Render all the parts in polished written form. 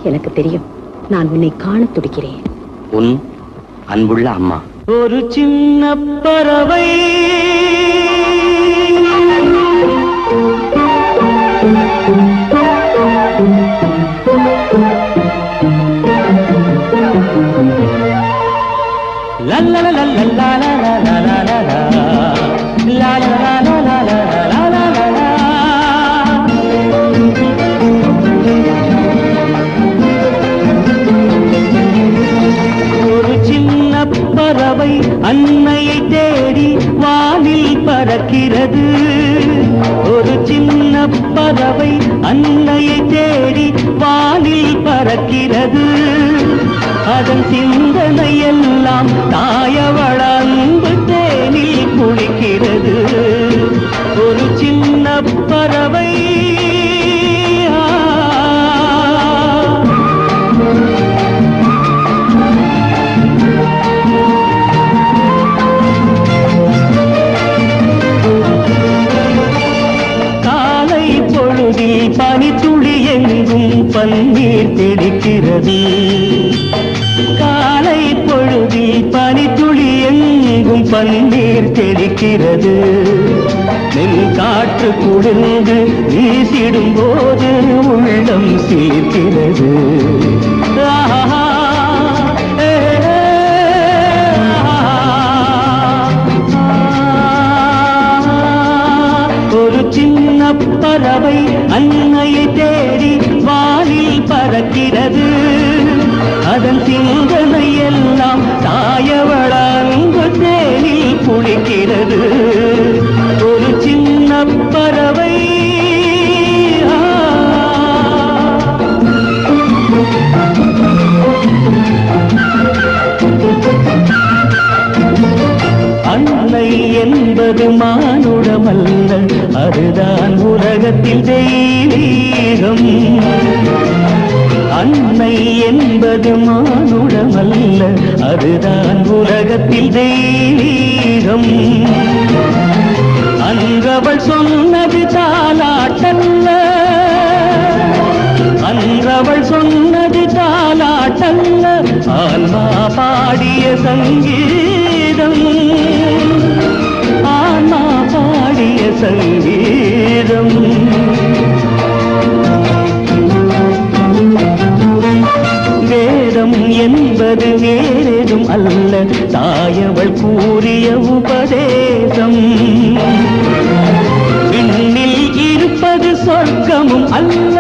எனக்கு தெரியும். நான் உன்னை காண துடிக்கிறேன். உன் அன்புள்ள அம்மா. ஒரு சின்ன பறவை அன்னையை தேடி வானில் பறக்கிறது. ஒரு சின்ன பறவை அன்னையை தேடி வானில் பறக்கிறது. அதன் சிந்தனை எல்லாம் தாயவள் அன்பு தேனில் குளிக்கிறது. ஒரு சின்ன பறவை பனித்துளி எங்கும் பன்னீர் தெளிக்கிறது. காலை பொழுதில் பனித்துளி எங்கும் பன்னீர் தெளிக்கிறது. நெல் காற்று குளிர்ந்து வீசிடும் போது உள்ளம் சீர்க்கிறது. ஒரு சின்ன பறவை அன்னையை தேடி வானில் பறக்கிறது. அதன் சிந்தனை எல்லாம் தாயவள் அன்பு தேனில் குளிக்கிறது. ஒரு சின்ன பறவை அன்னை என்பது மானுடமல்ல, அதுதான் உலகத்தில் தெய்வீகம். அன்னை என்பது மானுடமல்ல, அதுதான் உலகத்தில் தெய்வீகம். அன்றவள் சொன்னது தாலாட்டல்ல, அன்றவள் சொன்னது தாலாட்டல்ல, ஆன்மா பாடிய சங்கீதம். ஆன்மா பாடிய சங்கீதம். வேதம் என்பது வேறெதும் அல்ல, தாயவள் கூறிய உபதேசம். விண்ணில் இருப்பது சொர்க்கமும் அல்ல,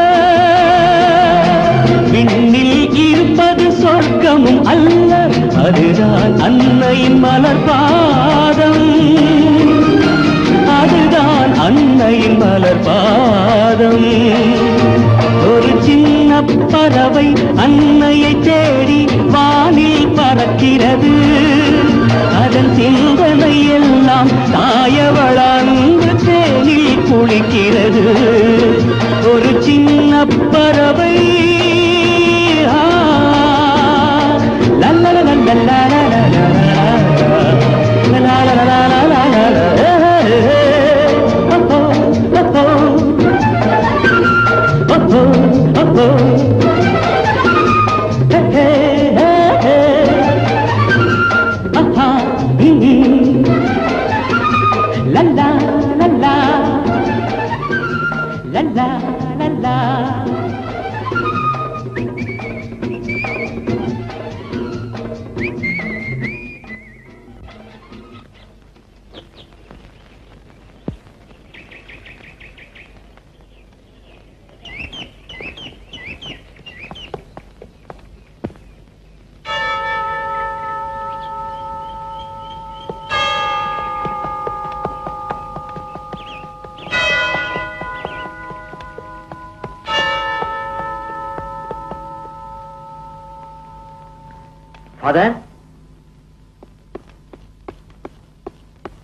விண்ணில் இருப்பது சொர்க்கமும் அல்ல, அதுதான் அன்னையின் மலர் பாதம். அதுதான் அன்னையின் மலர் பாதம். ஒரு சின்ன பறவை அன்னையை தேடி வானில் பறக்கிறது. அதன் சிந்தனை எல்லாம் தாயவள் அன்பு தேனில் குளிக்கிறது. ஒரு சின்ன பறவை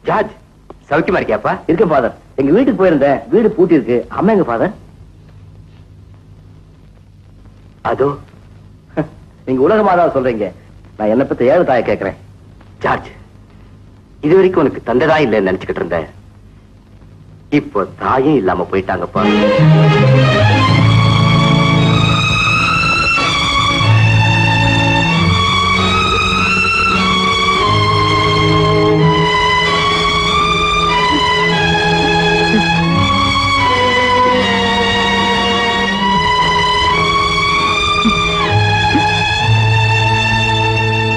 ஜார்ஜ், சௌக்கியமா இருக்கியாப்பா? இருக்கேன் ஃபாதர். எங்க வீட்டுக்கு போயிருந்தேன், வீடு பூட்டி இருக்கு. அம்மா எங்க ஃபாதர்? அதோ. நீங்க உலகமாதான் சொல்றீங்க, நான் என்ன பத்தி ஏழு தாயை கேட்கிறேன். ஜார்ஜ், இது வரைக்கும் உனக்கு தந்ததா இல்லைன்னு நினைச்சுக்கிட்டு இருந்தேன். இப்போ தாயும் இல்லாம போயிட்டாங்கப்பா.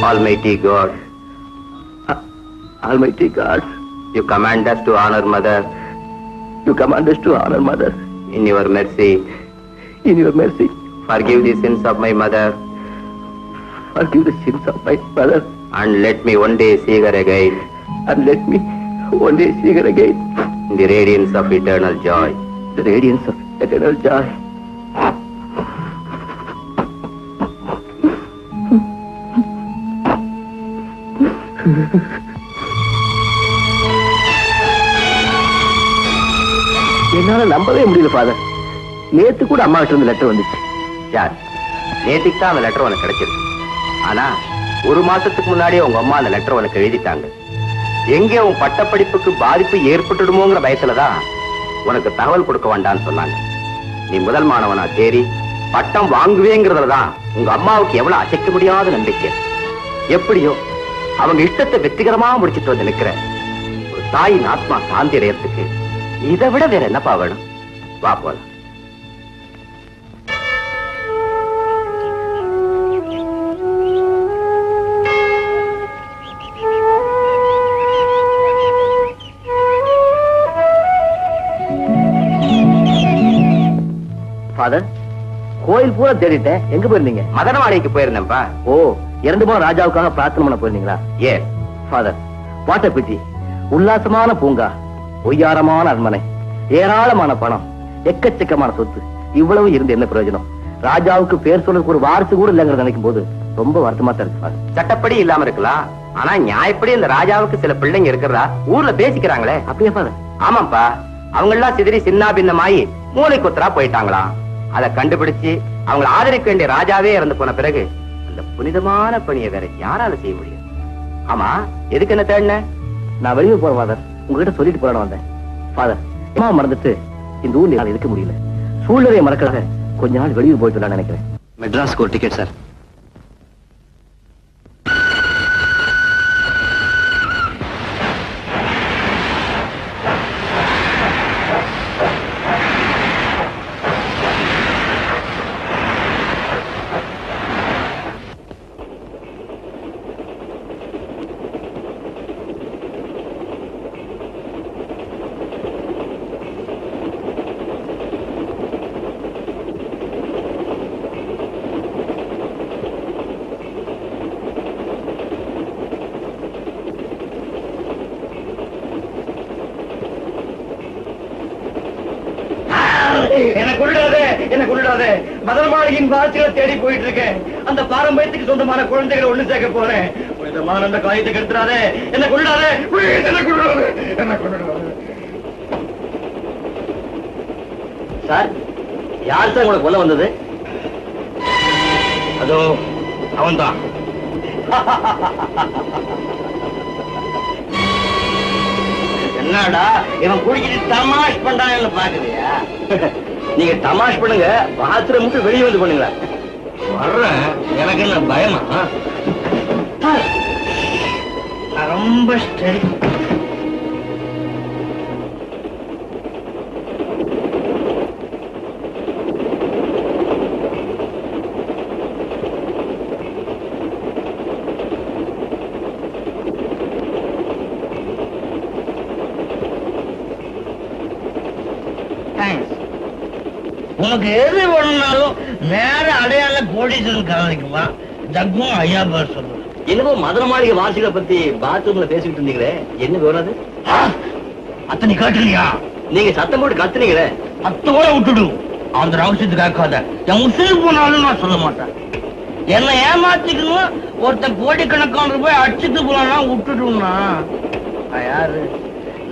Almighty God, Almighty God, you command us to honor mother you command us to honor mother. in your mercy. In your mercy, Forgive the sins of my mother forgive the sins of my mother, and let me one day see her again and let me one day see her again. in the radiance of eternal joy. The radiance of eternal joy. என்னால நம்பவே முடியல father. நேத்து கூட அம்மா கிட்ட இருந்து letter வந்துச்சு. யார்? நேத்திக்கு தான் அந்த லெட்டர் உனக்கு கிடைச்சிருக்கு. ஆனா ஒரு மாசத்துக்கு முன்னாடியே உங்க அம்மா அந்த லெட்டர் உனக்கு எழுதிட்டாங்க. எங்கே உன் பட்டப்படிப்புக்கு பாதிப்பு ஏற்பட்டுடுமோங்கிற பயத்துலதான் உனக்கு தகவல் கொடுக்க வேண்டாம்னு சொன்னாங்க. நீ முதல் மாணவனா தேறி பட்டம் வாங்குவேங்கிறதுலதான் உங்க அம்மாவுக்கு எவ்வளவு அசைக்க முடியாத நம்பிக்கை. எப்படியோ அவங்க இஷ்டத்தை வெற்றிகரமா முடிச்சிட்டு வந்து நிக்கிற ஒரு தாயின் ஆத்மா சாந்தி அடையறதுக்கு இதை விட வேற என்னப்பா வேணும்? வா போலாம். ஃபாதர், கோயில் பூரா தேடிட்டேன். எங்க போயிருந்தீங்க? மதனவாடிக்கு போயிருந்தேன்ப்பா. ஓ, இறந்து போன ராஜாவுக்காக பிரார்த்தனை பண்ண போயிருந்தீங்களா? ஏ ஃபாதர், வாட்ட பிட்டி, உல்லாசமான பூங்கா, பொய்யாரமான அரண்மனை, ஏராளமான பணம், எக்கச்சக்கமான சொத்து, இவ்வளவு இருந்து என்ன பிரயோஜனம்? ராஜாவுக்கு பேர் சொல்றதுக்கு ஒரு வாரிசு கூட இல்லைங்கிறத நினைக்கும் போது ரொம்ப வருத்தமா தான் இருக்கு ஃபாதர். சட்டப்படி இல்லாம இருக்கலாம், ஆனா நியாயப்படி இந்த ராஜாவுக்கு சில பிள்ளைங்க இருக்கிறதா ஊர்ல பேசிக்கிறாங்களே. அப்படியே ஃபாதர்? ஆமாப்பா, அவங்க எல்லாம் சிதறி சின்ன பின்னமாயி மூளை குத்தரா போயிட்டாங்களாம். அதை கண்டுபிடிச்சு அவங்களை ஆதரிக்க வேண்டிய ராஜாவே இறந்து போன பிறகு அந்த புனிதமான பணியை வேற யாரால செய்ய முடியும்? ஆமா, எதுக்கு என்ன தேடின? நான் வெளியே போறேன் ஃபாதர், உங்ககிட்ட சொல்லிட்டு போறேன் வந்தேன். ஃபாதர், அம்மா மறந்துட்டு இந்த ஊர்ல என்னால இருக்க முடியல. சூழ்நிலையை மறக்காக கொஞ்ச நாள் வெளியூர் போயிட்டு நினைக்கிறேன். மெட்ராஸ்க்கு ஒரு டிக்கெட் சார். என்ன கொள்ளாதே, மதர் மாளிகையின் வாசிகளை தேடி போயிட்டு இருக்கேன். அந்த பாரம்பரியத்துக்கு சொந்தமான குழந்தைகளை ஒண்ணு சேர்க்க போறேன். புனிதமான அந்த காயத்தை கெடுத்துறாதே, என்ன கொள்ளாதே, என்ன கொள்ளாதே, என்ன கொள்ளாதே. சார், யார் சார் உங்களை கொல்ல வந்தது? அதோ அவன்தான். என்னடா இவன் குடிக்கிட்டு தமாஷ் பண்றான்னு பாக்குறியா? நீங்க தமாஷ் பண்ணுங்க, பாத்ரூம் மட்டும் வெளியே வந்து பண்ணுங்களா? வர்றேன், எனக்கு என்ன பயமா? ரொம்ப ஸ்டெடி. உனக்கு எது வேணும்னாலும் நேர அடையாள போலீஸ் காமிக்குமா? ஜக்கும் ஐயா பேர் சொல்லு. என்னவோ மதுரை மாளிகை வாசிகளை பத்தி பாத்ரூம்ல பேசிக்கிட்டு இருந்தீங்களே, என்ன வேணாது? அத்தனை கேட்டுலியா? நீங்க சத்தம் போட்டு கத்துனீங்களே, அத்தோட விட்டுடு. அந்த ரகசியத்தை கேட்காத. என் உசிறு போனாலும் நான் சொல்ல மாட்டேன். என்ன ஏமாத்திக்கணும், ஒருத்தன் கோடிக்கணக்கான ரூபாய் அடிச்சுட்டு போனா விட்டுடும்னா யாரு?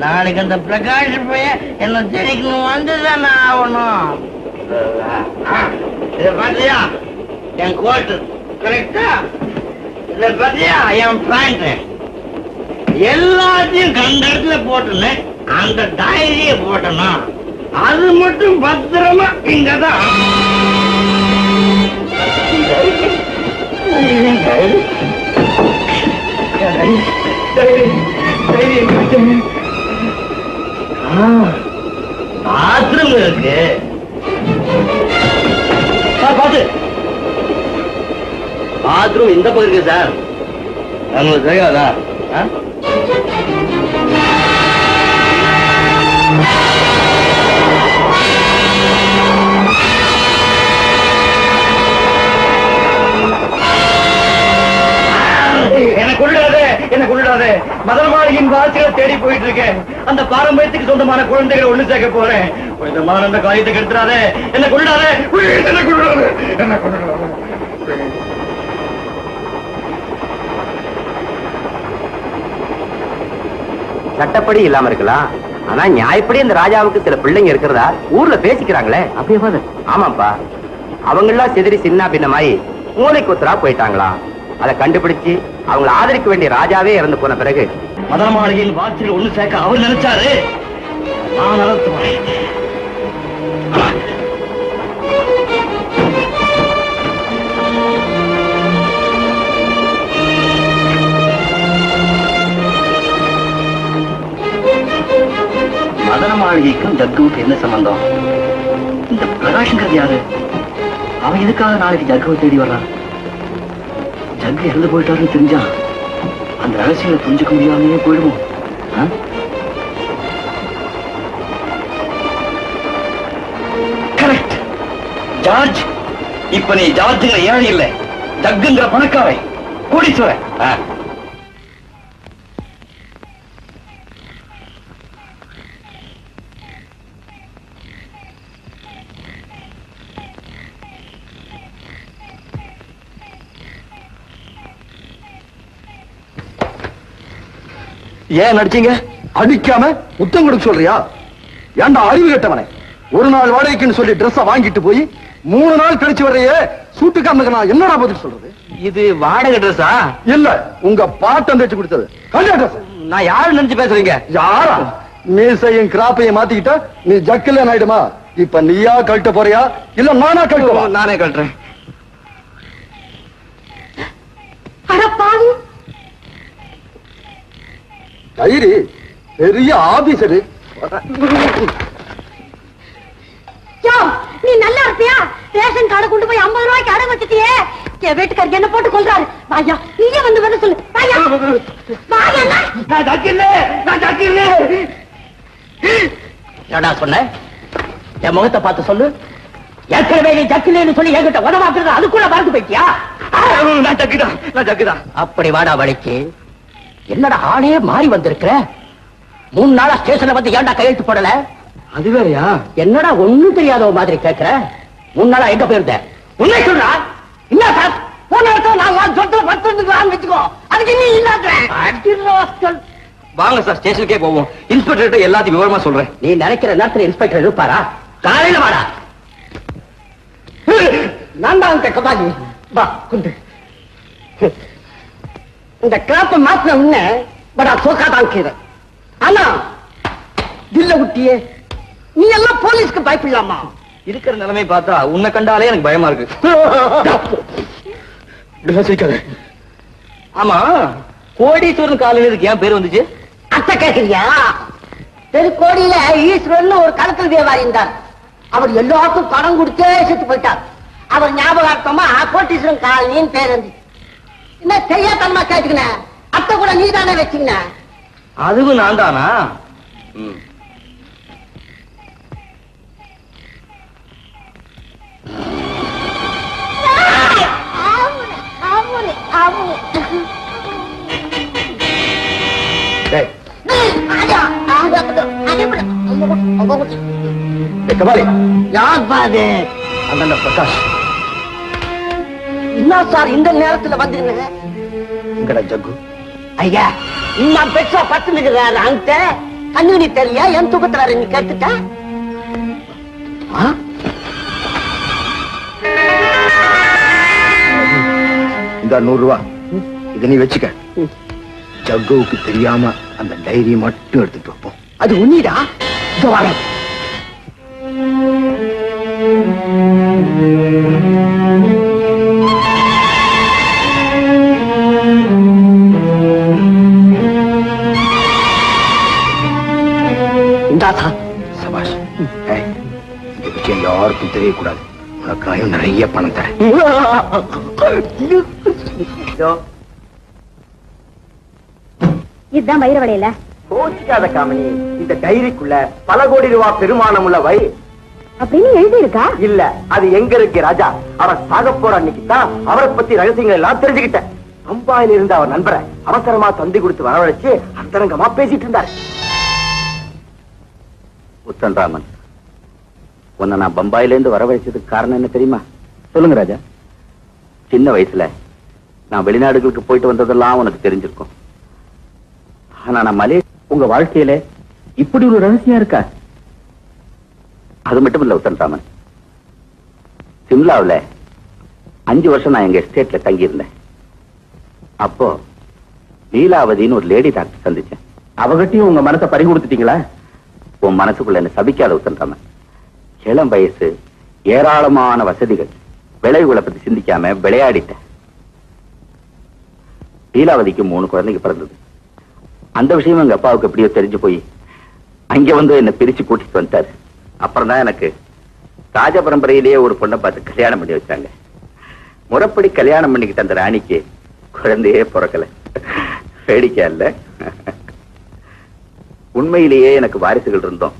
நாளைக்கு அந்த பிரகாஷ் பையன் என்ன தெரிக்கணும் வந்துதானே ஆகணும். இத பாத்தியா என் கோட்டு? கரெக்டா? இத பாத்தியா என் பேண்ட்? எல்லாத்தையும் கண்ட இடத்துல போட்டுன்னு அந்த டைரிய போட்டனா அது மட்டும் பத்திரமா இங்கதான். பாத்ரூம் இருக்கு. பாத்து பாத்ரூம் இந்த பக்கம் இருக்கு சார். நம்மளுக்கு தெரியாதா? என்ன கொள்ளாதே மதன மாளிகையின் வாசலை தேடி போயிட்டு இருக்கேன். அந்த பாரம்பரியத்துக்கு சொந்தமான குழந்தைகளை ஒண்ணு சேர்க்க போறேன். அந்த காரியத்தை கெடுத்துறாதே. என்ன கொள்ளாதே, என்ன கொள்ளாதே, என்ன கொள்ளாதே. சட்டப்படி இல்லாம இருக்கலாம், ஆனா நியாயப்படி இந்த ராஜாவுக்கு சில பிள்ளைங்க இருக்கிறதா ஊர்ல பேசிக்கிறாங்களே. அப்படியே ஆமாப்பா, அவங்க எல்லாம் சிதறி சின்ன பின்னமாயி மூளைக்கு ஒத்தரா போயிட்டாங்களா. அதை கண்டுபிடிச்சு அவங்களை ஆதரிக்க வேண்டிய ராஜாவே இறந்து போன பிறகு மதன மாளிகையின் வாசல் ஒண்ணு சேர்க்க அவர் நினைச்சாரு. நான் நடத்துவேன். மதன மாளிகைக்கும் ஜக்குவுக்கு என்ன சம்பந்தம்? இந்த பிரகாஷ்ங்கிறது யாரு? அவன் எதுக்காக நாளைக்கு ஜக்குவை தேடி வர்றான்? ஜக்கு இறந்து போயிட்டாருன்னு தெரிஞ்சா அந்த ரகசியங்களை புரிஞ்சுக்க முடியாமையே போயிடுவோம். Correct George. இப்ப நீ ஜார்ஜுங்கிற ஏழை இல்லை, ஜக்குங்கிற பணக்காரை கோடீஸ்வரன். ஏன் நடிச்சீங்க? அடிக்காம முத்தம் கொடுக்க சொல்றியா? ஏன்டா அறிவு கட்டவனே, ஒரு நாள் வாடகைக்குன்னு சொல்லி ட்ரெஸ் வாங்கிட்டு போய் 3 நாள் கழிச்சு வரையே சூட்டுக்காரனுக்கு நான் என்னடா பதில் சொல்றது? இது வாடகை ட்ரெஸ்ஸா? இல்ல, உங்க பாட்டம் தைச்சு கொடுத்தது கல்யாண ட்ரெஸ். நான் யாரு நினைச்சு பேசுறீங்க? யாரா? மீசையும் கிராப்பையும் மாத்திக்கிட்ட நீ ஜக்கில ஆயிடுமா? இப்ப நீயா கழட்ட போறியா இல்ல நானா கழட்டுவா? நானே கழட்டுறேன். அடப்பாவி, கைரி பெரிய ஆபீசரு. நீ நல்லா இருப்பியா? ரேஷன் கார்டு கொண்டு போய் 50 ரூபாய்க்கு அடகு வச்சுட்டியே. என் வீட்டுக்காரர் என்ன போட்டு கொள்றாரு. வாயா, நீயே வந்து வர சொல்லு. வாயா, வாயா. நான் ஜக்கில்ல, நான் ஜக்கில்ல. என்னடா சொன்ன? என் முகத்தை பார்த்து சொல்லு. ஏற்கனவே நீ ஜக்கிலேன்னு சொல்லி என்கிட்ட உதவாக்குறது அதுக்குள்ள மறந்து போயிட்டியா? நான் ஜக்குதான், நான் ஜக்குதான். அப்படி வாடா வழிக்கு. என்னடா ஆளே மாறி வந்திருக்கிற? 3 நாளா ஸ்டேஷன்ல வந்து ஏன்டா கையெழுத்து போடல? அது வேறையா? என்னடா ஒண்ணும் தெரியாத மாதிரி கேட்கிற? 3 நாளா எங்க போயிருந்த? உண்மை சொல்றா. என்ன சார், போன இடத்துல நான் சொத்துல 10 வச்சுக்கோ, அதுக்கு நீ இல்லாத. வாங்க சார், ஸ்டேஷனுக்கே போவோம். இன்ஸ்பெக்டர் எல்லாத்தையும் விவரமா சொல்றேன். நீ நினைக்கிற நேரத்தில் இன்ஸ்பெக்டர் இருப்பாரா? காலையில வாடா. நான் தான் கபாலி. வா குண்டு. இந்த கிராப்ப மாத்தின உன்ன படா சோக்காதான் கீரை. ஆனா தில்ல குட்டியே, நீ எல்லாம் போலீஸ்க்கு பயப்படலாமா? இருக்கிற நிலைமை பார்த்தா உன்னை கண்டாலே எனக்கு பயமா இருக்கு. ஆமா, கோடீஸ்வரன் காலையில ஏன் பேர் வந்துச்சு? அத்தை கேட்கறியா? தெருக்கோடியில ஈஸ்வரன் ஒரு கலக்கல் வியாபாரி இருந்தார். அவர் எல்லாருக்கும் பணம் கொடுத்தே செத்து போயிட்டார். அவர் ஞாபகார்த்தமா கோட்டீஸ்வரன் காலனின்னு பேர் இருந்துச்சு. என்ன தெரியாதனமா கேட்டுக்கின? அத்தை கூட நீ தானே வச்சுக்கின? அதுவும் நான் தானா? பிரகாஷ், என்ன சார் இந்த நேரத்துல வந்துருங்க? ஜக்கு ஐயா, இன்னும் பெருசா பத்து நிக்கிறாரு. அந்த கண்ணு தெரியல, என் தூக்கத்துல நீ கேட்டுட்ட. இந்த 100 ரூபா இதை நீ வச்சுக்க. ஜக்குவுக்கு தெரியாம அந்த டைரி மட்டும் எடுத்துட்டு வைப்போம். அது உண்மைடா. சபாஷ். இந்த விஷயம் யாருக்கும் தெரியக்கூடாது. உனக்கு நான் நிறைய பணம் தரேன். இதுதான் வயிறு வளையல. கோச்சிக்காத காமினி, இந்த டைரிக்குள்ள பல கோடி ரூபாய் பெருமானம் உள்ள வை அப்படின்னு எழுதி இருக்கா? இல்ல, அது எங்க இருக்கு ராஜா? அவர் சாக போற அன்னைக்கு தான் அவரை பத்தி ரகசியங்கள் எல்லாம் தெரிஞ்சுக்கிட்டேன். பம்பாயில இருந்த அவர் நண்பரை அவசரமா தந்தி கொடுத்து வரவழைச்சு அந்தரங்கமா பேசிட்டு இருந்தாரு. உத்தன்ராமன், உன்னை நான் பம்பாயில இருந்து வரவழைச்சதுக்கு காரணம் என்ன தெரியுமா? சொல்லுங்க ராஜா. சின்ன வயசுல நான் வெளிநாடுகளுக்கு போயிட்டு வந்ததெல்லாம் உனக்கு தெரிஞ்சிருக்கும். ஆனா நான் உங்க வாழ்க்கையில இப்படி ஒரு ரகசியம் இருக்கா? அது மட்டும் இல்ல உத்தன்ராமன், சிம்லாவுல 5 வருஷம் நான் எங்க எஸ்டேட்ல தங்கி இருந்தேன். அப்போ லீலாவதின்னு ஒரு லேடி டாக்டர் சந்திச்சேன். அவகிட்டையும் உங்க மனசை பறி கொடுத்துட்டீங்களா? உன் மனசுக்குள்ள என்ன சபிக்காத உத்தன்ராமன். இளம் வயசு, ஏராளமான வசதிகள், விளைவுகளை பத்தி சிந்திக்காம விளையாடிட்டேன். லீலாவதிக்கு 3 குழந்தைங்க பிறந்தது. அந்த விஷயம் எங்க அப்பாவுக்கு எப்படியோ தெரிஞ்சு போய் அங்க வந்து என்ன பிரிச்சு கூட்டிட்டு வந்துட்டாரு. அப்புறம் தான் எனக்கு ராஜ பரம்பரையிலேயே ஒரு பொண்ணை பார்த்து கல்யாணம் பண்ணி வச்சாங்க. முறைப்படி கல்யாணம் பண்ணிக்கிட்ட அந்த ராணிக்கு குழந்தையே பிறக்கல. வேடிக்கை இல்ல, உண்மையிலேயே எனக்கு வாரிசுகள் இருந்தோம்.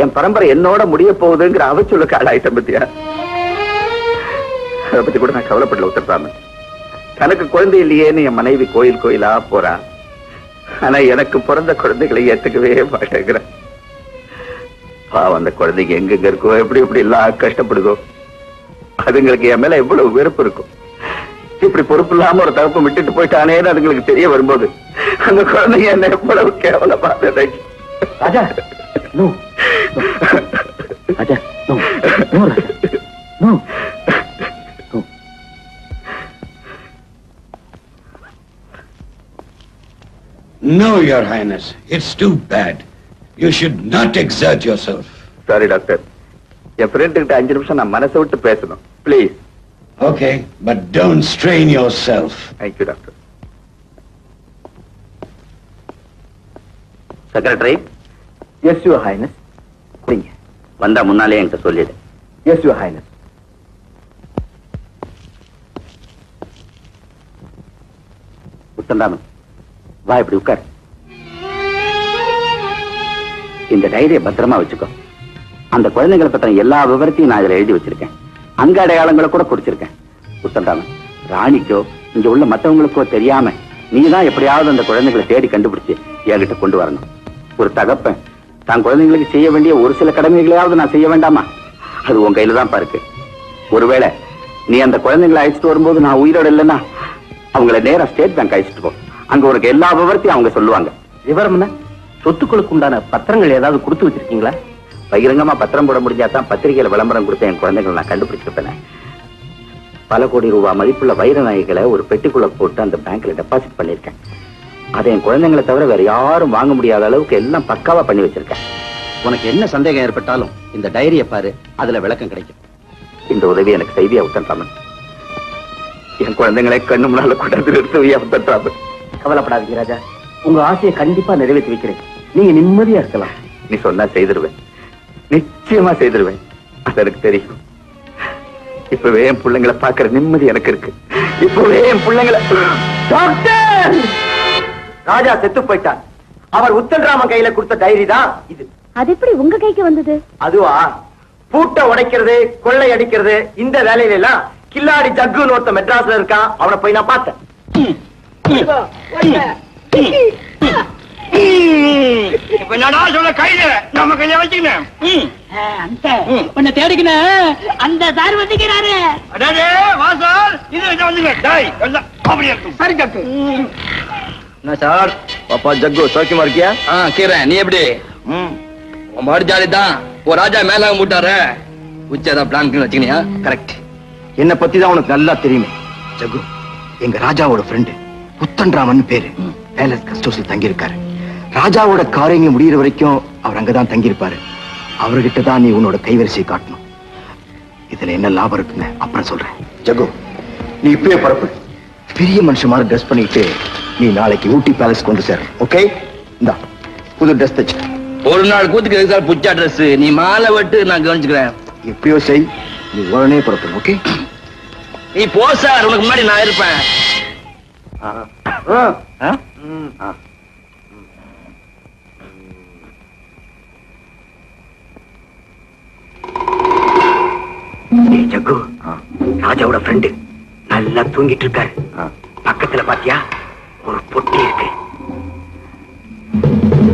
என் பரம்பரை என்னோட முடிய போகுதுங்கிற அவச்சொல்லுக்கு ஆளாயிட்டம் பத்தியா? அதை பத்தி கூட நான் கவலைப்படல உத்தரராமன். தனக்கு குழந்தை இல்லையேன்னு என் மனைவி கோயில் கோயிலா போறா. ஆனா எனக்கு பிறந்த குழந்தைகளை ஏத்துக்கவே மாட்டேங்கிறேன். பாவம், அந்த குழந்தைங்க எங்க இருக்கோ, எப்படி எப்படி எல்லாம் கஷ்டப்படுதோ, அதுங்களுக்கு என் மேல எவ்வளவு வெறுப்பு இருக்கும். இப்படி பொறுப்பு இல்லாம ஒரு தகப்பம் விட்டுட்டு போயிட்டானேன்னு அதுங்களுக்கு தெரிய வரும்போது அந்த குழந்தைங்க என்ன எவ்வளவு கேவலமா நினைக்கும். Raja, no Raja, no no Raja, no. No, Your Highness. It's too bad. You should not exert yourself. Sorry doctor, N friend கிட்ட 5 நிமிஷம் நான் மனசை விட்டு பேசணும், please. Okay, but don't strain yourself. Thank you doctor. Secretary. Yes your highness. நீங்க வந்தா முன்னாலே என்கிட்ட சொல்லிடு. Yes your highness. உத்தன்ராமன், வா, இப்படி உட்கார். இந்த டைரியை பத்திரமா வச்சுக்கோ. அந்த குழந்தைகளை பத்தின எல்லா விவரத்தையும் நான் இதுல எழுதி வச்சிருக்கேன். அங்க அடையாளங்களை கூட குறிச்சிருக்கேன். உத்தன்ராமன், ராணிக்கோ இங்க உள்ள மத்தவங்களுக்கோ தெரியாம நீதான் எப்படியாவது அந்த குழந்தைகளை தேடி கண்டுபிடிச்சு என்கிட்ட கொண்டு வரணும். ஒரு தகப்பன் தான் குழந்தைங்களுக்கு செய்ய வேண்டிய ஒரு சில கடமைகளையாவது நான் செய்ய வேண்டாமா? அது உன் கையில தான் இருக்கு. ஒருவேளை நீ அந்த குழந்தைங்களை அழைச்சிட்டு வரும்போது நான் உயிரோட இல்லைன்னா அவங்களை நேரா ஸ்டேட் பேங்க் அழைச்சிட்டு போ. அங்க உனக்கு எல்லா விவரத்தையும் அவங்க சொல்லுவாங்க. விவரம்னா சொத்துக்களுக்கு உண்டான பத்திரங்கள் ஏதாவது கொடுத்து வச்சிருக்கீங்களா? பகிரங்கமா பத்திரம் போட முடிஞ்சாதான் பத்திரிகையில விளம்பரம் கொடுத்த என் குழந்தைகளை நான் கண்டுபிடிச்சிருப்பேன். பல கோடி ரூபாய் மதிப்புள்ள வைர நகைகளை ஒரு பெட்டிக்குள்ள போட்டு அந்த பேங்க்ல டெபாசிட் பண்ணிருக்கேன். அதை என் குழந்தைங்களை தவிர வேற யாரும் வாங்க முடியாத அளவுக்கு எல்லாம் பக்காவா பண்ணி வச்சிருக்கேன். உனக்கு என்ன சந்தேகம் ஏற்பட்டாலும் இந்த டைரியை பாரு, அதுல விளக்கம் கிடைக்கும். இந்த உதவி எனக்கு செய்தியா உத்தன்ராமன். என் குழந்தைங்களை கண்ணு முன்னால கொண்டாந்து நிறுத்துவியா உத்தன்ராமன். கவலைப்படாதீங்க ராஜா, உங்க ஆசையை கண்டிப்பா நிறைவேற்றி வைக்கிறேன். நீங்க நிம்மதியா இருக்கலாம். நீ சொன்னா செய்திருவேன், நிச்சயமா செய்திருவேன். அது எனக்கு தெரியும். இப்பவே என் பிள்ளைங்களை பாக்குற நிம்மதி எனக்கு இருக்கு. இப்பவே என் பிள்ளைங்களை. டாக்டர், ராஜா செத்து போயிட்டார். அவர் உத்தன்ராமன் கையில கொடுத்த டைரி தான் இது. அது எப்படி உங்க கைக்கு வந்தது? அதுவா, பூட்டை உடைக்கிறது, கொள்ளை அடிக்கிறது, இந்த வேலையில எல்லாம் கில்லாடி ஜக்குன்னு ஒருத்த மெட்ராஸ்ல இருக்கான். அவனை போய் நான் பார்த்தேன். இப்ப என்னடா சொல்ல கையில நம்ம கையில வச்சுக்கணும். உன்னை தேடிக்கின அந்த சார் வந்துக்கிறாரு. அடே வாசல், இது வந்துங்க. டேய் கொஞ்சம் அப்படியே இருக்கும். சரி டாக்டர். என்ன சார், பாப்பா ஜக்கு சௌக்கியமா இருக்கியா? கீரன், நீ எப்படி? உன் மாடு ஜாலி தான். ஒரு ராஜா மேல மூட்டாரு உச்சதா பிளான் வச்சுக்கினியா? கரெக்ட். என்ன பத்தி தான் உனக்கு நல்லா தெரியுமே. ஜக்கு எங்க ராஜாவோட ஃப்ரெண்டு உத்தன்ராமன் பேரு. பேலஸ் கெஸ்ட் ஹவுஸ்ல தங்கி இருக்காரு. ராஜாவோட காரியங்க முடியிற வரைக்கும் அவர் அங்கதான் தங்கி இருப்பாரு. அவர்கிட்ட தான் நீ உன்னோட கைவரிசையை காட்டணும். இதுல என்ன லாபம் இருக்குன்னு அப்புறம் சொல்றேன். ஜகு, நீ இப்பவே பரப்பு. பெரிய மனுஷன் மாதிரி ட்ரெஸ் பண்ணிட்டு நீ நாளைக்கு ஊட்டி பேலஸ் கொண்டு சேர. ஓகே, இந்தா புது ட்ரெஸ் தச்சு. ஒரு நாள் கூத்துக்கு சார் புச்சா ட்ரெஸ். நீ மாலை வெட்டு, நான் கவனிச்சுக்கிறேன். எப்படியோ செய், நீ உடனே பரப்பு. ஓகே, நீ போ சார், உனக்கு முன்னாடி நான் இருப்பேன். ஜக்கு, ராஜாவோட ஃப்ரெண்டு நல்லா தூங்கிட்டு இருக்காரு. பக்கத்துல பாத்தியா ஒரு பொட்டி இருக்கு.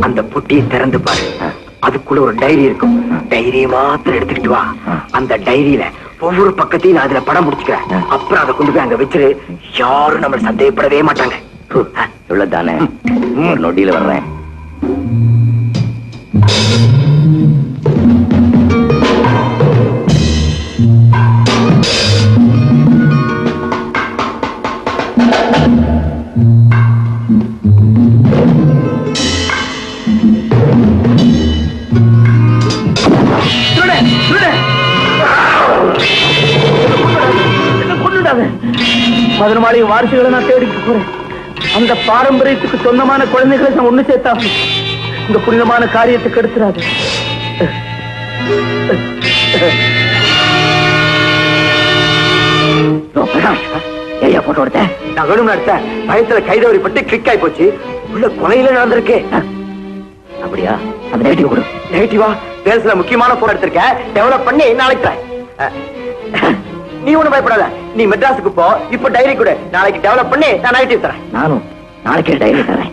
அந்த பொட்டியை திறந்து பாரு. அதுக்குள்ள ஒரு டைரி இருக்கும். டைரியை மாத்திரம் எடுத்துக்கிட்டு வா. அந்த டைரியில ஒவ்வொரு பக்கத்தையும் நான் அதுல படம் முடிச்சுக்கிறேன். அப்புறம் அதை கொண்டு போய் அங்க வச்சிரு. யாரும் நம்மள சந்தேகப்படவே மாட்டாங்க. இவ்வளவுதானே? ஒரு நொடியில வர்றேன். பதினமாளிகை வாரிசுகளை நான் தேடிட்டு போறேன். அந்த பாரம்பரியத்துக்கு சொந்தமான குழந்தைகளை நான் ஒண்ணு சேர்த்தா இந்த புனிதமான காரியத்தை கெடுத்துறாது. ஏயா போட்டோ எடுத்தேன்? நான் வேணும்னு எடுத்தேன். பயத்துல கைதவறி பட்டு கிளிக் ஆகி போச்சு. உள்ள கொலையில நடந்திருக்கு. அப்படியா? அந்த நெகட்டிவ் கொடு. நெகட்டிவா? சேல்ஸ்ல முக்கியமான போன் எடுத்திருக்கேன். டெவலப் பண்ணி நாளைக்கு தரேன். நீ ஒண்ணு பயப்படாத. நீ மெட்ராஸுக்கு போ. இப்ப டைரி கொடு. நாளைக்கு டெவலப் பண்ணி நான் நெகட்டிவ் தரேன். நானும் நாளைக்கே டைரி தரேன்.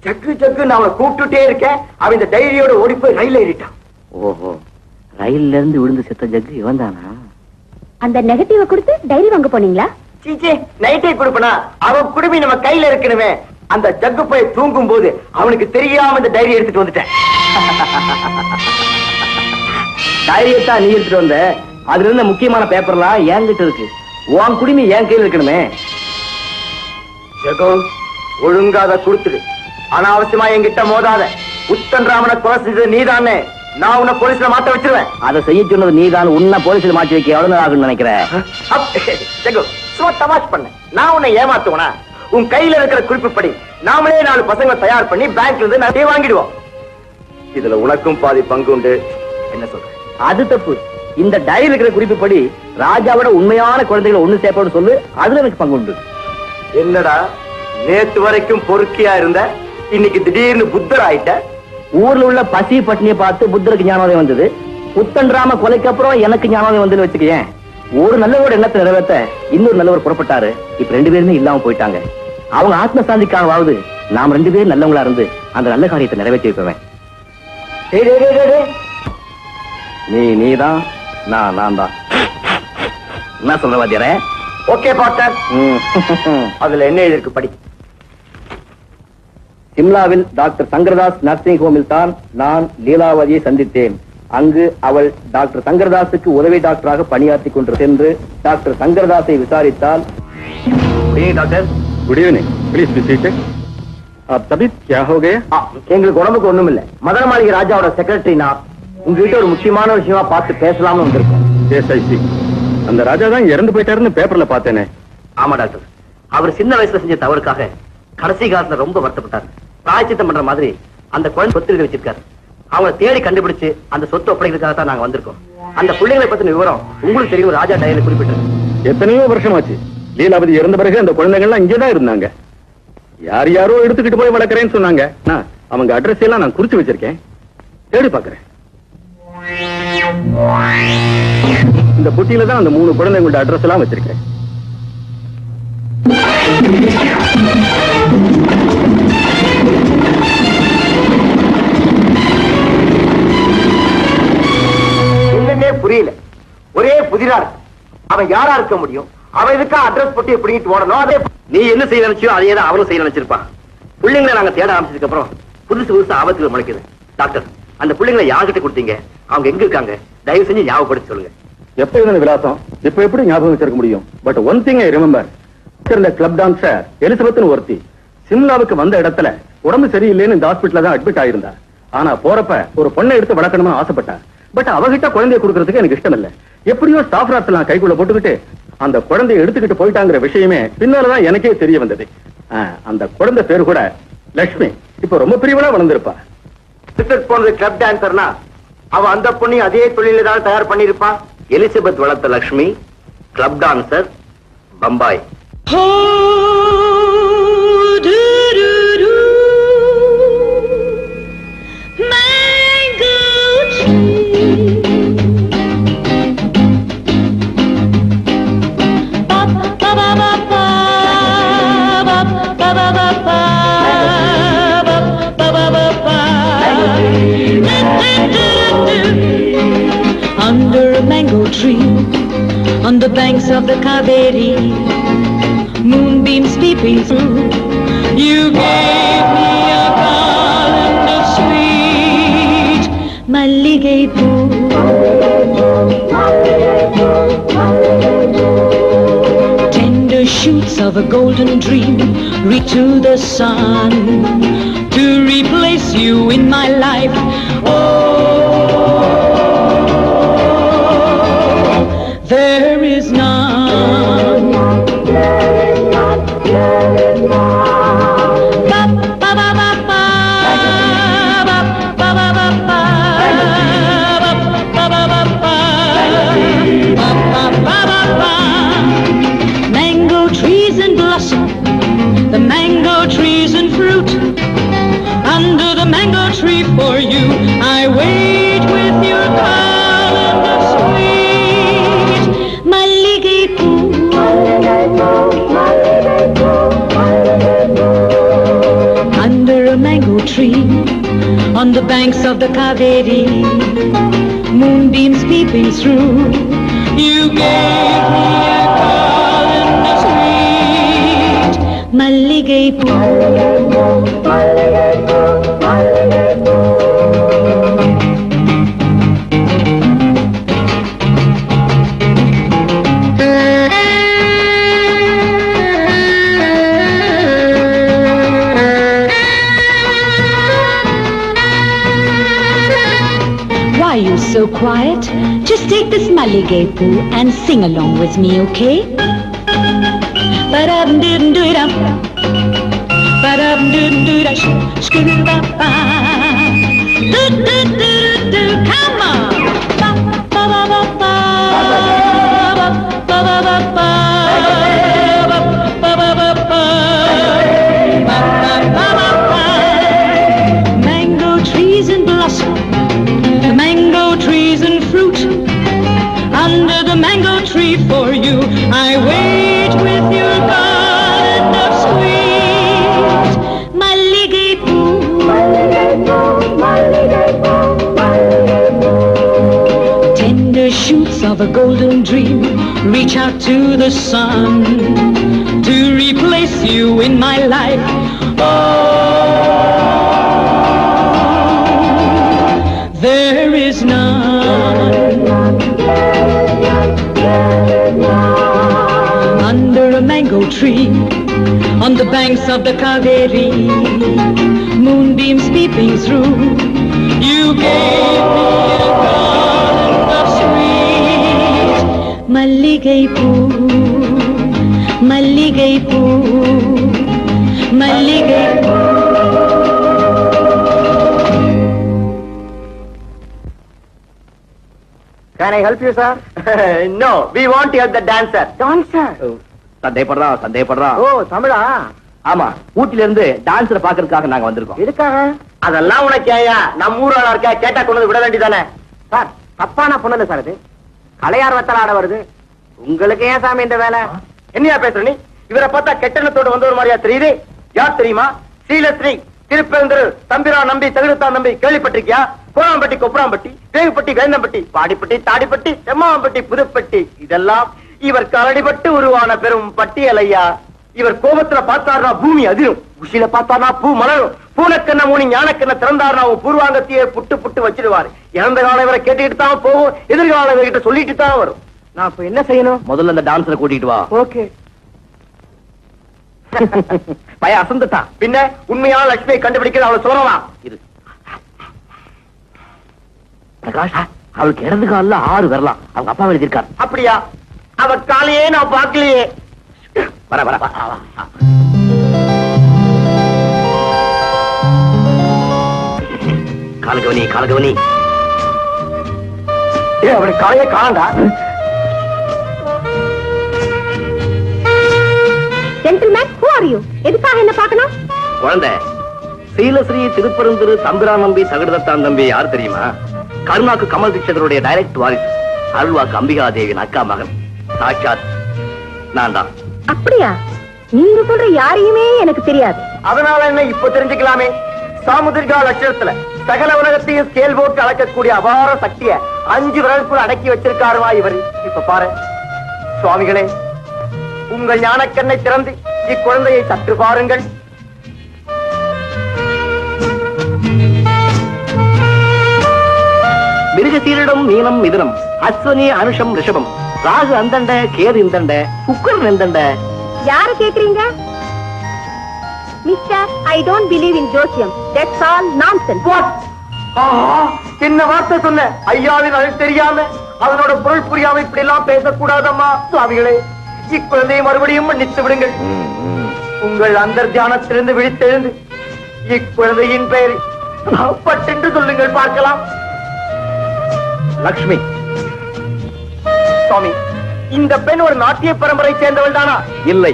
சக்கு சக்கு நான் அவனை கூப்பிட்டுட்டே இருக்கேன். அவன் இந்த டைரியோட ஓடி போய் ரயில் ஏறிட்டான். ஓஹோ, ரயில்ல இருந்து விழுந்து செத்த ஜக்கு இவன் தானா? அந்த நெகட்டிவ கொடுத்து டைரி வாங்க போனீங்களா? சீச்சே, நைட்டே கொடுப்பனா? அவன் குடுமி நம்ம கையில இருக்கணுமே. அந்த ஜக்கு போய் தூங்கும் போது அவனுக்கு தெரியாம இந்த டைரி எடுத்துட்டு வந்துட்டேன். டைரியத்தான் நீ எடுத்துட்டு வந்த. அதுல இருந்த முக்கியமான பேப்பர்லாம் என்கிட்ட இருக்கு. உன் குடிமை என் கையில் இருக்கணுமே. ஜகு, ஒழுங்காத கொடுத்துடு. அனாவசியமா என்கிட்ட மோதாத. உத்தன்ராமனை கொலை செஞ்சது நீதானே. நான் உன்னை போலீஸ்ல மாட்ட வச்சிருவேன். அதை செய்ய சொன்னது நீதான். உன்னை போலீஸ்ல மாட்டி வைக்க எவ்வளவு நாள் ஆகும்னு நினைக்கிறேன்? ஜகு, சும்மா தமாஷ் பண்ண. நான் உன்னை ஏமாத்துவனா? உன் கையில இருக்கிற குறிப்புப்படி நாமளே 4 பசங்களை தயார் பண்ணி பேங்க்ல இருந்து நிறைய வாங்கிடுவோம். இதுல உனக்கும் பாதி பங்கு உண்டு. என்ன சொல்ற? அது தப்பு. இந்த டைரி இருக்கிற குறிப்புப்படி ராஜாவோட உண்மையான குழந்தைகளை ஒண்ணு சேர்ப்போம்னு சொல்லு. அதுல எனக்கு பங்கு உண்டு. என்னடா, நேத்து வரைக்கும் பொறுக்கியா இருந்த, இன்னைக்கு திடீர்னு புத்தர் ஆயிட்ட? ஊர்ல உள்ள பசி பட்டினியை பார்த்து புத்தருக்கு ஞானோதயம் வந்தது. புத்தன்ராம கொலைக்கு அப்புறம் எனக்கு ஞானோதயம் வந்து வச்சுக்கேன். ஒரு நல்லவோட எண்ணத்தை நிறைவேற்ற இன்னொரு நல்லவர் புறப்பட்டாரு. இப்ப 2 பேருமே இல்லாம போயிட்டாங்க. அவங்க ஆத்ம சாந்திக்காவது நாம் 2 பேரும் நல்லவங்களா இருந்து அந்த நல்ல காரியத்தை நிறைவேற்றி வைப்பேன். நீதான், நான் தான். என்ன சொல்ற வாத்தியாரே? ஓகே பாட்டர். அதுல என்ன எழுதிருக்கு படி. சிம்லாவில் டாக்டர் சங்கரதாஸ் நர்சிங் ஹோமில் தான் நான் லீலாவதியை சந்தித்தேன். அங்கு அவள் டாக்டர் சங்கரதாஸுக்கு உதவி டாக்டராக பணியாற்றி கொண்டு சென்று டாக்டர் சங்கரதாஸை விசாரித்தால், doctor, good evening, please be seated. आप तबीयत क्या हो गया? எங்களுக்கு உடம்புக்கு ஒண்ணும் இல்ல. மதன மாளிகை ராஜாவோட செக்ரட்டரினா உங்ககிட்ட ஒரு முக்கியமான விஷயமா பார்த்து பேசலாம்னு வந்திருக்கோம். எஸ்ஐசி அந்த ராஜா தான் இறந்து போயிட்டாருன்னு பேப்பர்ல பார்த்தேனே. ஆமா டாக்டர், அவர் சின்ன வயசுல செஞ்ச தவறுக்காக கடைசி காலத்துல ரொம்ப வருத்தப்பட்டார். பிராயச்சித்தம் பண்ற மாதிரி அந்த குழந்தை சொத்து எழுதி வச்சிருக்காரு. அவங்களை தேடி கண்டுபிடிச்சு அந்த சொத்து ஒப்படைக்கிறதுக்காக தான் நாங்க வந்திருக்கோம். அந்த பிள்ளைகளை பத்தின விவரம் உங்களுக்கு தெரியும். ராஜா டைரியில குறிப்பிட்டிருக்கு. எத்தனையோ வருஷமாச்சு. லீலாவதி இறந்த பிறகு அந்த குழந்தைகள்லாம் இங்கேதான் இருந்தாங்க. யார் யாரோ எடுத்துக்கிட்டு போய் வளர்க்கறேன்னு சொன்னாங்க. அவங்க அட்ரஸ் எல்லாம் நான் குறிச்சு வச்சிருக்கேன். தேடி பாக்குறேன். இந்த புட்டியில தான் அந்த 3 குழந்தைங்களோட அட்ரஸ் எல்லாம் வச்சிருக்கேன். என்னன்னே புரியல. ஒரே புதிரா இருக்கு. அவன் யாரா இருக்க முடியும்? அவன் இதுக்கா அட்ரஸ் போட்டு எப்படிட்டு ஓடணும்? அதே நீ என்ன செய்ய நினைச்சியோ அதையே தான் அவரும் செய்ய நினைச்சிருப்பான். பிள்ளைங்களை நாங்க தேட ஆரம்பிச்சதுக்கு அப்புறம் புதுசு ஆபத்துகள் முளைக்குது. டாக்டர், அந்த பிள்ளைங்களை யார்கிட்ட கொடுத்தீங்க? அவங்க எங்க இருக்காங்க? தயவு செஞ்சு ஞாபகப்படுத்தி சொல்லுங்க. எப்ப இருந்த விலாசம் இப்ப எப்படி ஞாபகம் வச்சிருக்க முடியும்? But one thing I remember. இந்த கிளப் டான்சர் எலிசபெத்னு ஒருத்தி சிம்லாவுக்கு வந்த இடத்துல உடம்பு சரியில்லைன்னு இந்த ஹாஸ்பிட்டல்ல தான் அட்மிட் ஆயிருந்தா. ஆனா போறப்ப ஒரு பொண்ணை எடுத்து வளர்க்கணும்னு ஆசைப்பட்டா. பட் அவகிட்ட குழந்தைய கொடுக்கறதுக்கு எனக்கு இஷ்டம் இல்ல. எப்படியோ ஸ்டாஃப் ராட்ஸ் எல்லாம் கைக்குள்ள போட்டுக்கிட்டு அந்த குழந்தைய எடுத்துக்கிட்டு போயிட்டாங்கிற விஷயமே பின்னாலதான் எனக்கே தெரிய வந்தது. அந்த குழந்தை பேரு கூட லட்சுமி. இப்ப ரொம்ப பிரிவலா வளர்ந்திருப்பா. போனது கிளப் டான்சர்னா அவ அந்த பொண்ணையும் அதே தொழில தான் தயார் பண்ணிருப்பான். எலிசபெத் வளர்த்த Lakshmi club dancer, Bombay. the banks of the Kaveri, moonbeams peeping through. You gave me a garland of sweet Malligaipu. Tender shoots of a golden dream reach to the sun to replace you in my life. There is none. Ba ba ba ba ba. Ba ba ba ba ba. Ba ba ba ba ba. Ba ba ba ba ba. Mango trees in blossom, the mango trees in fruit. Under the mango tree for you, I wait with your garland of sweet Malligaipu. Under a mango tree, on the banks of the Kaveri, moonbeams peeping through, you gave me a garland of sweet Malligaipu. Why are you so quiet? Just take this Malligaipu and sing along with me, okay? Ba-dum-dum-dum-dum. Ba-dum-dum-dum-dum. Shoo-ba-ba. Do-do-do-do-do. Come on! Ba-ba-ba-ba. Ba-ba-ba-ba. Ba-ba-ba-ba. Ba-ba-ba-ba. Mango trees in blossom, the mango trees and fruit. Under the mango tree for you, I wait with your garland of sweet Malligaipu. Tender shoots of a golden dream reach out to the sun to replace you in my life. There is none. Under a mango tree, on the banks of the Kaveri, moonbeams peeping through, you gave me a garland of sweet Malligaipu, Malligaipu, Malligaipu. Can I help you, sir? No, we want to help the dancer. Dancer? சந்தேகப்படுறான். ஓ, தமிழா? ஆமா, ஊட்டில இருந்து டான்ஸரை பாக்குறதுக்காக நாங்க வந்திருக்கோம். எதுக்காக? அதெல்லாம் உனக்கு ஏயா நம்ம ஊராளா இருக்கா, கேட்டா கொண்டு வந்து விட வேண்டியதானே? சார், தப்பான பொண்ணு சார் இது. கலையார் வத்தலாட வருது. உங்களுக்கு ஏன் சாமி இந்த வேலை? என்னையா பேசுற நீ? இவரை பார்த்தா கெட்டணத்தோடு வந்த ஒரு மாதிரியா தெரியுது. யார் தெரியுமா? ஸ்ரீலஸ்ரீ திருப்பெருந்தரு தம்பிரா நம்பி தகுடுத்தான் நம்பி கேள்விப்பட்டிருக்கியா? கோணாம்பட்டி கொப்பராம்பட்டி வேகுப்பட்டி வேந்தம்பட்டி பாடிப்பட்டி தாடிப்பட்டி செம்மாம்பட்டி புதுப்பட்டி இதெல்லாம் இவர் கரடிபட்டு உருவான பெரும் பட்டியலையா. இவர் கோபத்துல பார்த்தாருனா பூமி அதிரும், குஷியில பார்த்தாருனா பூ மலரும். பூனக்கண்ண மூணி ஞானக்கண்ண திறந்தாருனா பூர்வாங்கத்தையே புட்டு புட்டு வச்சிருவாரு. இறந்த காலம் இவரை கேட்டுக்கிட்டு தான் போகும், எதிர்காலம் இவர்கிட்ட சொல்லிட்டு தான் வரும். நான் இப்ப என்ன செய்யணும்? முதல்ல அந்த டான்ஸரை கூட்டிட்டு வா. ஓகே. பய அசந்துட்டான். பின்ன உண்மையான லட்சுமியை கண்டுபிடிக்கிறது அவளை சொல்லலாம். இது பிரகாஷ், அவளுக்கு இடது காலில் 6 வரலாம். அவங்க அப்பா எழுதியிருக்காரு. அப்படியா? அவ காலையே நான் பார்க்கலையே. வர வர காலகவனி காலகவனி. அவரை காலையே காணண்டா. Gentleman, who are you? எதுக்காக என்ன பார்க்கணும்? குழந்தை, ஸ்ரீலஸ்ரீ திருப்பெருந்துரு தம்பிரா நம்பி தகுடுத்தான் நம்பி யார் தெரியுமா? கருணாக்கு கமல் தீட்சிதருடைய டைரக்ட் வாரிசு, அருள்வாக்கு அம்பிகா தேவியின் அக்கா மகன். சாட்சாத் நான் தான். அப்படியா? நீங்க சொல்ற யாரையுமே எனக்கு தெரியாது. அதனால என்ன, இப்ப தெரிஞ்சுக்கலாமே. சாமுதிரிகா லட்சணத்துல சகல உலகத்தையும் ஸ்கேல் போட்டு அளக்கக்கூடிய அபார சக்திய 5 விரலுக்குள் அடக்கி வச்சிருக்காருவா இவர். இப்ப பாரு, சுவாமிகளே, உங்கள் ஞானக்கண்ணை திறந்து இக்குழந்தையை சற்று பாருங்கள். மிருகசீரிடம் மீனம் மிதுனம், அஸ்வனி அனுஷம் ரிஷபம், ராகு அந்தண்ட, கேது இந்தண்ட, சுக்கரன் எந்தண்ட. யார கேக்குறீங்க? Mister, I don't believe in ஜோசியம். That's all nonsense. என்ன வார்த்தை சொன்ன? ஐயாவின் அது தெரியாம, அதனோட பொருள் புரியாம இப்படி எல்லாம் பேசக்கூடாதம்மா. சுவாமிகளே, இக்குழந்தையை மறுபடியும் மன்னித்து விடுங்கள். உங்கள் அந்தர் தியானத்திலிருந்து விழித்தெழுந்து இக்குழந்தையின் பெயரை பட்டென்று சொல்லுங்கள் பார்க்கலாம். லக்ஷ்மி. சுவாமி, இந்த பெண் ஒரு நாட்டிய பரம்பரை சேர்ந்தவள் தானா? இல்லை,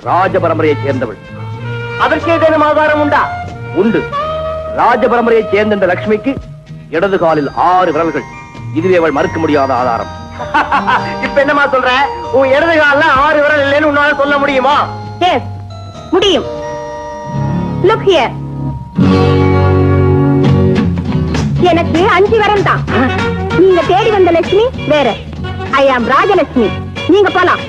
ராஜ பரம்பரையை சேர்ந்தவள். அதற்கு ஏதேனும் ஆதாரம் உண்டா? உண்டு. ராஜ பரம்பரையை சேர்ந்த இந்த லக்ஷ்மிக்கு இடது காலில் 6 விரல்கள். இதுவே அவள் மறுக்க முடியாத ஆதாரம். இப்ப என்னமா சொல்ற? உன் இடது காலில் 6 விரல் இல்லைன்னு உன்னால சொல்ல முடியுமா? எஸ், முடியும். Look here. எனக்கு 5 விரல் தான். நீங்க தேடி வந்த லட்சுமி வேற. ஐ ஆம் ராஜலட்சுமி. நீங்க போலாம்.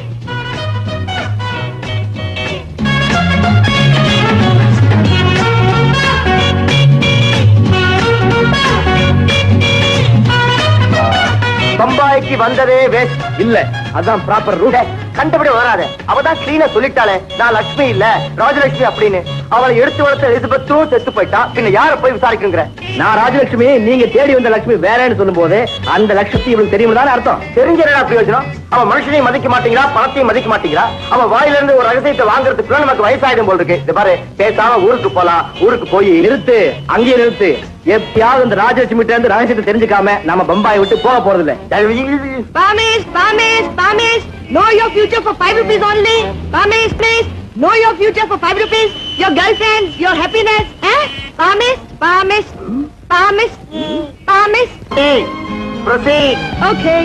பம்பாய்க்கு வந்ததே வேஸ்ட். இல்ல, அதான் ப்ராப்பர் ரூட். கண்டபடி வராத. அவதான் கிளீனா சொல்லிட்டாளே, நான் லட்சுமி இல்ல ராஜலட்சுமி அப்படின்னு. அவளை எடுத்து வளர்த்த எலிசபெத்தும் செத்து போயிட்டா. பின்ன யார போய் விசாரிக்குங்கிற? நான் ராஜலட்சுமி, நீங்க தேடி வந்த லட்சுமி வேறன்னு சொல்லும் போது அந்த லட்சுமி இவளுக்கு தெரியும் தானே அர்த்தம். தெரிஞ்சா பிரயோஜனம்? அவன் மனுஷனையும் மதிக்க மாட்டீங்களா, பணத்தையும் மதிக்க மாட்டீங்களா? அவன் வாயில இருந்து ஒரு ரகசியத்தை வாங்குறதுக்குள்ள நமக்கு வயசாயிடும் போல் இருக்கு. இது பாரு, பேசாம ஊருக்கு போலாம். ஊருக்கு போய் நிறுத்து, அங்கேயே நிறுத்து. எப்பயாவது இந்த ராஜலட்சுமி கிட்ட இருந்து ரகசியத்தை தெரிஞ்சுக்காம நம்ம பம்பாயை விட்டு போக போறது இல்ல. Promise, promise, promise. Know your future for 5 rupees only. Promise, please. Know your future for 5 rupees. Your girlfriends, your happiness. Eh? Promise, promise, promise, promise. proceed. Okay.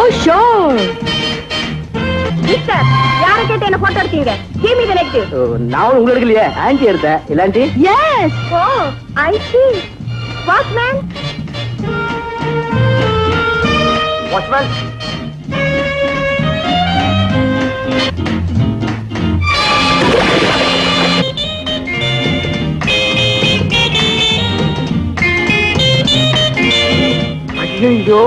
Oh, sure. Mister, யாரை கேட்டு என்ன போட்டோ எடுத்தீங்க? Give me the negative. நான் உங்களுக்கு இல்லையே, anti எடுத்தேன். இல்லாண்டி? Yes. Oh, I see. Watchman. Watchman. ஐயோ,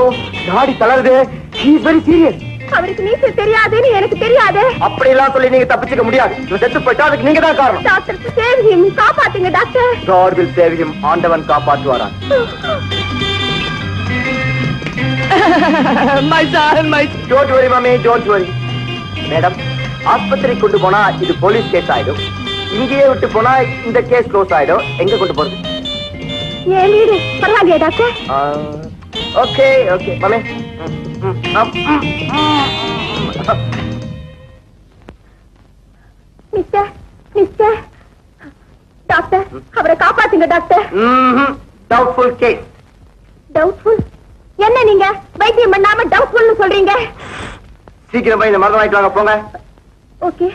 தாடி தளருது. He is very serious. அவருக்கு நீச்சல் தெரியாதுன்னு எனக்கு தெரியாது. அப்படி எல்லாம் சொல்லி நீங்க தப்பிச்சுக்க முடியாது. இவன் செத்து போயிட்டா அதுக்கு நீங்க தான் காரணம். Doctor, save him. காப்பாத்துங்க doctor. God will save him. ஆண்டவன் காப்பாற்றுவாரான். My son, my son. Don't worry, mommy, don't worry. Madam, ஆஸ்பத்திரி கொண்டு போனா இது போலீஸ் கேஸ் ஆயிடும். இங்கேயே விட்டு போனா இந்த கேஸ் க்ளோஸ் ஆயிடும். எங்க கொண்டு போறது? ஏன் வீடு பரவாயில்லையா டாக்டர்? ஓகே ஓகே மாமே. Mister, mister. டாக்டர், அவரை காப்பாத்துங்க டாக்டர். Doubtful case. டவுட்ஃபுல்? என்ன நீங்க வைத்தியம் பண்ணாம டவுட்ஃபுல்னு சொல்றீங்க? சீக்கிரம் போய் இந்த மருந்து வாங்கிட்டு வாங்க, போங்க. ஓகே.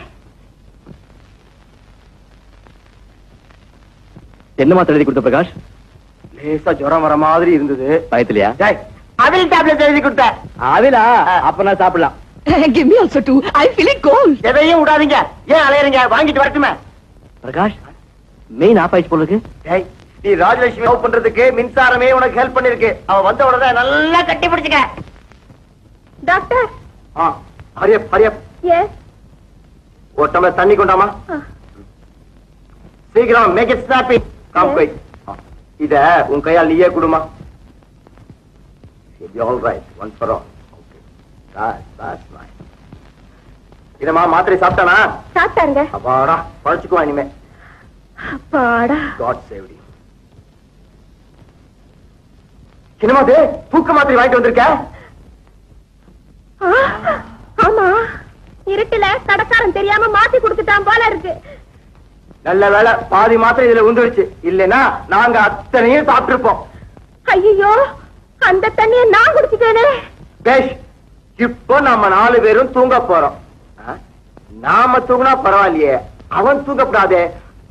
என்ன மாத்திரை எழுதி கொடுத்த பிரகாஷ்? லேசா ஜுரம் வர மாதிரி இருந்தது. பயத்திலையா? அவில் டேப்லெட் எழுதி கொடுத்த. அவிலா? அப்ப நான் சாப்பிடலாம். Give me also too. I feel it cold. எதையும் விடாதீங்க. ஏன் அலையறீங்க? வாங்கிட்டு வரட்டுமே. பிரகாஷ், மெயின் ஆஃப் ஆயிடுச்சு போல இருக்கு. ஏய், நீ ராஜலட்சுமி லவ் பண்றதுக்கு மின்சாரமே உனக்கு ஹெல்ப் பண்ணிருக்கு. அவ வந்த உடனே நல்லா கட்டி பிடிச்சுக்க. டாக்டர். Hurry up hurry up. எஸ். ஒரு டம்ளர் தண்ணி கொண்டாமா. சீக்கிரம் make it snappy. Come quick. இத உன் கையால் நீயே குடுமா. It'll be all right once for all. Okay. That's nice. இதமா மாத்திரை சாப்பிட்டானா? சாப்பிட்டாருங்க. அப்பாடா, பழச்சுக்குவா இனிமே. அப்பாடா. God saved you. என்னமாது தூக்க மாத்திரை வாங்கிட்டு வந்திருக்க? ஆமா, இருட்டுல கடைக்காரன் தெரியாம மாத்தி கொடுத்துட்டான் போல இருக்கு. நல்ல வேளை பாதி மாத்திரை இதுல உந்துருச்சு. இல்லைன்னா நாங்க அத்தனையும் சாப்பிட்டிருப்போம். ஐயோ, அந்த தண்ணியை நான் குடிச்சுட்டேனே. பேஷ், இப்போ நம்ம 4 பேரும் தூங்க போறோம். நாம தூங்கினா பரவாயில்லையே, அவன் தூங்கப்படாதே.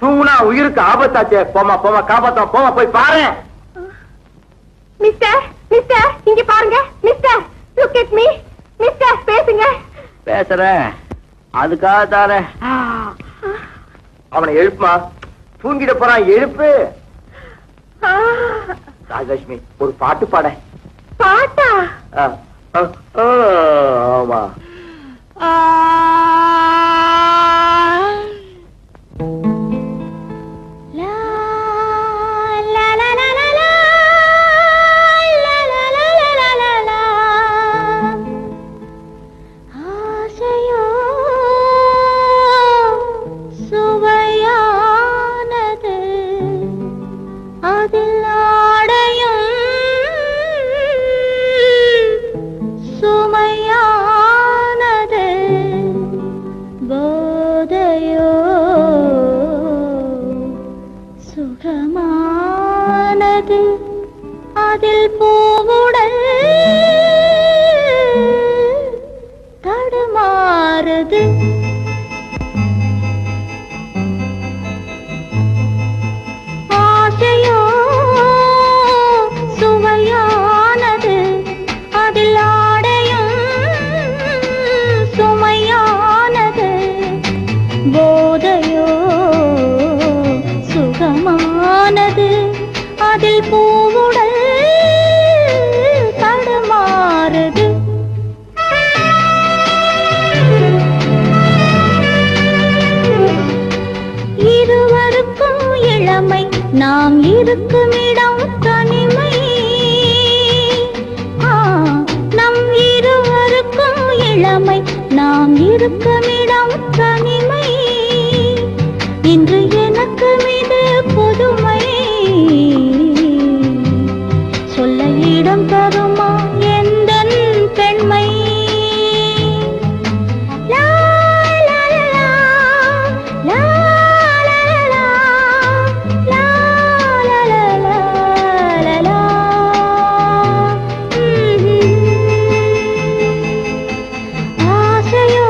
தூங்குனா உயிருக்கு ஆபத்தாச்சே. போமா போமா, காப்பாத்தோம். போமா, போய் பாரு. மிஸ்டர் மிஸ்டர், இங்க பாருங்க. Mister, look at me. Mister, பேசுங்க. பேசுறேன், அதுக்காக தார. அவனை எழுப்புமா. தூங்கிட போறான், எழுப்பு. ராஜலட்சுமி, ஒரு பாட்டு பாட. பாட்டா? ஆமா. அதில் பூவுடல் தடுமாறுது. ஆசையோ சுவையானது, அதில் ஆடையும் சுமையானது. போதையோ சுகமானது, அதில் பூவுடல் தடுமாறுது. இருவருக்கும் இளமை, நாம் இருக்கும் இடம் தனிமை. நம் இருவருக்கும் இளமை, நாம் இருக்கும் இடம் தனிமை. இன்று எனக்கு மீது புதுமை, சொல்ல இடம் தருமா எந்தன் பெண்மை? லா லா லா லா லா லா லா லா லா லா. ஆசையோ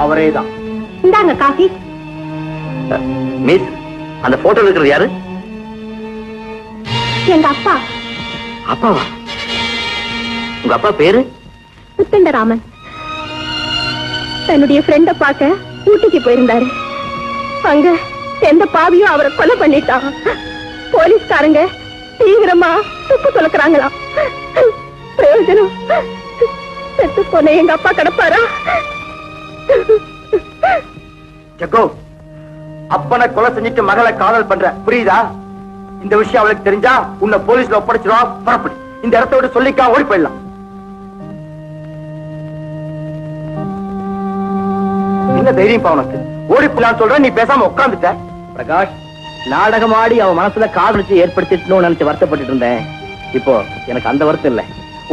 அவரே தான். இந்தாங்க காஃபி. மிஸ், அந்த போட்டோ இருக்கிறது யாரு? எங்க அப்பா. அப்பாவா? உங்க அப்பா பேரு? முத்தண்டராமன். தன்னுடைய ஃப்ரெண்ட பார்க்க ஊட்டிக்கு போயிருந்தாரு. அங்க எந்த பாவியும் அவரை கொலை பண்ணிட்டான். போலீஸ்காரங்க தீவிரமா துப்பு துளக்குறாங்களாம். பிரயோஜனம், செத்து போன எங்க அப்பா கிடப்பாரா? ஜக்கோ, அப்பனை கொலை செஞ்சுட்டு மகளை காதல் பண்ற, புரியுதா? இந்த விஷயம் அவளுக்கு தெரிஞ்சா உன்னை போலீஸ்ல ஒப்படைச்சிருவா. புறப்படு, இந்த இடத்த விட்டு சொல்லிக்கா, ஓடி போயிடலாம். என்ன தைரியம் உனக்கு? ஓடி போலான்னு சொல்ற, நீ பேசாம உட்கார்ந்துட்ட. பிரகாஷ், நாடகமாடி அவன் மனசுல காதலிச்சு ஏற்படுத்திட்டணும்னு நினைச்சு வருத்தப்பட்டு இருந்தேன். இப்போ எனக்கு அந்த வருத்தம் இல்ல.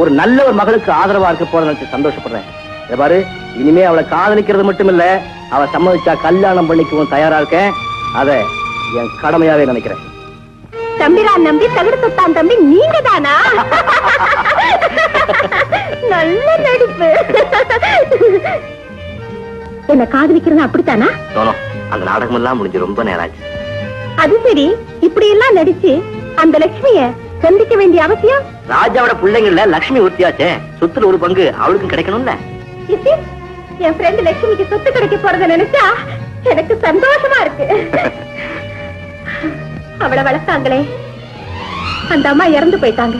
ஒரு நல்ல ஒரு மகளுக்கு ஆதரவா இருக்க போற நினைச்சு சந்தோஷப்படுறேன். இதை பாரு, இனிமே அவளை காதலிக்கிறது மட்டும் இல்ல, அவ சம்மதிச்சா கல்யாணம் பண்ணிக்கவும் தயாரா இருக்கேன். அத என் கடமையாவே நினைக்கிறேன். தம்பிரான் நம்பி தகுடு தொட்டான் தம்பி, நீங்க தானா? நல்ல நடிப்பு. என்ன காதலிக்கிறது அப்படித்தானா? அந்த நாடகம் எல்லாம் முடிஞ்சு ரொம்ப நேரம் ஆச்சு. அது சரி, இப்படி எல்லாம் நடிச்சு அந்த லட்சுமிய சந்திக்க வேண்டிய அவசியம்? ராஜாவோட பிள்ளைங்கள்ல லட்சுமி உறுத்தியாச்சே, சொத்துல ஒரு பங்கு அவளுக்கும் கிடைக்கணும்ல. என் ஃப்ரெண்ட் லட்சுமிக்கு சொத்து கிடைக்க போறத நினைச்சா எனக்கு சந்தோஷமா இருக்கு. அவளை வளர்த்தாங்களே, அந்த அம்மா இறந்து போயிட்டாங்க.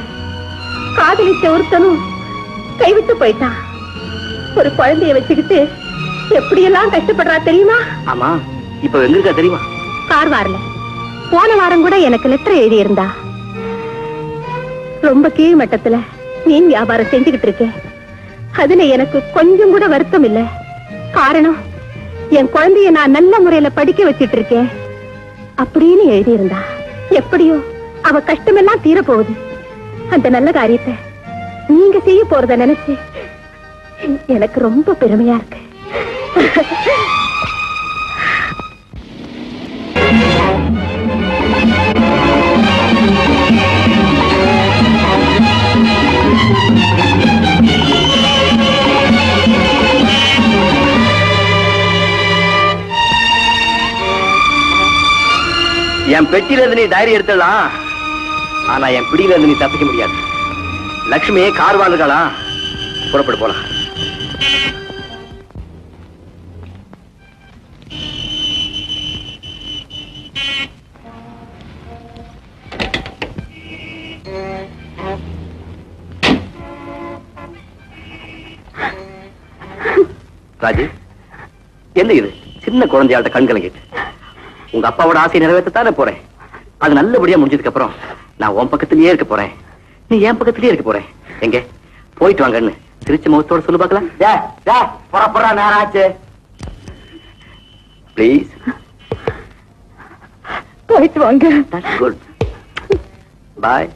காதலிச்ச ஒருத்தனும் கைவிட்டு போயிட்டான். ஒரு குழந்தைய வச்சுக்கிட்டு எப்படியெல்லாம் கஷ்டப்படுறா தெரியுமா? ஆமா, இப்ப எங்க இருக்கா தெரியுமா? கார்வார்ல. போன வாரம் கூட எனக்கு லெட்டர் எழுதி இருந்தா. ரொம்ப கீழ் மட்டத்துல மீன் வியாபாரம் செஞ்சுக்கிட்டு இருக்கேன். அதுல எனக்கு கொஞ்சம் கூட வருத்தம் இல்ல. காரணம், என் குழந்தைய நான் நல்ல முறையில படிக்க வச்சிட்டு இருக்கேன் அப்படின்னு எழுதி இருந்தா. எப்படியோ அவ கஷ்டமெல்லாம் தீர போகுது. அந்த நல்ல காரியத்தை நீங்க செய்ய போறத நினைச்சு எனக்கு ரொம்ப பெருமையா இருக்கு. என் பெட்டியில இருந்து நீ டைரி எடுத்துடலாம், ஆனா என் பிடியில இருந்து நீ தப்பிக்க முடியாது. லட்சுமியே கார் வாழ்களா, புறப்பட்டு போலாம். ராஜி, என்ன இது சின்ன குழந்தையாட்ட கண் கலங்கிட்டு? உங்க அப்பாவோட ஆசையை நிறைவேற்றத்தானே போறேன். அது நல்லபடியா முடிஞ்சதுக்கு அப்புறம் நான் உன் பக்கத்திலேயே இருக்க போறேன், நீ என் பக்கத்திலேயே இருக்க போறேன். எங்க போயிட்டு வாங்கன்னு திருச்சி முகத்தோட சொல்லு பார்க்கலாம். புறப்படுறா, நேரம் ஆச்சு. பிளீஸ் போயிட்டு வாங்க. குட் பாய்.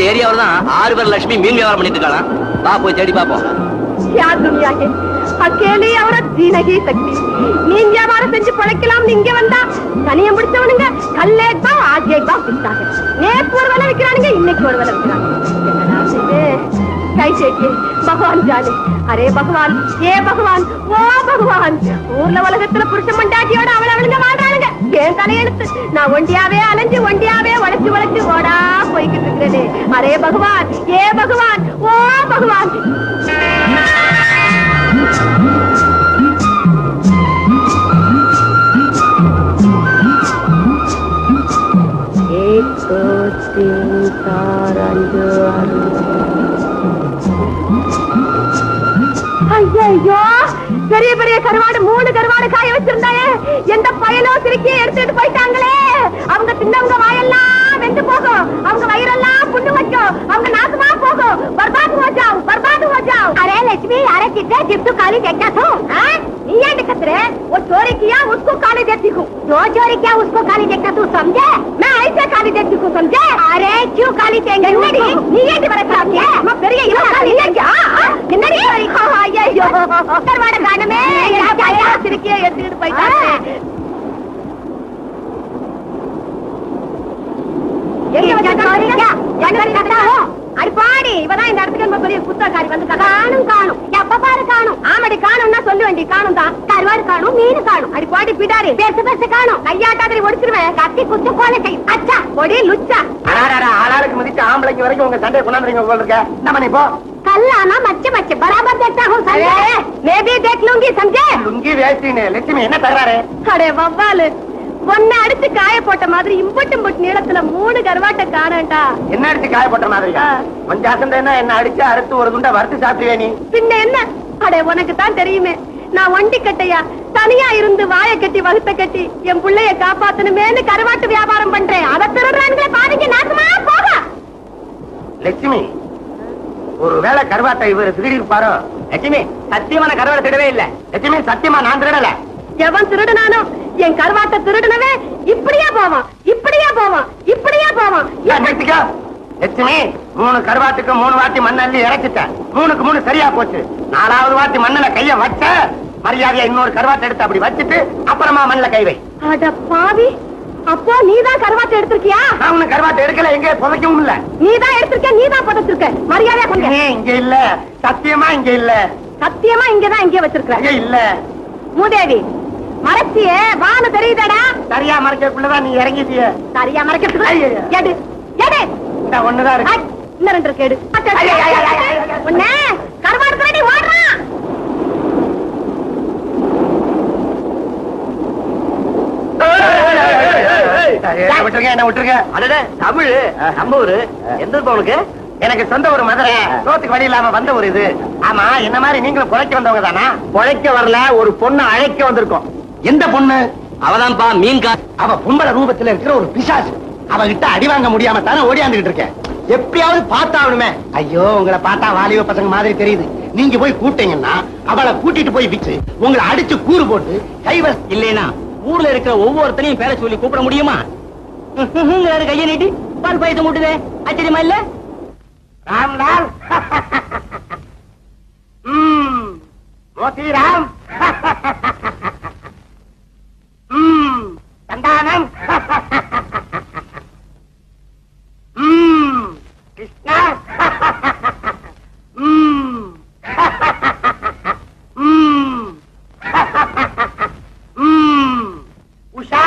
ஏரியாவில் தான் 6 பேர் லட்சுமி மீன் வியாபாரம் பண்ணிட்டு இருக்காங்க. வா போய் தேடி பாப்போம். क्या दुनिया है, अकेले औरत जी नहीं सकती. மீன் வியாபாரம் செஞ்சு பழைக்கலாம். இங்க வந்தா தனியம் பிடிச்சவனுங்க கல் एक भाव आज एक भाव बिकता है. நேத்து ஒரு விலை விக்கிறானுங்க, இன்னைக்கு ஒரு விலை விக்கிறாங்க. என்னடா செய்ய? कैसे के भगवान जाने. अरे भगवान, ये भगवान, वो भगवान. ஊர்ல உலகத்துல புருஷ மண்டாட்டியோட அவளுங்க வாழ்றானுங்க. ஏன் தலையெழுத்து நான் ஒண்டியாவே அலைஞ்சு ஒண்டியாவே உழைச்சு உழைச்சு ஓடா போய்கிட்டு இருக்கிறேனே. அரே பகவான், ஏ பகவான், ஓ பகவான். एक दो तीन चार அஞ்சு ஆறு. ஐயோ, பெரிய பெரிய கருவாடு 3 கருவாடு காய வச்சிருந்தாயே, எந்த பயலோ திருக்கி எடுத்துட்டு போயிட்டாங்களே. அவங்க தின்னவங்க வாயெல்லாம் வெந்து போகும், அவங்க வயிறெல்லாம் புண்ணு வைக்கும், அவங்க நாசமா போகும். बर्बाद हो जाओ, बर्बाद हो जाओ. अरे लक्ष्मी, अरे चिट्टे चिप्स काली देखा तो நீ ஏன் கத்துற? ஒரு देखूं। दो चोरी क्या उसको खाली देखना तू समझे? मैं ऐसे खाली देखती को समझे? अरे क्यों खाली देंगे? நீ ஏன் வரச்சாங்க? அம்மா பெரிய இல்ல நீ ஏன் என்னடி? ஐயோ கர்வாட காணமே என்ன பையா திருக்கியே எடுத்துட்டு போயிட்டாங்க. எங்க வச்ச சோரிங்க? என்ன கட்டா ஹோ? அடிப்பாடி இவதான் இந்த இடத்துக்கு நம்ம பெரிய குத்தக்காரி வந்து காணும் காணும் எப்ப பாரு காணும். ஆமடி காணும்னா சொல்லு வேண்டி காணும் தான். கருவாடு காணும் மீன் காணும். அடிப்பாடி பிடாரி பேச பேச காணும். கையாட்டாதிரி ஒடிச்சிருவேன். கத்தி குத்து போல கை அச்சா பொடி லுச்சா. ஆளாளுக்கு மதிச்சு ஆம்பளைக்கு வரைக்கும் உங்க சண்டையை கொண்டாந்துறீங்க போல இருக்க. என்ன பண்ணி போ. கல்லானா மச்ச மச்ச பராபர் देखता हूं समझे? मैं भी देख लूंगी समझे? லுங்கி வேஷ்டின்னு லட்சுமி என்ன தகராறு? அடே வவ்வாலு பொண்ணை அடிச்சு காய போட்ட மாதிரி இம்பட்டும் பட்டு நீளத்துல 3 கருவாட்டை காணண்டா. என்ன அடிச்சு காய போட்ட மாதிரி? கொஞ்சம் அசந்தேன்னா என்ன அடிச்சு அறுத்து ஒரு துண்டை வறுத்து சாப்பிடுவே நீ. பின்ன என்ன? அடே உனக்கு தான் தெரியுமே நான் ஒண்டி கட்டையா தனியா இருந்து வாயை கட்டி வகுத்த கட்டி என் புள்ளைய காப்பாத்தணுமேன்னு கருவாட்டு வியாபாரம் பண்றேன். அதை திருடுறான்களே பாருங்க நாசமா போக. லட்சுமி ஒருவேளை கருவாட்டை இவர் திருடி இருப்பாரோ? லட்சுமி சத்தியமான கருவாட்டை திருடவே இல்ல. லட்சுமி சத்தியமா நான் திருடல. எவன் திருடுனானோ என் கருவாட்டை திருடுனவே இப்படியே போவான் இப்படியே போவான் இப்படியே போவான். லட்சுமி 3 கருவாட்டுக்கு 3 வாட்டி மண்ணள்ளி இறச்சிட்டேன். 3க்கு 3 சரியா போச்சு. 4வது வாட்டி மண்ணில கைய வச்ச மரியாதையா இன்னொரு கருவாட்டை எடுத்து அப்படி வச்சுட்டு அப்புறமா மண்ணில கை வை. அட பாவி அப்போ நீதான் கருவாட்டை எடுத்திருக்கியா? நான் கருவாட்டை எடுக்கல. எங்க புதைக்கவும் இல்ல. நீதான் எடுத்திருக்க நீதான் புதைச்சிருக்க. மரியாதையா கொஞ்சம் இங்க இல்ல. சத்தியமா இங்க இல்ல. சத்தியமா இங்கதான் இங்கே வச்சிருக்க. இல்ல மூதேவி மறைச்சியே வானு தெரியுதடா. சரியா மறைக்கிறதுக்குள்ளதான் நீ இறங்கிட்டிய. சரியா மறைக்கிறதுக்கு எடு எடு. இந்த ஒண்ணுதான் இருக்கு. இன்னும் 2 கேடு. உன்ன கருவாடு தாண்டி ஓடுறான். விட்டுருங்க என்ன விட்டுருங்க. அடடே தமிழ் நம்ம ஊரு எந்த ஊருக்கு உனக்கு? எனக்கு சொந்த ஒரு மதுரை. சோத்துக்கு வழி இல்லாம வந்த ஒரு இது. ஆமா என்ன மாதிரி நீங்களும் பொழைக்க வந்தவங்க தானா? பொழைக்க வரல, ஒரு பொண்ணு அழைக்க வந்திருக்கோம். எந்த பொண்ணு? அவதான்ப்பா மீன்கார். அவ பொம்பளை ரூபத்துல இருக்கிற ஒரு பிசாசு. அவகிட்ட அடி வாங்க முடியாம தானே ஓடியாந்துகிட்டு இருக்கேன். எப்படியாவது பார்த்தாவணுமே. ஐயோ உங்களை பார்த்தா வாலிப பசங்க மாதிரி தெரியுது. நீங்க போய் கூட்டீங்கன்னா அவளை கூட்டிட்டு போய் விச்சு உங்களை அடிச்சு கூறு போட்டு கைவஸ் இல்லைனா ஊர்ல இருக்கிற ஒவ்வொருத்தனையும் பேர சொல்லி கூப்பிட முடியுமா? கையை நீட்டி பால் பாயசம் மூட்டுதே ஆச்சரியமா இல்ல? ராம்லால் மோதிராம் சந்தானம் கிருஷ்ணா உஷா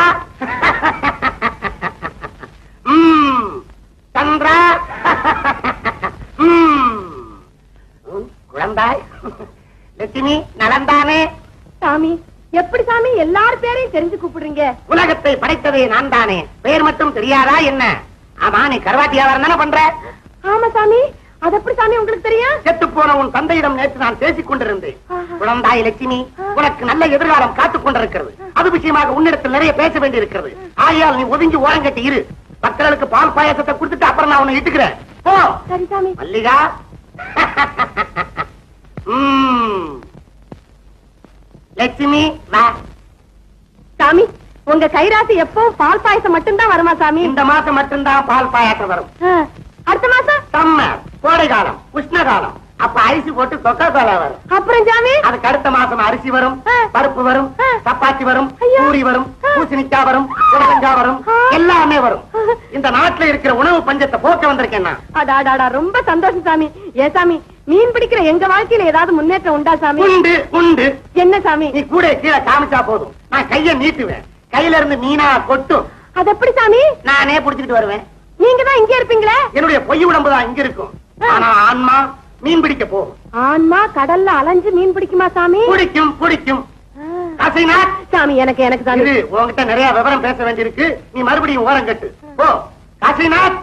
சந்திரா குழந்தாய் லட்சுமி நலந்தானே? சாமி எப்படி சாமி எல்லார் பேரையும் தெரிஞ்சு கூப்பிடுறீங்க? உலகத்தை படைத்ததே நான் தானே. பெயர் மட்டும் தெரியாதா என்ன? ஆமா நீ கருவாட்டி வியாபாரம் தானே பண்ற? ஆமா சாமி அது எப்படி சாமி உங்களுக்கு தெரியும்? செத்து போன உன் தந்தையிடம் நேற்று நான் பேசிக் கொண்டிருந்தேன். குழந்தாய் லட்சுமி உனக்கு நல்ல எதிர்காலம் காத்துக் கொண்டிருக்கிறது. அது விஷயமாக உன்னிடத்தில் நிறைய பேச வேண்டி இருக்கிறது. ஆகையால் நீ ஒதுங்கி ஓரங்கட்டி இரு. மக்களுக்கு பால் பாயசத்தை கொடுத்துட்டு அப்புறம் நான் உன்னை இட்டுக்கிறேன். போ. சரி சாமி. மல்லிகா லட்சுமி வா. சாமி உங்க கைராசி எப்போ பால் பாயசம் மட்டும்தான் வருமா சாமி? இந்த மாசம் மட்டும்தான் பால் பாயாசம் வரும். அடுத்த மாசம் சம்மர் கோடை காலம் உஷ்ண காலம் அப்ப அரிசி போட்டு கொக்கா கோலா வரும். அப்புறம் சாமி அதுக்கு அடுத்த மாசம் அரிசி வரும், பருப்பு வரும், சப்பாத்தி வரும், பூரி வரும், பூசணிக்காய் வரும், புடலங்காய் வரும், எல்லாமே வரும். இந்த நாட்டுல இருக்கிற உணவு பஞ்சத்தை போக்க வந்திருக்கேன் நான். அடாடாடா ரொம்ப சந்தோஷம் சாமி. ஏ சாமி மீன் பிடிக்கிற எங்க வாழ்க்கையில ஏதாவது முன்னேற்றம் உண்டா சாமி? உண்டு உண்டு. என்ன சாமி? நீ கூட கீழே காமிச்சா போதும், நான் கைய நீட்டுவேன். கையில இருந்து மீனா கொட்டும். அது எப்படி சாமி? நானே புடிச்சுக்கிட்டு வருவேன். நீங்க தான் இங்க இருப்பீங்களே? என்னுடைய பொய் உடம்பு தான் இங்க இருக்கும். ஆனா ஆன்மா மீன் பிடிக்க போகும். ஆன்மா கடல்ல அலைஞ்சு மீன் பிடிக்குமா சாமி? பிடிக்கும் பிடிக்கும். சாமி எனக்கு எனக்கு சாமி இது உங்ககிட்ட நிறைய விவரம் பேச வேண்டியிருக்கு. நீ மறுபடியும் ஓரம் கட்டு போ. காசிநாத்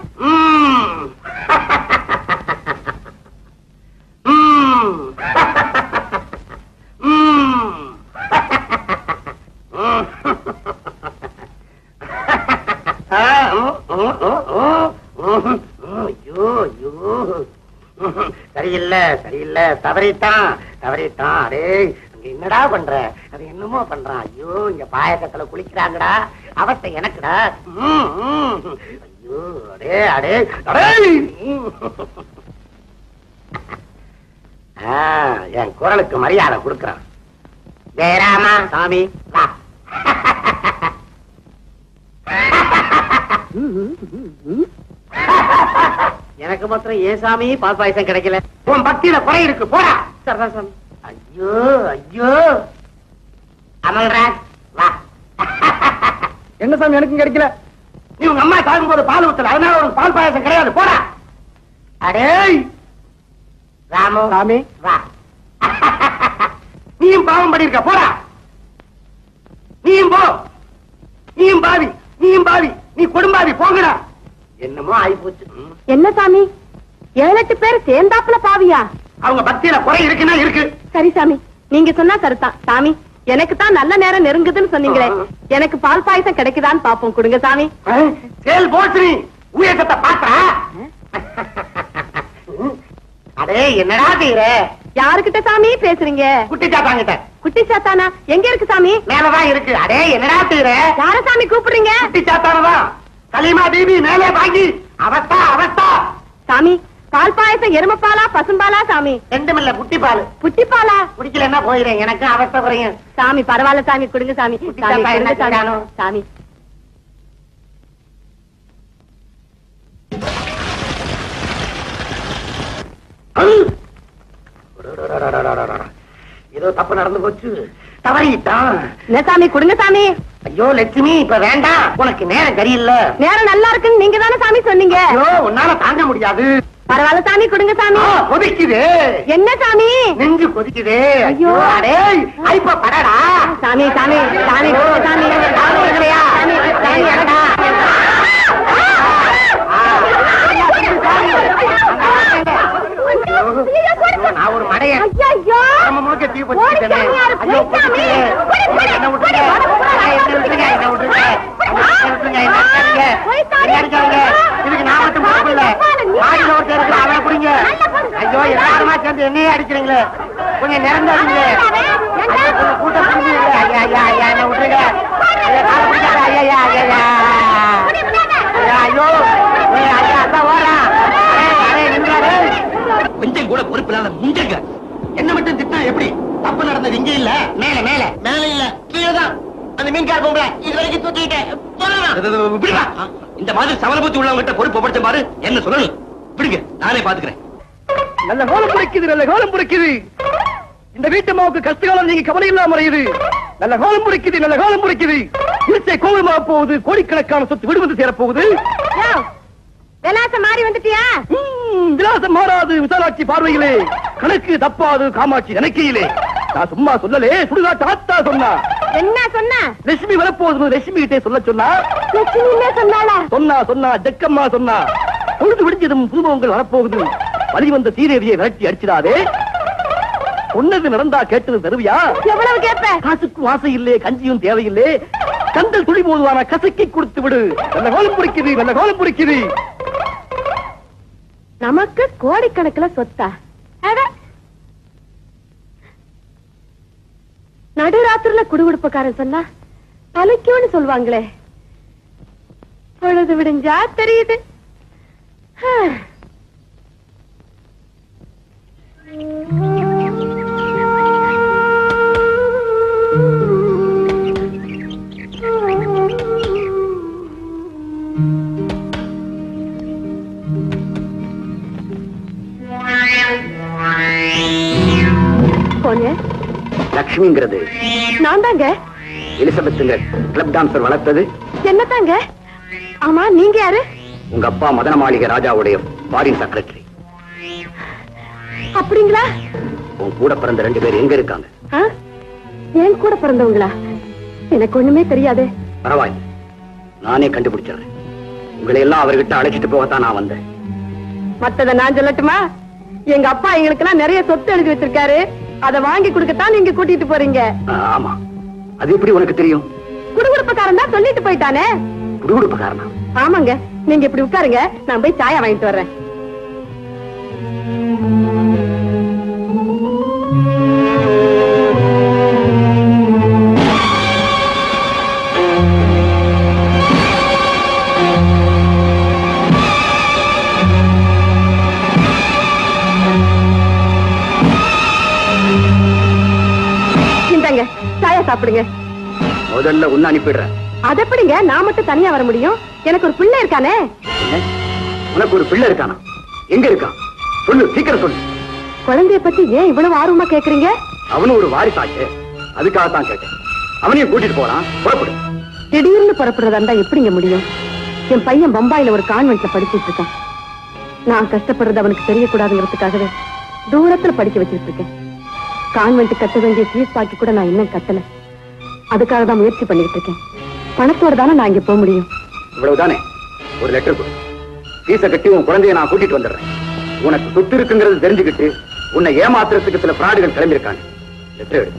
சரியில்லை சரியில்லை, தவறிட்டான் தவறிட்டான். அடே அங்க என்னடா பண்ற? அது என்ன என்னமோ பண்றான். ஐயோ, இங்க பாயக்கத்துல குளிக்கிறாங்கடா, அவஸ்தை எனக்குடா. ஐயோ, அடே அடே அடே. என் குரலுக்கு மரியாதை கொடுக்கறான். ஜெயராமா சாமி வா. எனக்கு மாத்திரம் ஏன் சாமி பால் பாயசம் கிடைக்கல? உன் பக்தியில குறை இருக்கு, போடா. சரதாசம். ஐயோ ஐயோ, அமல்ராஜ் வா. என்ன சாமி எனக்கும் கிடைக்கல? நீ உங்க அம்மா சாகும் போது பால் ஊத்தல, அதனால ஒரு பால் பாயசம் கிடையாது, போடா. அடே ராமு சாமி வா. நீயும் பாவம் பண்ணிருக்க, போடா. நீயும் போ. நீயும் பாவி, நீயும் பாவி, நீ கொடும்பாவி, போங்கடா. என்னமோ ஆயிப்போச்சு. என்ன சாமி 7-8 பேர் சேர்ந்தாப்புல பாவியா? அவங்க பக்தியில குறை இருக்குன்னா இருக்கு. சரி சாமி, நீங்க சொன்னா கருத்தான். சாமி, எனக்கு தான் நல்ல நேரம் நெருங்குதுன்னு சொன்னீங்களே, எனக்கு பால் பாயசம் கிடைக்குதான்னு பாப்போம், கொடுங்க சாமி. சேல் போச்சு, ஊயக்கத்தை பாத்தா. அடே என்னடா செய்யற? யாருக்கிட்ட சாமி பேசுறீங்க? குட்டி சாத்தாங்கிட்ட. குட்டி சாத்தானா? எங்க இருக்கு சாமி? மேலதான் இருக்கு. அடே என்னடா செய்யற? யார சாமி கூப்பிடுறீங்க? குட்டி சாத்தானதான். கலிமா தீபி மேலே வாங்கி அவஸ்தா அவஸ்தா. சாமி, பால் பாயசம் எருமப்பாலா பசும்பாலா சாமி? ரெண்டுமில்ல, குட்டி பால். குட்டி பாலா? குடிக்கலன்னா போயிடுறேன், எனக்கு அவஸ்தை குறையும். சாமி பரவாயில்ல சாமி, கொடுங்க சாமி. குட்டி சாமி, சாத்தா என்ன கொடுங்க சாமி. செய்றானோ? சாமி ஏதோ தப்பு நடந்து போச்சு, தவறிட்டான். என்ன சாமி, கொடுங்க சாமி. ஐயோ லட்சுமி, இப்ப வேண்டாம், உனக்கு நேரம் சரியில்லை. நேரம் நல்லா இருக்குன்னு நீங்க தானே சாமி சொன்னீங்க. ஐயோ, உன்னால தாங்க முடியாது. பரவாயில்ல சாமி, கொடுங்க சாமி. கொதிக்குது. என்ன சாமி? நெஞ்சு கொதிக்குது. ஐயோ. ஐயோ அடே, ஐப்ப படடா. சாமி சாமி சாமி, கொடுங்க சாமி. சாமி இல்லையா? சாமி, சாமி அடடா. நான் ஒரு மடையன். நம்ம முழுக்க தீ பத்திட்டேனே. ஐயோ கொதிக்குது. என்ன விட்டுருங்க, என்ன விட்டுருங்க, என்ன விட்டுருங்க, என்ன விட்டுருங்க, என்ன இருக்காருங்க, என்ன இருக்காருங்க. இதுக்கு நான் மட்டும் பொறுப்பில்ல. மாடியில் ஒருத்தர் இருக்கிற, அவனை பிடிங்க. ஐயோ, எல்லாருமா சேர்ந்து என்னையே அடிக்கிறீங்களே, கொஞ்சம் நிறந்தாதீங்களே. ஐயோ, கொஞ்சம் கூட்டம் புரிஞ்சுங்களே. ஐயா ஐயா ஐயா, என்ன விட்டுருங்க. ஐயா, காலை பிடிக்காத. ஐயா ஐயா ஐயா ஐயா. ஐயோ ஐயா, அதான் ஓடுறா. அரே நின்றாரு. கொஞ்சம் கூட பொறுப்பு இல்லாத முஞ்சங்க. என்ன மட்டும் திட்டினா எப்படி? தப்பு நடந்தது இங்க இல்ல, மேல மேல மேல இல்ல, கீழதான். அந்த மீன்கார பொம்பளை இது வரைக்கும் தூக்கிட்டேன். விடுவா. இந்த மாதிரி சமரபுத்தி உள்ளவங்கிட்ட பொறுப்பு படுத்த பாரு, என்ன சொல்லணும்? விடுங்க, நானே பாத்துக்கிறேன். நல்ல காலம் பிடிக்குது, நல்ல காலம் பிடிக்குது. இந்த வீட்டு மாவுக்கு கஷ்டகாலம் நீங்க கவலை இல்லாம மறையுது. நல்ல காலம் பிடிக்குது, நல்ல காலம் பிடிக்குது. இசை கோவிமா போகுது, கோடிக்கணக்கான சொத்து விடுவது சேரப்போகுது. விலாசம் மாறி வந்துட்டியா? விலாசம் மாறாது விசாலாட்சி பார்வையிலே, கணக்கு தப்பாது காமாட்சி நினைக்கையிலே. நான் சும்மா சொல்லலே, சுடுகாட்டு ஆத்தா சொன்னா. என்ன சொன்னா? லட்சுமி வரப்போகுது, லட்சுமி கிட்டே சொல்ல சொன்னா. லட்சுமி சொன்னாளா? சொன்னா ஜக்கம்மா சொன்னா. பொழுது விடிஞ்சதும் புதுமுகங்கள் வரப்போகுது. வழி வந்த சீதேவியை விரட்டி அடிச்சிடாதே. சொன்னது நடந்தா கேட்டது தருவியா? எவ்வளவு கேட்ப? காசுக்கும் ஆசை இல்லே, கஞ்சியும் தேவையில்லை. கந்தல் துளி போதுவான கசக்கி கொடுத்து விடு. நல்ல காலம் பிடிக்குது, நல்ல காலம் பிடிக்குது. நமக்கு கோடிக்கணக்கில் சொத்தா? நடுராத்திரில குடுகுடுப்பக்காரன் சொன்னா தலைக்குன்னு சொல்லுவாங்களே, பொழுது விடிஞ்சா தெரியுது. லட்சுமிங்கிறது நான் தாங்க. எலிசபெத்துங்கிற கிளப் டான்சர் வளர்த்தது என்ன தாங்க? ஆமா, நீங்க யாரு? உங்க அப்பா மதன மாளிகை ராஜாவுடைய ஃபாரின் செக்ரட்டரி. அப்படிங்களா? உன் கூட பிறந்த 2 பேர் எங்க இருக்காங்க? என் கூட பிறந்தவங்களா? எனக்கு ஒண்ணுமே தெரியாது. பரவாயில்லை, நானே கண்டுபிடிச்சிடுறேன். உங்களை எல்லாம் அவர்கிட்ட அழைச்சிட்டு போகத்தான் நான் வந்தேன். மத்தத நான் சொல்லட்டுமா? எங்க அப்பா எங்களுக்கெல்லாம் நிறைய சொத்து எழுதி வச்சிருக்காரு. அதை வாங்கி கொடுக்கத்தான் நீங்க கூட்டிட்டு போறீங்க. ஆமா, அது எப்படி உனக்கு தெரியும்? குடுகுடுப்பக்காரன் தான் சொல்லிட்டு போயிட்டானே. குடுகுடுப்பக்காரனா? ஆமாங்க. நீங்க இப்படி உட்காருங்க, நான் போய் சாயா வாங்கிட்டு வர்றேன். சாப்பிடுங்க. முதல்ல உன்ன அனுப்பிடுறேன். அது எப்படிங்க நான் மட்டும் தனியா வர முடியும்? எனக்கு ஒரு பிள்ளை இருக்கானே. உனக்கு ஒரு பிள்ளை இருக்கானா? எங்க இருக்கான்? சொல்லு, சீக்கிரம் சொல்லு. குழந்தைய பத்தி ஏன் இவ்வளவு ஆர்வமா கேக்குறீங்க? அவனு ஒரு வாரிசாச்சு, அதுக்காகத்தான் கேட்டேன். அவனையும் கூட்டிட்டு போறான், புறப்படு. திடீர்னு புறப்படுறதா இருந்தா எப்படிங்க முடியும்? என் பையன் பம்பாயில ஒரு கான்வென்ட்ல படிச்சிட்டு இருக்கான். நான் கஷ்டப்படுறது அவனுக்கு தெரியக்கூடாதுங்கிறதுக்காகவே தூரத்துல படிக்க வச்சிட்டு இருக்கேன். கான்வென்ட் கட்ட வேண்டிய ஃபீஸ் பாக்கி கூட நான் இன்னும் கட்டல. அதுக்காக தான் முயற்சி பண்ணிட்டு இருக்கேன். பணத்தோட தானே நான் இங்க போக முடியும். இவ்வளவுதானே? ஒரு லெட்டர் கொடு. ஃபீஸ கட்டி உன் குழந்தைய நான் கூட்டிட்டு வந்துடுறேன். உனக்கு சொத்து இருக்குங்கிறது தெரிஞ்சுக்கிட்டு உன்னை ஏமாத்துறதுக்கு சில பிராடுகள் கிளம்பியிருக்காங்க. லெட்டர் எடு.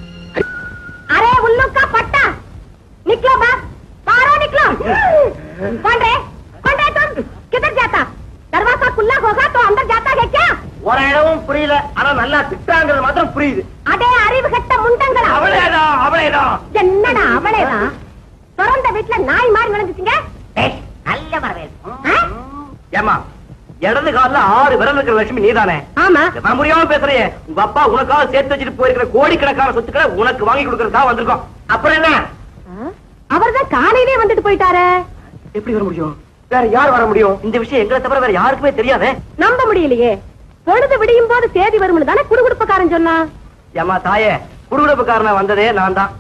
அரே உன்னுக்கா பட்டா निकलो बाप, बाहर निकलो। कौन रे तुम? किधर जाता? दरवाजा खुला होगा तो अंदर जाता है क्या? ஒரு இடமும் புரியல, ஆனா நல்லா திட்டாங்கிறது மாத்திரம் புரியுது. அடே அறிவு கட்ட முண்டங்களா! அவளேதான். என்னடா அவளேதான்? திறந்த வீட்டுல நாய் மாதிரி விளைஞ்சிட்டீங்க. நல்ல வரவேல். ஏமா, இடது கால்ல 6 விரல் இருக்கிற லட்சுமி நீதானே? ஆமா. நான் முடியாம பேசுறேன். உங்க அப்பா உனக்காக சேர்த்து வச்சுட்டு போயிருக்கிற கோடிக்கணக்கான சொத்துக்களை உனக்கு வாங்கி கொடுக்கறதா வந்திருக்கோம். அப்புறம் என்ன? அவர்தான் காலையிலே வந்துட்டு போயிட்டாரு. எப்படி வர முடியும்? வேற யார் வர முடியும்? இந்த விஷயம் எங்களை தவிர வேற யாருக்குமே தெரியாதே. நம்ப முடியலையே. பொழுது விடியும் போது தேதி வரும்னு தானே குடுகுடுப்பக்காரன் சொன்னா. ஏமா தாயே, குடுகுடுப்புக்காரனா வந்ததே நான் தான்.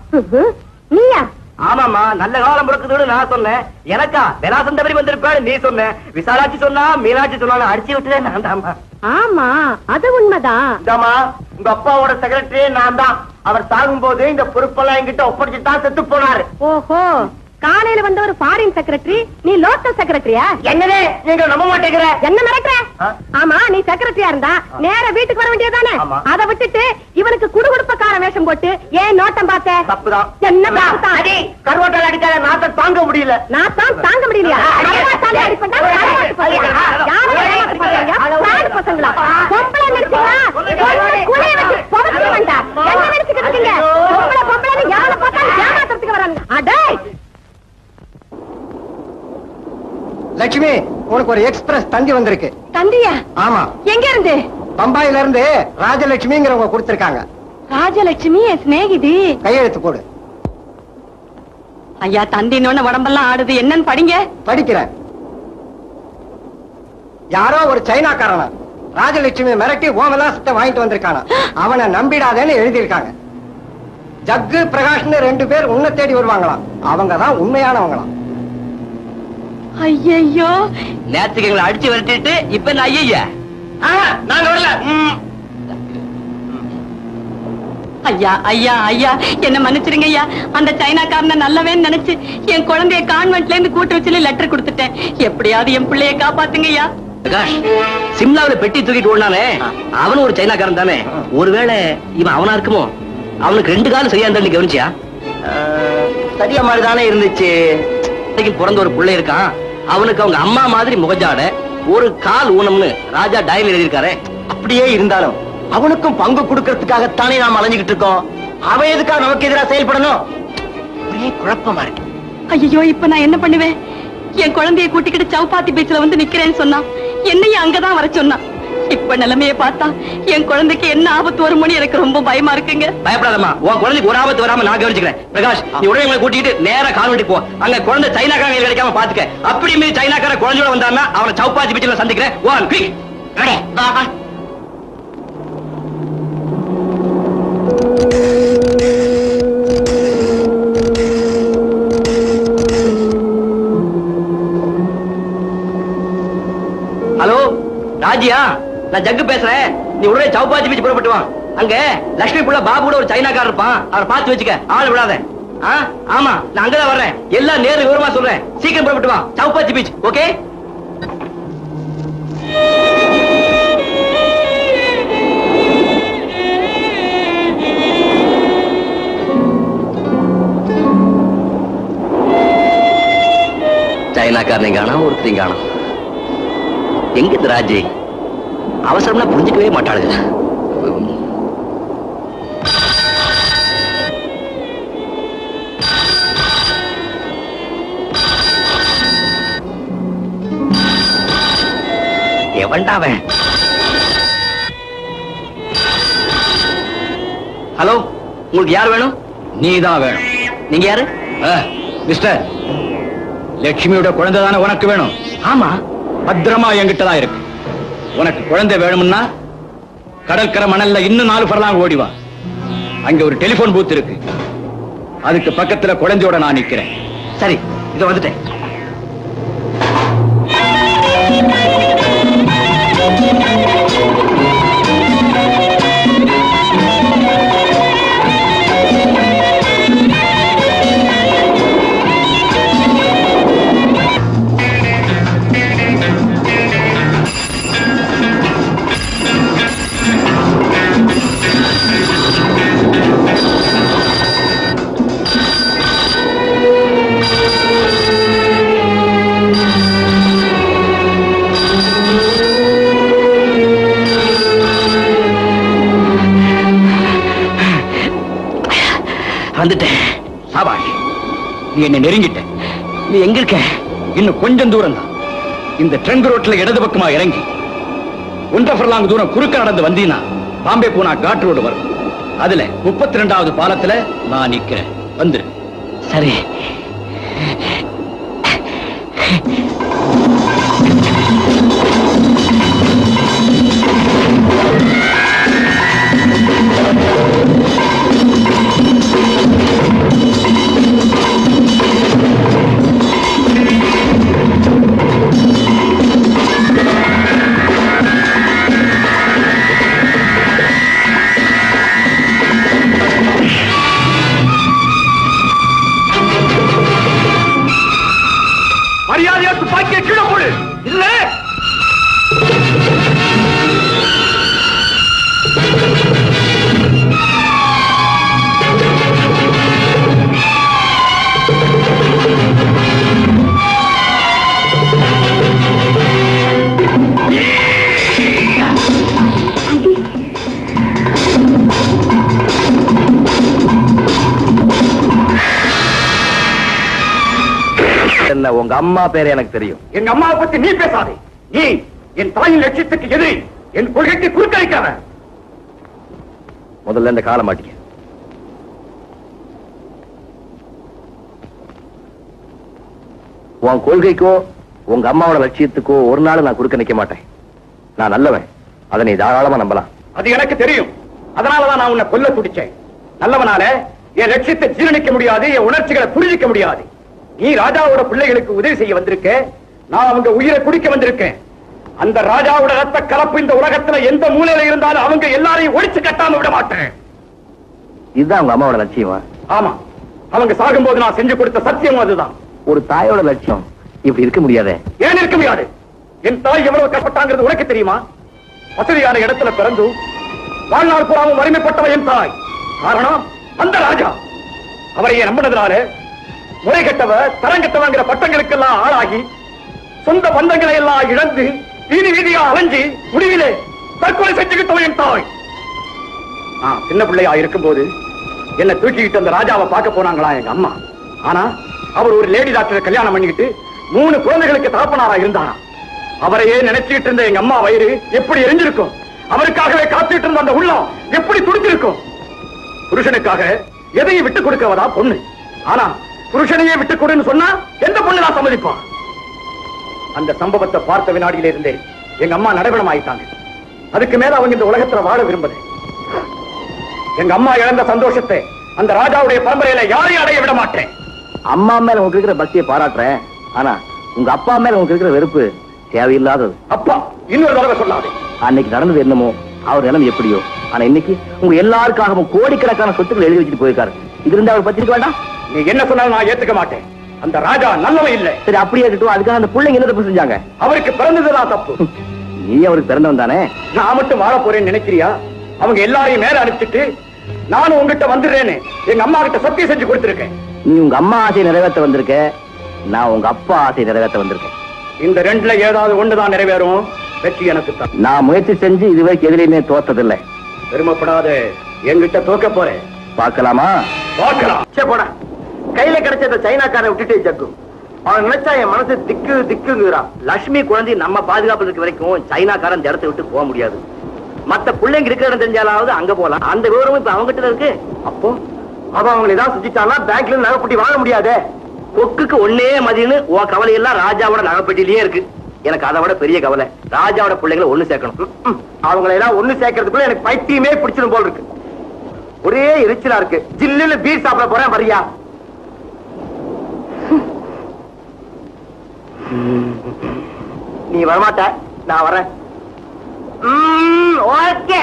நீயா? ஆமாமா, நல்ல காலம் பிறக்குதுன்னு நான் சொன்னேன். எனக்கா விலாசம் தவறி வந்திருப்பாரு நீ சொன்ன. விசாலாட்சி சொன்னா, மீனாட்சி சொன்னாலும் அடிச்சு விட்டுதே நான் தாமா. ஆமா, அது உண்மைதான். இந்தாமா, உங்க அப்பாவோட செக்ரட்டரியே நான் தான். அவர் சாகும் போது இந்த பொறுப்பெல்லாம் என்கிட்ட ஒப்படைச்சு தான் செத்து போனாரு. ஓஹோ, காலையில வந்த ஒரு ஃபாரின் செக்ரட்டரி, நீ லோக்கல் செக்ரட்டரியா? என்னதே நீங்க நம்ப மாட்டேங்கிற? என்ன மிரட்டுற? ஆமா, நீ செக்ரட்டரியா இருந்தா நேர வீட்டுக்கு வர வேண்டியதானே? அதை விட்டுட்டு இவனுக்கு குடுகுடுப்பக்கார வேஷம் போட்டு ஏன் நோட்டம் பார்த்த? தப்புதான். என்ன பார்த்தா? கருவாட்டால் அடிக்காத நாத்த தாங்க முடியல. நான் தான் தாங்க முடியலையா? கருவாட்டால அடிப்பட்டா பசங்களா பொம்பளை நினைச்சீங்களா? குழைய வச்சு புதைச்சு வேண்டாம். என்ன நினைச்சுக்கிட்டு இருக்கீங்க? பொம்பளை யாரை பார்த்தாலும் ஏமாத்துறதுக்கு வராங்க. அடே லட்சுமி, உனக்கு ஒரு எக்ஸ்பிரஸ் தந்தி வந்திருக்கு. தந்தியா? ஆமா. எங்க இருந்து? பம்பாயில இருந்து ராஜலட்சுமிங்கிறவங்க கொடுத்திருக்காங்க. ராஜலட்சுமி என் சிநேகிதி. கையெழுத்து போடு. ஐயா, தந்தினோட உடம்பெல்லாம் ஆடுது. என்னன்னு படிங்க. படிக்கிறேன். யாரோ ஒரு சைனாக்காரனா ராஜலட்சுமி மிரட்டி ஓமலாசத்தை வாங்கிட்டு வந்திருக்கானா. அவனை நம்பிடாதேன்னு எழுதியிருக்காங்க. ஜக்கு பிரகாஷ்னு 2 பேர் உன்னை தேடி வருவாங்களாம். அவங்கதான் உண்மையானவங்களாம். ஐயோ, நேத்துக்கு எங்களை அடிச்சு விரட்டிட்டு இப்ப நான் ஐயா நாங்க வரல. ஐயா ஐயா ஐயா, என்ன மன்னிச்சிருங்க ஐயா. அந்த சைனாக்காரனை நல்லவே நினைச்சு என் குழந்தைய கான்வென்ட்ல இருந்து கூட்டு வச்சு லெட்டர் கொடுத்துட்டேன். எப்படியாவது என் பிள்ளைய காப்பாத்துங்க ஐயா. பிரகாஷ், சிம்லாவில பெட்டி தூக்கிட்டு ஓடுனானே, அவனும் ஒரு சைனாக்காரன் தானே? ஒருவேளை இவன் அவனா இருக்குமோ? அவனுக்கு 2 காலம் சரியா இருந்தா கவனிச்சியா? சரியா மாதிரி தானே இருந்துச்சு. பிறந்த ஒரு பிள்ளை இருக்கான். அவனுக்கு அவங்க அம்மா மாதிரி முகஜாட, ஒரு கால் ஊனம்னு ராஜா டைரியில் எழுதியிருக்காரு. அப்படியே இருந்தாலும் அவனுக்கும் பங்கு கொடுக்கறதுக்காகத்தானே நாம அலைஞ்சுக்கிட்டு இருக்கோம். அவன் எதுக்காக நமக்கு எதிராக செயல்படணும்? ஒரே குழப்பமா இருக்கு. ஐயோ, இப்ப நான் என்ன பண்ணுவேன்? என் குழந்தைய கூட்டிக்கிட்டு சவுப்பாத்தி பீச்ல வந்து நிக்கிறேன்னு சொன்னான். என்னையும் அங்கதான் வர சொன்னான். இப்ப நிலைமையை பார்த்தா என் குழந்தைக்கு என்ன ஆபத்து வருமோன்னு எனக்கு ரொம்ப பயமா இருக்குங்க. பயப்படாதம்மா, உன் குழந்தைக்கு ஒரு ஆபத்து வராம நான் கவனிச்சுக்கிறேன். பிரகாஷ், நீ உடனே உங்களை கூட்டிட்டு நேரா கான்வென்ட் போ. அங்க குழந்தை சைனாக்காரங்க கிடைக்காம பாத்துக்க. அப்படி மீறி சைனாக்கார குழந்தையோட வந்தான்னா அவனை சவுப்பாத்தி பீச்சில் சந்திக்கிறேன். One quick. ஹலோ ராஜியா, நான் ஜக்கு பேசுறேன். நீ உடனே சவுப்பாத்தி பீச் புறப்பட்டு வா. அங்க லட்சுமி புள்ள பாபு கூட ஒரு சைனாக்காரர் இருப்பான். அவரை பார்த்து வச்சுக்க, ஆள் விடாத. ஆமா, நான் அங்கதான் வர்றேன். எல்லாம் நேரு விவரமா சொல்றேன். சீக்கிரம் புறப்பட்டு வா, சவுப்பாத்தி பீச். ஓகே? சைனாக்காரனை காணோம், ஒருத்தரையும் காணோம். எங்க இந்த ராஜி? அவசரம்னா புரிஞ்சுக்கவே மாட்டாளுங்க. எவன்டாவன்? ஹலோ, உங்களுக்கு யார் வேணும்? நீதான் வேணும். நீங்க யாரு? மிஸ்டர், லட்சுமியோட குழந்தை தானே உனக்கு வேணும்? ஆமா. பத்திரமா என்கிட்ட தான் இருக்கு. உனக்கு குழந்தை வேணும்னா கடற்கரை மணல்ல இன்னும் 4 ஃபர்லாங் ஓடிவா. அங்க ஒரு டெலிபோன் பூத் இருக்கு. அதுக்கு பக்கத்துல குழந்தையோட நான் நிக்கிறேன். சரி, இத வந்துட்டேன். வந்துட்டேன். சாபாஷ், நீ என்ன நெருங்கிட்ட. நீ எங்க இருக்க? இன்னும் கொஞ்சம் தூரம் தான். இந்த ட்ரங்க் ரோட்ல இடது பக்கமா இறங்கி 1.5 ஃபர்லாங் தூரம் குறுக்க நடந்து வந்தீனா பாம்பே பூனா காட் ரோடு வரும். அதுல 32வது பாலத்துல நான் நிக்கிறேன். வந்துரு. சரி. மரியாதையா துப்பாக்கியை கீழே போடு. இல்ல என்ன, உங்க அம்மா பேரு எனக்கு தெரியும். எங்க அம்மாவை பத்தி நீ பேசாதே. நீ என் தாயின் லட்சியத்துக்கு எதிரி. என் கொள்கைக்கு குறுக்களிக்காத. முதல்ல இந்த காலை மாட்டிக்க. உன் கொள்கைக்கோ உங்க அம்மாவோட லட்சியத்துக்கோ ஒரு நாள் நான் குறுக்க நிக்க மாட்டேன். நான் நல்லவன், அதை நீ தாராளமா நம்பலாம். அது எனக்கு தெரியும். அதனாலதான் நான் உன்னை கொல்ல துடிச்சேன். நல்லவனால என் லட்சியத்தை ஜீரணிக்க முடியாது, என் உணர்ச்சிகளை புரிஞ்சிக்க முடியாது. நீ ராஜாவோட பிள்ளைகளுக்கு உதவி செய்ய வந்திருக்க, நான் அவங்க உயிரை குடிக்க வந்திருக்கேன். அந்த ராஜாவோட ரத்த கலப்பு இந்த உலகத்துல எந்த மூலையில இருந்தாலும் அவங்க எல்லாரையும் ஒழிச்சு கட்டாம விட மாட்டேன். இதுதான் உங்க அம்மாவோட லட்சியமா? ஆமா, அவங்க சாகும்போது நான் செஞ்சு கொடுத்த சத்தியம் அதுதான். ஒரு தாயோட லட்சியம் இப்படி இருக்க முடியாதே. ஏன் இருக்க முடியாது? என் தாய் எவ்வளவு கஷ்டப்பட்டாங்கிறது உனக்கு தெரியுமா? வசதியான இடத்துல பிறந்து வாழ்நாள் பூராவும் வறுமைப்பட்டவன் என் தாய். காரணம் அந்த ராஜா. அவரையே நம்பினதுனால முறை கட்டவ தரங்கட்டவங்கிற பட்டங்களுக்கெல்லாம் ஆளாகி சொந்த பந்தங்களை எல்லாம் இழந்து வீதி வீதியா அலைஞ்சி முடிவிலே தற்கொலை செஞ்சுக்கிட்டவன் என் தாய். சின்ன பிள்ளையா இருக்கும் போது என்ன தூக்கிக்கிட்டு அந்த ராஜாவை பார்க்க போனாங்களா எங்க அம்மா. ஆனா அவர் ஒரு லேடி டாக்டரை கல்யாணம் பண்ணிக்கிட்டு 3 குழந்தைகளுக்கு தகப்பனாரா இருந்தாரா. அவரையே நினைச்சுக்கிட்டு இருந்த எங்க அம்மா வயிறு எப்படி எரிஞ்சிருக்கும். அவருக்காகவே காத்துட்டு இருந்த அந்த உள்ளம் எப்படி துடிச்சிருக்கும். புருஷனுக்காக எதையும் விட்டுக் கொடுக்கவதா பொண்ணு. ஆனா புருஷனையே விட்டுக் கொடுன்னு சொன்னா எந்த பொண்ணு நான் சம்மதிப்பான்? அந்த சம்பவத்தை பார்த்த வினாடியில இருந்தே எங்க அம்மா நடைபெணம் ஆயிட்டாங்க. அதுக்கு மேல அவங்க இந்த உலகத்துல வாழ விரும்பல. எங்க அம்மா இழந்த சந்தோஷத்தை அந்த ராஜாவுடைய பரம்பரையில யாரையும் அடைய விட மாட்டேன். அம்மா மேல உங்களுக்கு இருக்கிற பக்தியை பாராட்டுறேன். ஆனா உங்க அப்பா மேல உங்களுக்கு இருக்கிற வெறுப்பு தேவையில்லாதது. அப்பா, இன்னொரு தடவை சொல்லாதே. அன்னைக்கு நடந்தது என்னமோ, அவர் நிலம் எப்படியோ, ஆனா இன்னைக்கு உங்க எல்லாருக்காகவும் கோடிக்கணக்கான சொத்துக்கள் எழுதி வச்சுட்டு போயிருக்காரு. இது இருந்தா அவர் பத்திரிக்க வேண்டாம். நீ என்ன சொன்னாலும் நான் ஏத்துக்க மாட்டேன். அந்த ராஜா நல்லவன் இல்லை. சரி, அப்படியே இருக்கட்டும். அதுக்காக அந்த பிள்ளைங்க என்ன தப்பு செஞ்சாங்க? அவருக்கு பிறந்ததுதான் தப்பு. நீ அவருக்கு பிறந்தவன் தானே. நான் மட்டும் வாழ போறேன்னு நினைக்கிறியா? அவங்க எல்லாரையும் மேல அனுப்பிச்சிட்டு நானும் உங்ககிட்ட வந்துடுறேன்னு எங்க அம்மா கிட்ட சத்தியம் செஞ்சு கொடுத்திருக்கேன். நீ உங்க அம்மா ஆசையை நிறைவேற்ற வந்திருக்க, நான் உங்க அப்பா ஆசையை நிறைவேற்ற வந்திருக்கேன். இந்த ரெண்டுல ஏதாவது ஒண்ணுதான் நிறைவேறும். வெற்றி எனக்கு தான். நான் முயற்சி செஞ்சு இதுவரைக்கும் எதிலையுமே தோத்ததில்லை. பெருமைப்படாத, என்கிட்ட தோக்க போறேன். பார்க்கலாமா? பார்க்கலாம். சே போட. கையில கிடைச்சத சைனாக்கார விட்டுட்டே ஜக்கு. அவன் நினைச்சா என் மனசு திக்கு திக்குங்கிறான். லட்சுமி குழந்தை நம்ம பாதுகாப்பு இருக்க வரைக்கும் சைனாக்காரன் இந்த இடத்தை விட்டு போக முடியாது. மத்த பிள்ளைங்க இருக்கிற இடம் தெரிஞ்சாலாவது அங்க போலாம். அந்த விவரமும் இப்ப அவங்ககிட்ட இருக்கு. அப்போ அவன் அவங்களை ஏதாவது செஞ்சுட்டான்னா பேங்க்ல இருந்து நகைப்பட்டி வாங்க முடியாது. கொக்குக்கு ஒன்னே மதின்னு உன் கவலை எல்லாம் ராஜாவோட நகைப்பட்டிலேயே இருக்கு. எனக்கு அதை விட பெரிய கவலை ராஜாவோட பிள்ளைங்களை ஒண்ணு சேர்க்கணும். அவங்களை எல்லாம் ஒண்ணு சேர்க்கறதுக்குள்ள எனக்கு பைத்தியமே பிடிச்சிடும் போல் இருக்கு. ஒரே எரிச்சலா இருக்கு. ஜில்லுன்னு பீர் சாப்பிட போறேன், வரியா? நீ வரமாட்ட, நான் வரேன். ஓகே.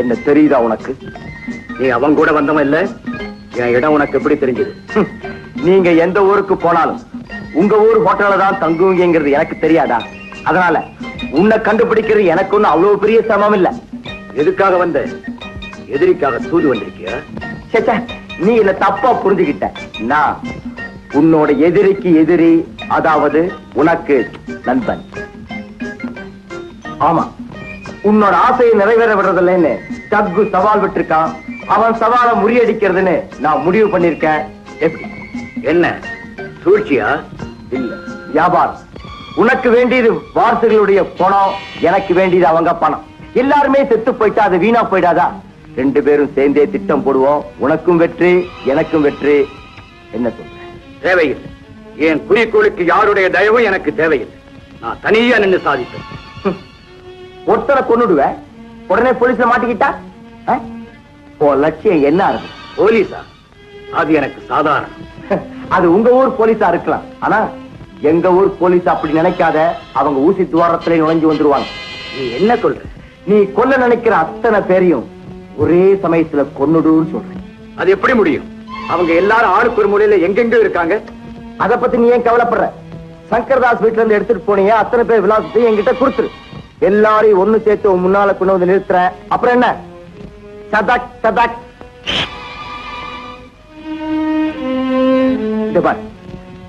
என்ன தெரியுதா உனக்கு? நீ அவன் கூட வந்தவன் இல்ல. என் இடம் உனக்கு எப்படி தெரிஞ்சது? நீங்க எந்த ஊருக்கு போனாலும் உங்க ஊர் ஹோட்டல்ல தான் தங்குவீங்கிறது எனக்கு தெரியாதா? அதனால உன்னை கண்டுபிடிக்கிறது எனக்கு ஒண்ணு அவ்வளவு பெரிய சிரமம் இல்ல. எதுக்காக வந்த? எதிரிக்காக தூது வந்திருக்கியா? சேச்சா, நீ என்ன தப்பா புரிஞ்சுகிட்ட. நான் உன்னோட எதிரிக்கு எதிரி, அதாவது உனக்கு நண்பன். ஆமா, உன்னோட ஆசையை நிறைவேற விடுறதில்லைன்னு ஜக்கு சவால் விட்டுருக்கான். அவன் சவாலை முறியடிக்கிறதுன்னு நான் முடிவு பண்ணிருக்கேன். எப்படி? என்ன சூழ்ச்சியா? இல்ல, வியாபாரம். உனக்கு வேண்டியது வாரசுகளுடைய பணம், எனக்கு வேண்டியது அவங்க பணம். எல்லாருமே செத்து போயிட்டா அது வீணா போயிடாதா? 2 பேரும் சேர்ந்தே திட்டம் போடுவோம். உனக்கும் வெற்றி, எனக்கும் வெற்றி. என்ன சொல்ற? தேவையில்லை. என் குறிக்கோளுக்கு யாருடைய தயவும் எனக்கு தேவையில்லை. நான் தனியா நின்று சாதிப்பேன். ஒருத்தரை கொன்னுடுவேன், உடனே போலீஸ்ல மாட்டிக்கிட்டா உன் லட்சியம் என்ன இருக்கு? போலீஸா? அது எனக்கு சாதாரணம். அது உங்க ஊர் போலீஸா இருக்கலாம். ஆனா எங்க ஊர் போலீஸ் அப்படி நினைக்காத. அவங்க ஊசி துவாரத்திலே நுழைஞ்சு வந்துருவாங்க. நீ என்ன சொல்ற? நீ கொல்ல நினைக்கிற அத்தனை பேரையும் ஒரே சமயத்துல கொன்னுடுன்னு சொல்றேன். அது எப்படி முடியும்? அவங்க எல்லாரும் ஆளுக்கு ஒரு மூலையில எங்கெங்க இருக்காங்க. அத பத்தி நீ ஏன் கவலைப்படுற? சங்கர்தாஸ் வீட்டுல இருந்து எடுத்துட்டு போனீங்க, அத்தனை பேர் விலாசத்தையும் என்கிட்ட கொடுத்துரு. எல்லாரையும் ஒண்ணு சேர்த்து முன்னால கொண்டு வந்து நிறுத்துற. அப்புறம் என்ன? சதக் சதக்.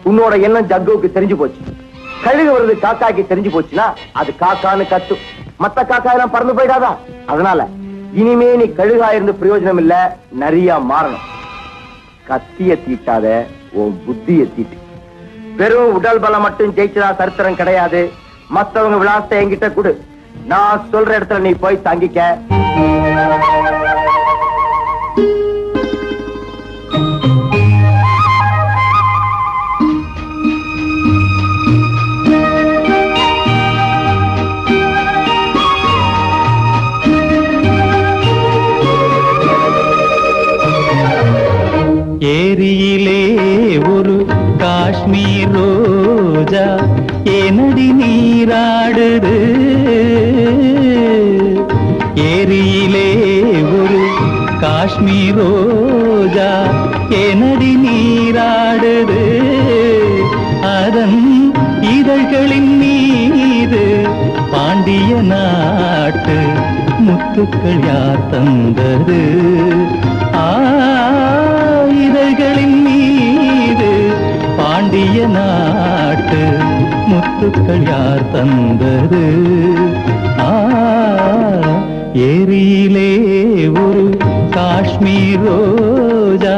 உன்னோட எண்ணம் ஜக்குவுக்கு தெரிஞ்சு போச்சு. கழுகு வருது காக்காய்க்கு தெரிஞ்சு போச்சுன்னா அது காக்கான்னு கத்து. மத்த காக்கா எல்லாம் பறந்து போயிடாதா? அதனால இனிமே நீ கழுகா இருந்து பிரயோஜனம் இல்ல, நிறைய மாறணும். கத்திய தீட்டாத, உன் புத்திய தீட்டு. வெறும் உடல் பலம் மட்டும் ஜெயிச்சதா சரித்திரம் கிடையாது. மத்தவங்க விளாசத்தை என்கிட்ட கொடு. நான் சொல்ற இடத்துல நீ போய் தங்கிக்க. ஏரியிலே ஒரு காஷ்மீர் ரோஜா ஏனடி நீராடுது. ஏரியிலே ஒரு காஷ்மீர் ரோஜா ஏனடி நீராடுது. அதன் இதழ்களின் மீது பாண்டிய நாட்டு முத்துக்கள் யார் தந்தது? இதழ்களின் மீது பாண்டிய நாட்டு முத்துக்கள் யார் தந்தது? ஏரியிலே ஒரு காஷ்மீர் ரோஜா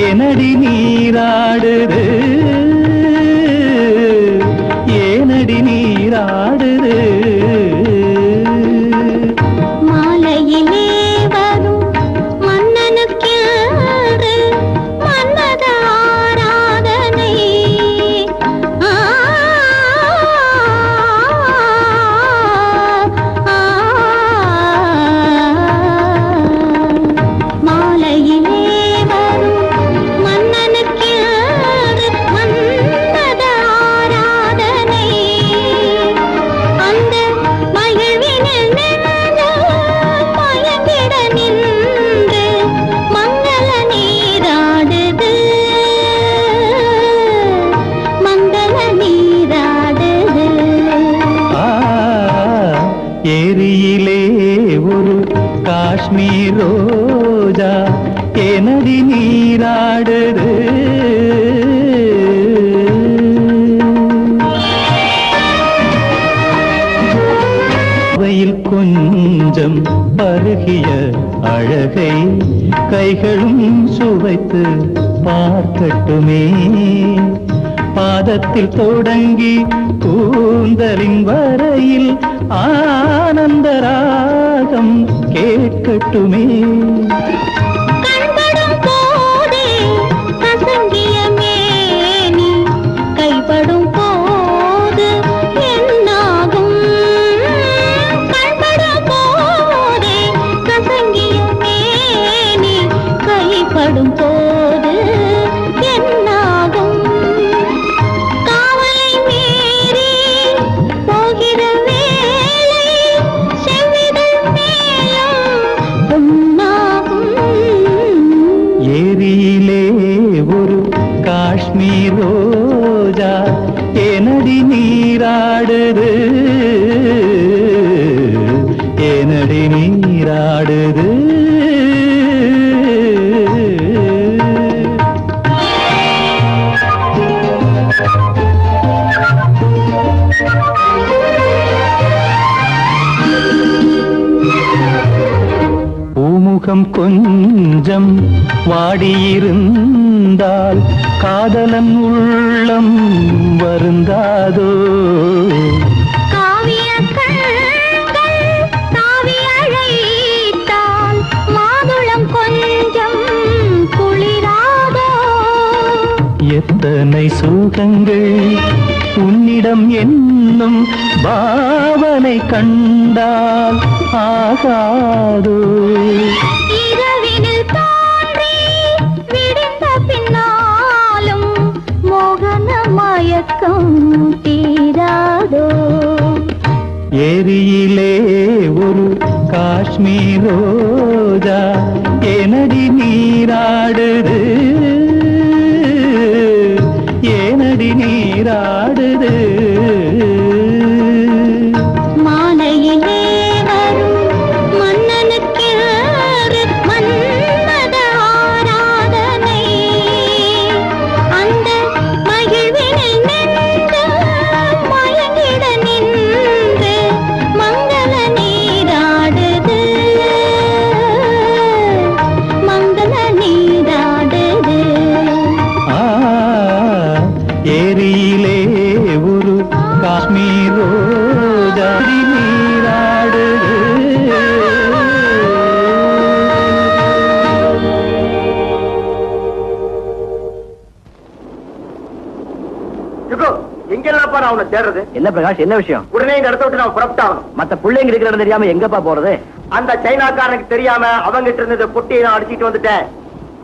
ஏனடி நீராடுது. ஏனடி நீராடுது. ஏரியிலே ஒரு காஷ்மீர் ரோஜா ஏனடி நீராடுது. பருகிய அழகை கைகளும் சுவைத்து பார்க்கட்டுமே. பாதத்தில் தொடங்கி கூந்தலின் வரையில் ஆனந்த ராகம் கேட்கட்டுமே. கண்படும் போதே கசங்கிய மேனி கைப்படும் போது என்னாகும்? கண்படும் போதே கசங்கிய மேனி கைப்படும் போது என்னாகும்? காவலை மீறி போகிற வேளை செவ்விதழ் மேலும் பொன்னாகும். ஏரியிலே ஒரு காஷ்மீர் ரோஜா ஏனடி நீராடுது, ஏனடி நீராடுது. பூமுகம் கொஞ்சம் வாடியிருந்தால் காதலன் உள்ளம் வருந்தாதோ. காவிய கண்கள் தாவி அழைத்தால் மாதுளம் கொஞ்சம் குளிராதோ. எத்தனை சுகங்கள் உன்னிடம் என்னும் பாவனை கண்டால் ஆகாதோ. இரவினில் தோன்றி விடிந்த பின்னாலும் மோகன மயக்கம் தீராதோ. ஏரியிலே ஒரு காஷ்மீர் ரோஜா ஏனடி நீராடுது, ஏனடி நீராடுது. மாலையிலே வரும் மன்னனுக்கு மன்மத ஆராதனை. அந்த மகிழ்வினில் நின்று மயங்கிட நின்று மங்கள நீராடுது, மங்கள நீராடுது. ஏரியிலே ஒரு காஷ்மீர் ரோஜா நீராடுது. எங்க நான் அவனை தேடுறது? என்ன பிரகாஷ், என்ன விஷயம்? உடனே இந்த இடத்த விட்டு நான் புறப்பட்டாகணும். மத்த பிள்ளைங்க இருக்கிற இடம் தெரியாம எங்கப்பா போறது? அந்த சைனாக்காரனுக்கு தெரியாம அவங்கிட்ட இருந்த பொட்டியை நான் அடிச்சிட்டு வந்துட்டேன்.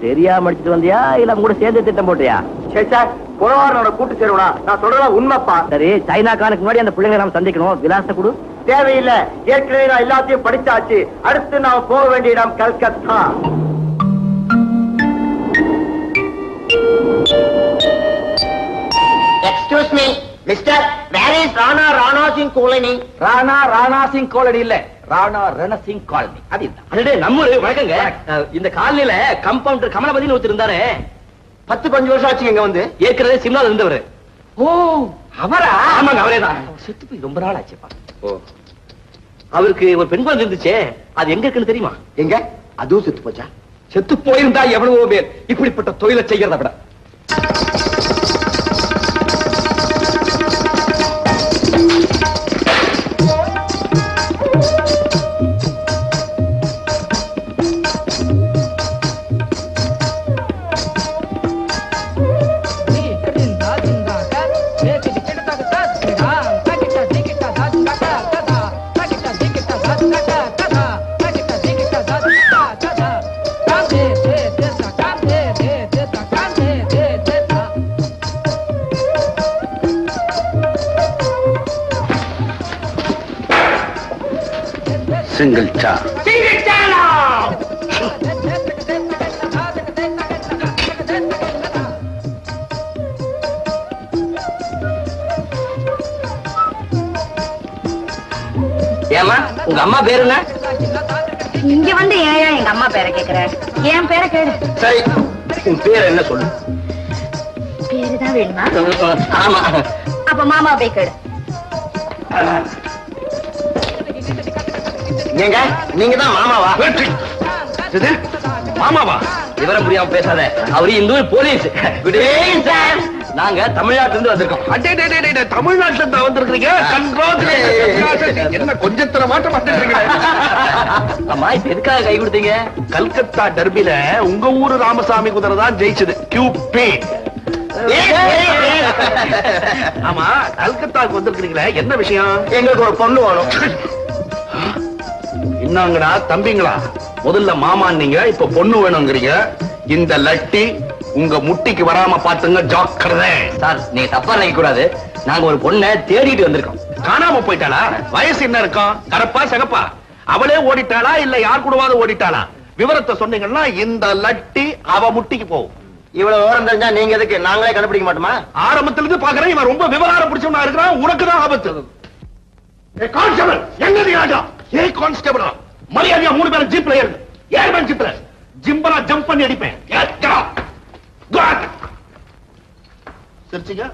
தெரியாம அடிச்சிட்டு வந்தியா இல்ல அவங்க கூட சேர்ந்து திட்டம் போட்டியா? புறவாரனோட கூட்டு சேருவனா? நான் சொல்றதா உண்மைப்பா. சரி, சைனாக்கானுக்கு முன்னாடி அந்த பிள்ளைங்களை நாம சந்திக்கணும். விலாச கொடு. தேவையில்லை, ஏற்கனவே நான் எல்லாத்தையும் படிச்சாச்சு. அடுத்து நான் போக வேண்டிய இடம் Calcutta. Excuse me mister, where is Rana Singh colony? Rana Singh colony இல்ல, ராணா ரணசிங் காலனி. அது நம்ம வணக்கங்க. இந்த காலனில கம்பவுண்டர் கமலபதினு ஒருத்தர் இருந்தாரு. 10-15 வருஷம் ஆச்சு இங்க வந்து. ஏற்கனவே சிம்லால இருந்தவர். ஓ, அவரா? ஆமாங்க, அவரேதான். செத்து போய் ரொம்ப நாள் ஆச்சுப்பா. ஓ, அவருக்கு ஒரு பெண் குழந்தை இருந்துச்சே, அது எங்க இருக்குன்னு தெரியுமா? எங்க? அதுவும் செத்து போச்சா? செத்து போயிருந்தா எவ்வளவோ பேர் இப்படிப்பட்ட தொழிலை செய்யறத விட. சிங்கிள் சா. ஏமா, உங்க அம்மா பேரு என்ன? இங்க வந்து ஏன் எங்க அம்மா பேரை கேக்குற? என் பேரை கேடு. சரி, உன் பேர் என்ன சொல்லு. பேருதான் வேணுமா? ஆமா. அப்ப மாமா போய் கேடு. ஏங்க நீங்க தான் மாமாவா? இது மாமாவா? விவரம் புரியாம பேசாத. அவரு இந்த ஊர் போலீஸ். Good evening sir. நாங்க தமிழ்நாட்டுல இருந்து வந்திருக்கோம். தமிழ்நாட்டுல இருந்து வந்திருக்கீங்க? கங்க்ராச்சுலேஷன். என்ன கொஞ்சத்துல மாற்றம் வந்துருக்கீங்க? அம்மா இப்ப எதுக்காக கை கொடுத்தீங்க? கல்கத்தா டர்பில உங்க ஊரு ராமசாமி குதிரை தான் ஜெயிச்சது. QP. ஆமா, கல்கத்தாக்கு வந்திருக்கீங்களே, என்ன விஷயம்? எங்களுக்கு ஒரு பொண்ணு வேணும். என்னங்கடா தம்பிங்களா, முதல்ல மாமா நீங்க இப்ப பொண்ணு வேணுங்கிறீங்க. இந்த லட்டி உங்க முட்டிக்கு வராம பாத்துங்க, ஜாக்கிரதை. சார் நீங்க தப்பா நினைக்க கூடாது. நாங்க ஒரு பொண்ணை தேடிட்டு வந்திருக்கோம். காணாம போயிட்டாளா? வயசு என்ன இருக்கும்? கரப்பா சகப்பா? அவளே ஓடிட்டாளா இல்ல யார் கூடவாது ஓடிட்டாளா? விவரத்தை சொன்னீங்கன்னா இந்த லட்டி அவ முட்டிக்கு போகும். இவ்வளவு விவரம் தெரிஞ்சா நீங்க எதுக்கு? நாங்களே கண்டுபிடிக்க மாட்டோமா? ஆரம்பத்துல இருந்து பாக்குறேன், இவன் ரொம்ப விவகாரம் பிடிச்சவனா இருக்கிறான். உனக்கு தான் ஆபத்து. கான்ஸ்டபிள் எங்க நீ ராஜா? கான்ஸ்டபிளா? மரியாதையா 3 பேரும் ஜீப்ல ஏறுங்க. ஏர்மேன் ஜீப்ல ஜிம்பலா ஜம்ப் பண்ணி அடிப்பேன். சிரிச்சிங்க.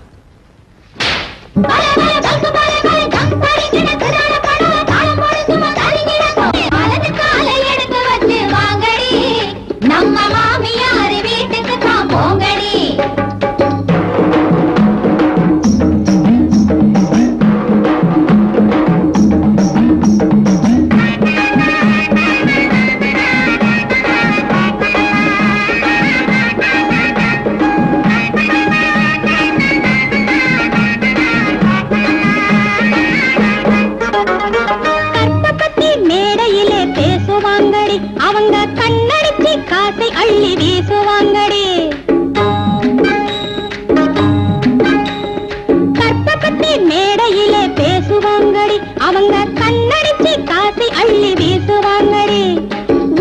நம்ம மாமியார் வீட்டுக்கு தான் போங்கடி. அவங்க கண்ணடிச்சு காசை அள்ளி வீசுவாங்கடி. கற்பகத்தி மேடையிலே பேசுவாங்கடி. அவங்க கண்ணடிச்சு காசை அள்ளி வீசுவாங்கடி.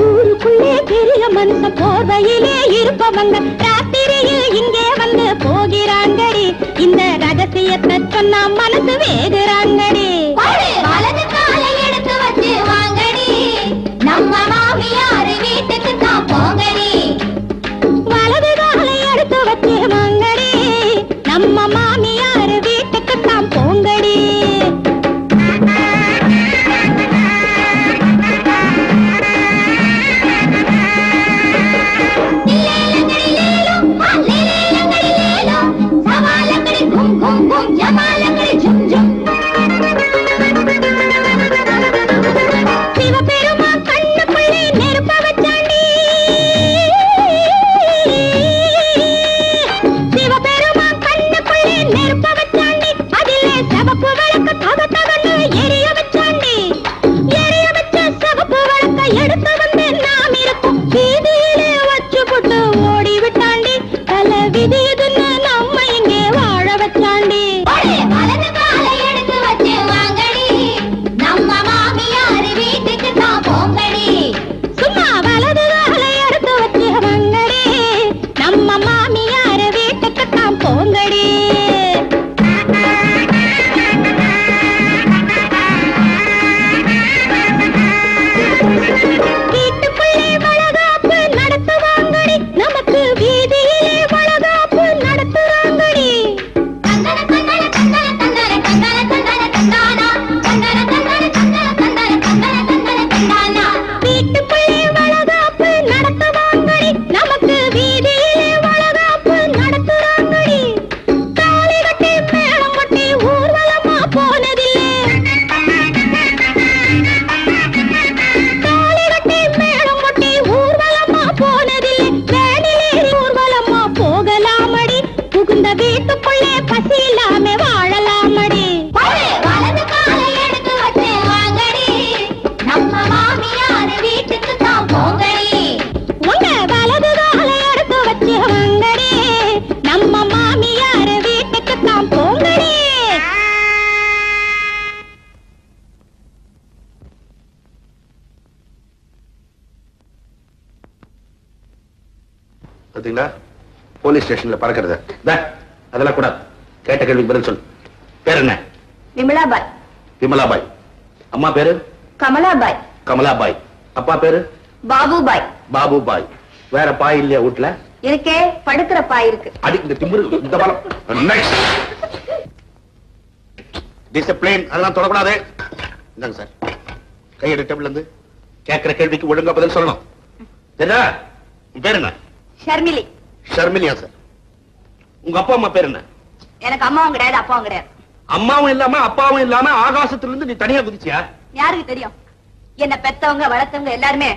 ஊருக்குள்ளே பெரிய மனுஷ போர்வையிலே இருப்பவங்க ராத்திரியில் இங்கே வந்து போகிறாங்கடி. இந்த ரகசியத்தை சொன்னா மனசு வேகுறாங்கடி. வலது காலை எடுத்து வச்சு வாங்கடி. நம்ம மாமியார் வீட்டுக்கு தான் போங்கடி. வலது காலை எடுத்து வச்சு வாங்கடி. நம்ம மாமியார் வீட்டுக்கு தான் போங்கடி. பாத்தீங்களா? போலீஸ் ஸ்டேஷன்ல பறக்கிறது அதெல்லாம் கூடாது. கேட்ட கேள்விக்கு பதில் சொல்லு. பேர் என்ன? விமலாபாய். விமலாபாய். அம்மா பேரு? கமலாபாய். கமலாபாய். அப்பா பேரு? பாபுபாய். பாபுபாய். வேற பாய் இல்லையா வீட்டுல? இருக்கே, படுக்கிற பாய் இருக்கு. அடி இந்த திமிரு இந்த பலம். நெக்ஸ்ட் டிசிப்ளின் அதெல்லாம் தொடக்கூடாது. இந்தாங்க சார். கையெடு டேபிள்ல இருந்து. கேட்கிற கேள்விக்கு ஒழுங்கா பதில் சொல்லணும். சரியா? உன் பேர் என்ன? ஷர்மிலி. ஷர்மிலியா சார். உங்க அப்பா அம்மா பேர் என்ன? எனக்கு அம்மாவும் கிடையாது, அப்பாவும் கிடையாது. அம்மாவும் இல்லாம அப்பாவும் இல்லாம ஆகாசத்துல இருந்து நீ தனியா குதிச்சியா? யாருக்கு தெரியும்? என்ன பெத்தவங்க வளர்த்தவங்க எல்லாருமே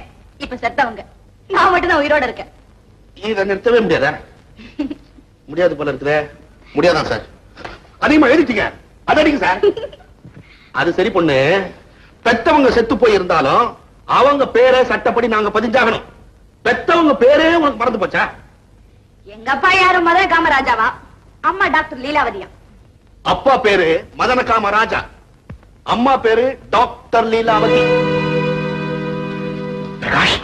இப்ப செத்தவங்க. நான் மட்டும் தான் உயிரோட இருக்கேன். இதை நிறுத்தவே முடியாதா? முடியாது போல இருக்குதே. முடியாதான் சார். அதிகமா எழுதிட்டீங்க. அதடிங்க சார். அது சரி பொண்ணு, பெத்தவங்க செத்து போய் இருந்தாலும் அவங்க பேரை சட்டப்படி நாங்க பதிஞ்சாகணும். பெத்தவங்க பேரே உனக்கு மறந்து போச்சா? எங்க அப்பா யாரும் மதன காமராஜாவா, அம்மா டாக்டர் லீலாவதியா. அப்பா பேரு மதன காமராஜா, அம்மா பேரு டாக்டர் லீலாவதி. பிரகாஷ்,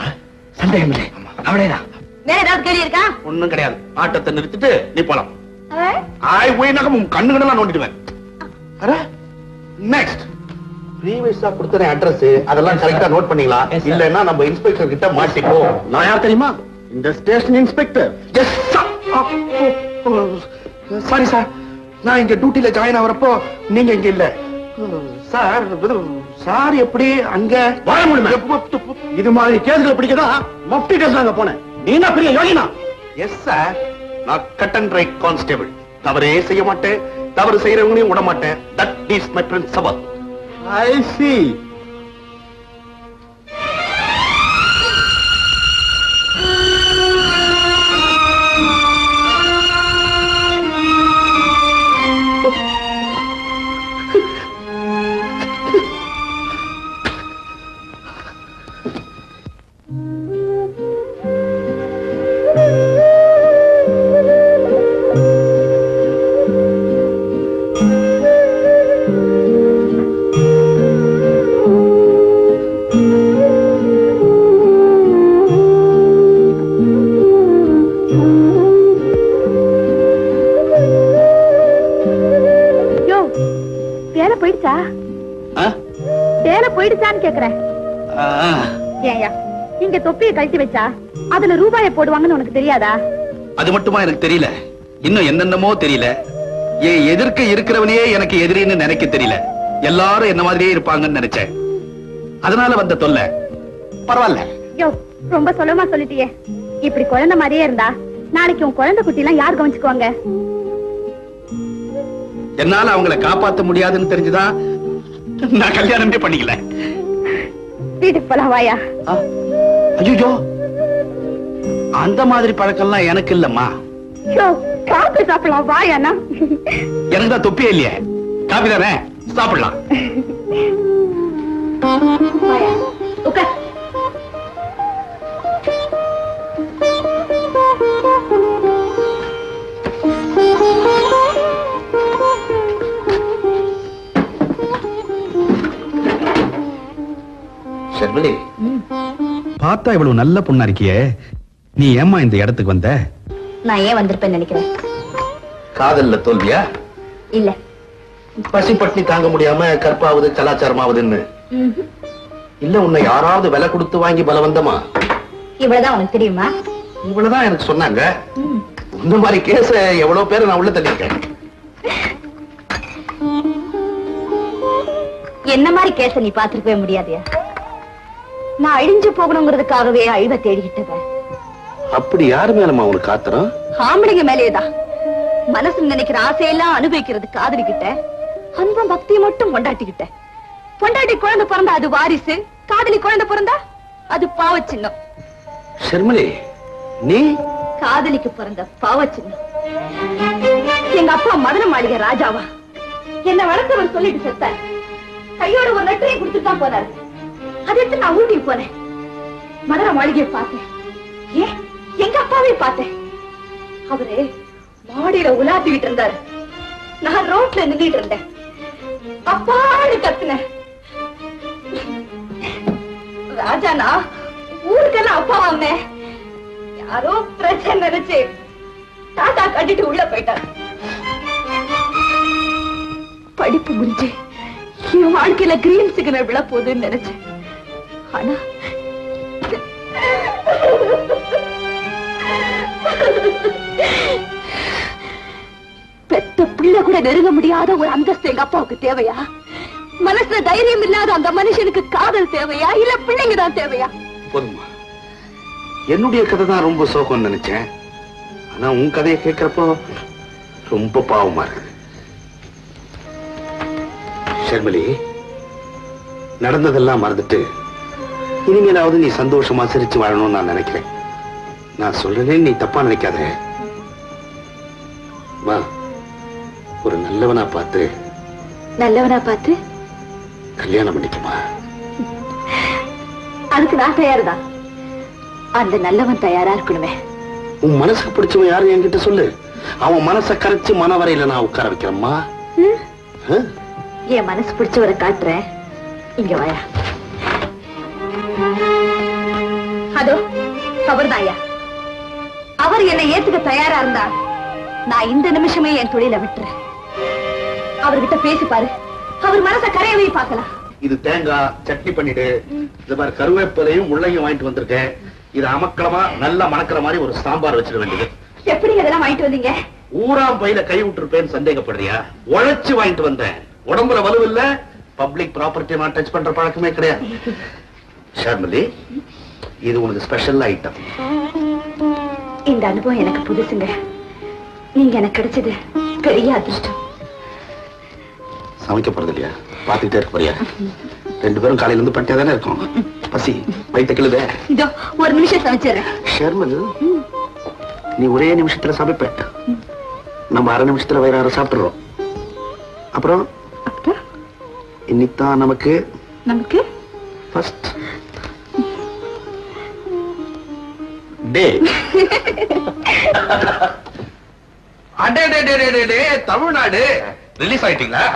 சந்தேகம் இல்லை, அவளேதான். வேற ஏதாவது கேள்வி இருக்கா? ஒண்ணும் கிடையாது. ஆட்டத்தை நிறுத்திட்டு நீ போலாம். ஆய் போயினாக்க உன் கண்ணுகள்லாம் நோண்டிடுவேன். நெக்ஸ்ட், ப்ரீவியஸா கொடுத்த அட்ரஸ் அதெல்லாம் கரெக்டா நோட் பண்ணீங்களா? இல்லன்னா நம்ம இன்ஸ்பெக்டர் கிட்ட மாட்டிப்போம். நான் யார் தெரியுமா? இந்த station inspector. Yes sorry sir, நான் இங்க டியூட்டில ஜாயின் ஆவறப்போ நீங்க இங்க இல்ல சார். சார் எப்படி அங்க வாழ முடியும்? இது மாதிரி கேஸ்களை பிடிக்கதான் மஃப்டி டேஸ் நாங்க போனேன். நீ என்ன பெரிய யோகினா? எஸ் சார், நான் கட் அண்ட் ரைட் கான்ஸ்டேபிள். தவறே செய்ய மாட்டேன், தவறு செய்யறவங்களையும் விட மாட்டேன். That is my principal. I see. இங்க தொப்பியை கழட்டி வச்சா அதுல ரூபாய போடுவாங்கன்னு உனக்கு தெரியாதா? அது மட்டுமா எனக்கு தெரியல, இன்னும் என்னென்னமோ தெரியல. என் எதிர்க்க இருக்கிறவனையே எனக்கு எதிரின்னு நினைக்க தெரியல. எல்லாரும் என்ன மாதிரியே இருப்பாங்கன்னு நினைச்சேன். அதனால வந்த தொல்லை. பரவாயில்ல. யோ, ரொம்ப சுலமா சொல்லிட்டியே. இப்படி குழந்தை மாதிரியே இருந்தா நாளைக்கு உன் குழந்தை குட்டி எல்லாம் யார் கவனிச்சுக்குவாங்க? என்னால அவங்களை காப்பாத்த முடியாதுன்னு தெரிஞ்சுதான் நான் கல்யாணமே பண்ணிக்கல. வீட்டுக்கு போலாம் வாயா. ஐயோ, அந்த மாதிரி பழக்கம்லாம் எனக்கு இல்லம்மா. காப்பி சாப்பிடலாம் வாயாண்ணா. எனக்கு தான் தொப்பியே இல்லையே. காப்பி தானே, சாப்பிடலாம். உட்கார். ஷர்மிலி, பார்த்தா இவ்வளவு நல்ல பொண்ணா இருக்கியே, நீ ஏம்மா இந்த இடத்துக்கு வந்த? நான் ஏன் வந்திருப்பேன்னு நினைக்கிறேன்? காதல்ல தோல்வியா? இல்ல, பசி பட்னி தாங்க முடியாம கற்பாவது கலாச்சாரமாவதுன்னு. இல்ல உன்னை யாராவது விலை கொடுத்து வாங்கி பலவந்தமா? இவ்வளவுதான் உனக்கு தெரியுமா? இவ்வளவுதான் எனக்கு சொன்னாங்க. இந்த மாதிரி கேஸ எவ்வளவு பேரை நான் உள்ள தள்ளிருக்கேன். என்ன மாதிரி கேஸ நீ பாத்துருக்கவே முடியாதியா? நான் அழிஞ்சு போகணுங்கிறதுக்காகவே அழிவை தேடிக்கிட்டத. அப்படி யாரு மேலமா உனக்கு ஆத்திரம்? ஆம்பளைங்க மேலேதான். மனசு நினைக்கிற ஆசையெல்லாம் அனுபவிக்கிறது காதலிக்கிட்ட, அன்பம் பக்தியை மட்டும் கொண்டாட்டிக்கிட்ட. பொண்டாட்டி குழந்தை பிறந்தா அது வாரிசு, காதலி குழந்தை பிறந்தா அது பாவ சின்னம். ஷர்மிலி, நீ காதலிக்கு பிறந்த பாவ சின்னம். எங்க அப்பா மதன மாளிகை ராஜாவா என்ன வளர்த்தவர் சொல்லிட்டு செத்தார். கையோட ஒரு லெட்டரை கொடுத்துட்டு தான் போனாரு. அதை எடுத்து நான் ஊட்டிக்கு போனேன். மதன மாளிகையை பார்த்தேன். ஏன், எங்க அப்பாவே பார்த்தேன். அவரு மாடியில உலாத்திக்கிட்டு இருந்தாரு. நான் ரோட்ல நின்றுட்டு இருந்தேன். அப்பான்னு கத்துனேன். ராஜானா ஊருக்கெல்லாம் அப்பா வாங்கினேன். யாரோ பிரச்சனை நினைச்சு தாத்தா கட்டிட்டு உள்ள போயிட்டார். படிப்பு முடிஞ்சு என் வாழ்க்கையில கிரீன் சிக்னல் விழ போகுதுன்னு நினைச்சேன். ஆனா பெத்த பிள்ளை கூட நெருங்க முடியாத ஒரு அந்தஸ்து எங்க அப்பாவுக்கு தேவையா? மனசுல தைரியம் இல்லாத அந்த மனுஷனுக்கு காதல் தேவையா இல்ல பிள்ளைங்க தான் தேவையா? போதுமா, என்னுடைய கதை தான் ரொம்ப சோகம்னு நினைச்சேன். ஆனா உன் கதையை கேட்கிறப்போ ரொம்ப பாவமா இருக்கு. ஷர்மிலி, நடந்ததெல்லாம் மறந்துட்டு இனிமேலாவது நீ சந்தோஷமா சிரிச்சு வாழணும்னு நான் நினைக்கிறேன். நான் சொல்றேன், நீ தப்பா நினைக்காத. வா, ஒரு நல்லவனா பார்த்து கல்யாணம் பண்ணிக்குமா? அதுக்கு நான் தயார்தான். அந்த நல்லவன் தயாரா இருக்கணுமே. உன் மனசுக்கு பிடிச்சவன் யாரு என்கிட்ட சொல்லு. அவன் மனசை கரைச்சு மனவரையில நான் உட்கார வைக்கிறேம்மா. என் மனசு பிடிச்சவரை காட்டுறேன். இங்க வாயா. அதோ அவர்தாயா. அவர் என்னை ஏத்துக்க தயாரா இருந்தா நான் இந்த நிமிஷமே என் தொழில விட்டுறேன். அவர்கிட்ட பேசி பாரு, அவர் மனசை கரையவே பார்க்கலாம். இது தேங்காய் சட்னி பண்ணிட்டு, இது மாதிரி கருவேப்பிலையும் முள்ளையும் வாங்கிட்டு வந்திருக்கேன். இது அமக்கலமா நல்லா மணக்கிற மாதிரி ஒரு சாம்பார் வச்சிட வேண்டியது. எப்படி இதெல்லாம் வாங்கிட்டு வந்தீங்க? ஊராம் பையில கை விட்டுருப்பேன்னு சந்தேகப்படுறியா? உழைச்சு வாங்கிட்டு வந்தேன். உடம்புல வலு இல்ல, பப்ளிக் ப்ராப்பர்ட்டி நான் டச் பண்ற பழக்கமே கிடையாது. ஷர்மிலி, இது உனக்கு ஸ்பெஷல் ஐட்டம். இந்த அனுபவம் எனக்கு புதுசுங்க. நீங்க எனக்கு கிடைச்சது பெரிய அதிர்ஷ்டம். சமைக்க போறது இல்லையா? பாத்துக்கிட்டே இருக்க போறியா? 2 பேரும் காலையில இருந்து பட்டியா தானே இருக்கும். பசி வயிற்று கிளுதே. இதோ ஒரு நிமிஷம் சமைச்சிடுறேன். ஷர்மில், நீ ஒரே நிமிஷத்துல சமைப்ப, நம்ம அரை நிமிஷத்துல வயிறார சாப்பிடுறோம். அப்புறம் இன்னைக்குதான் நமக்கு ஃபர்ஸ்ட் டே. அடே தமிழ்நாடு ரிலீஸ் ஆயிட்டீங்களா?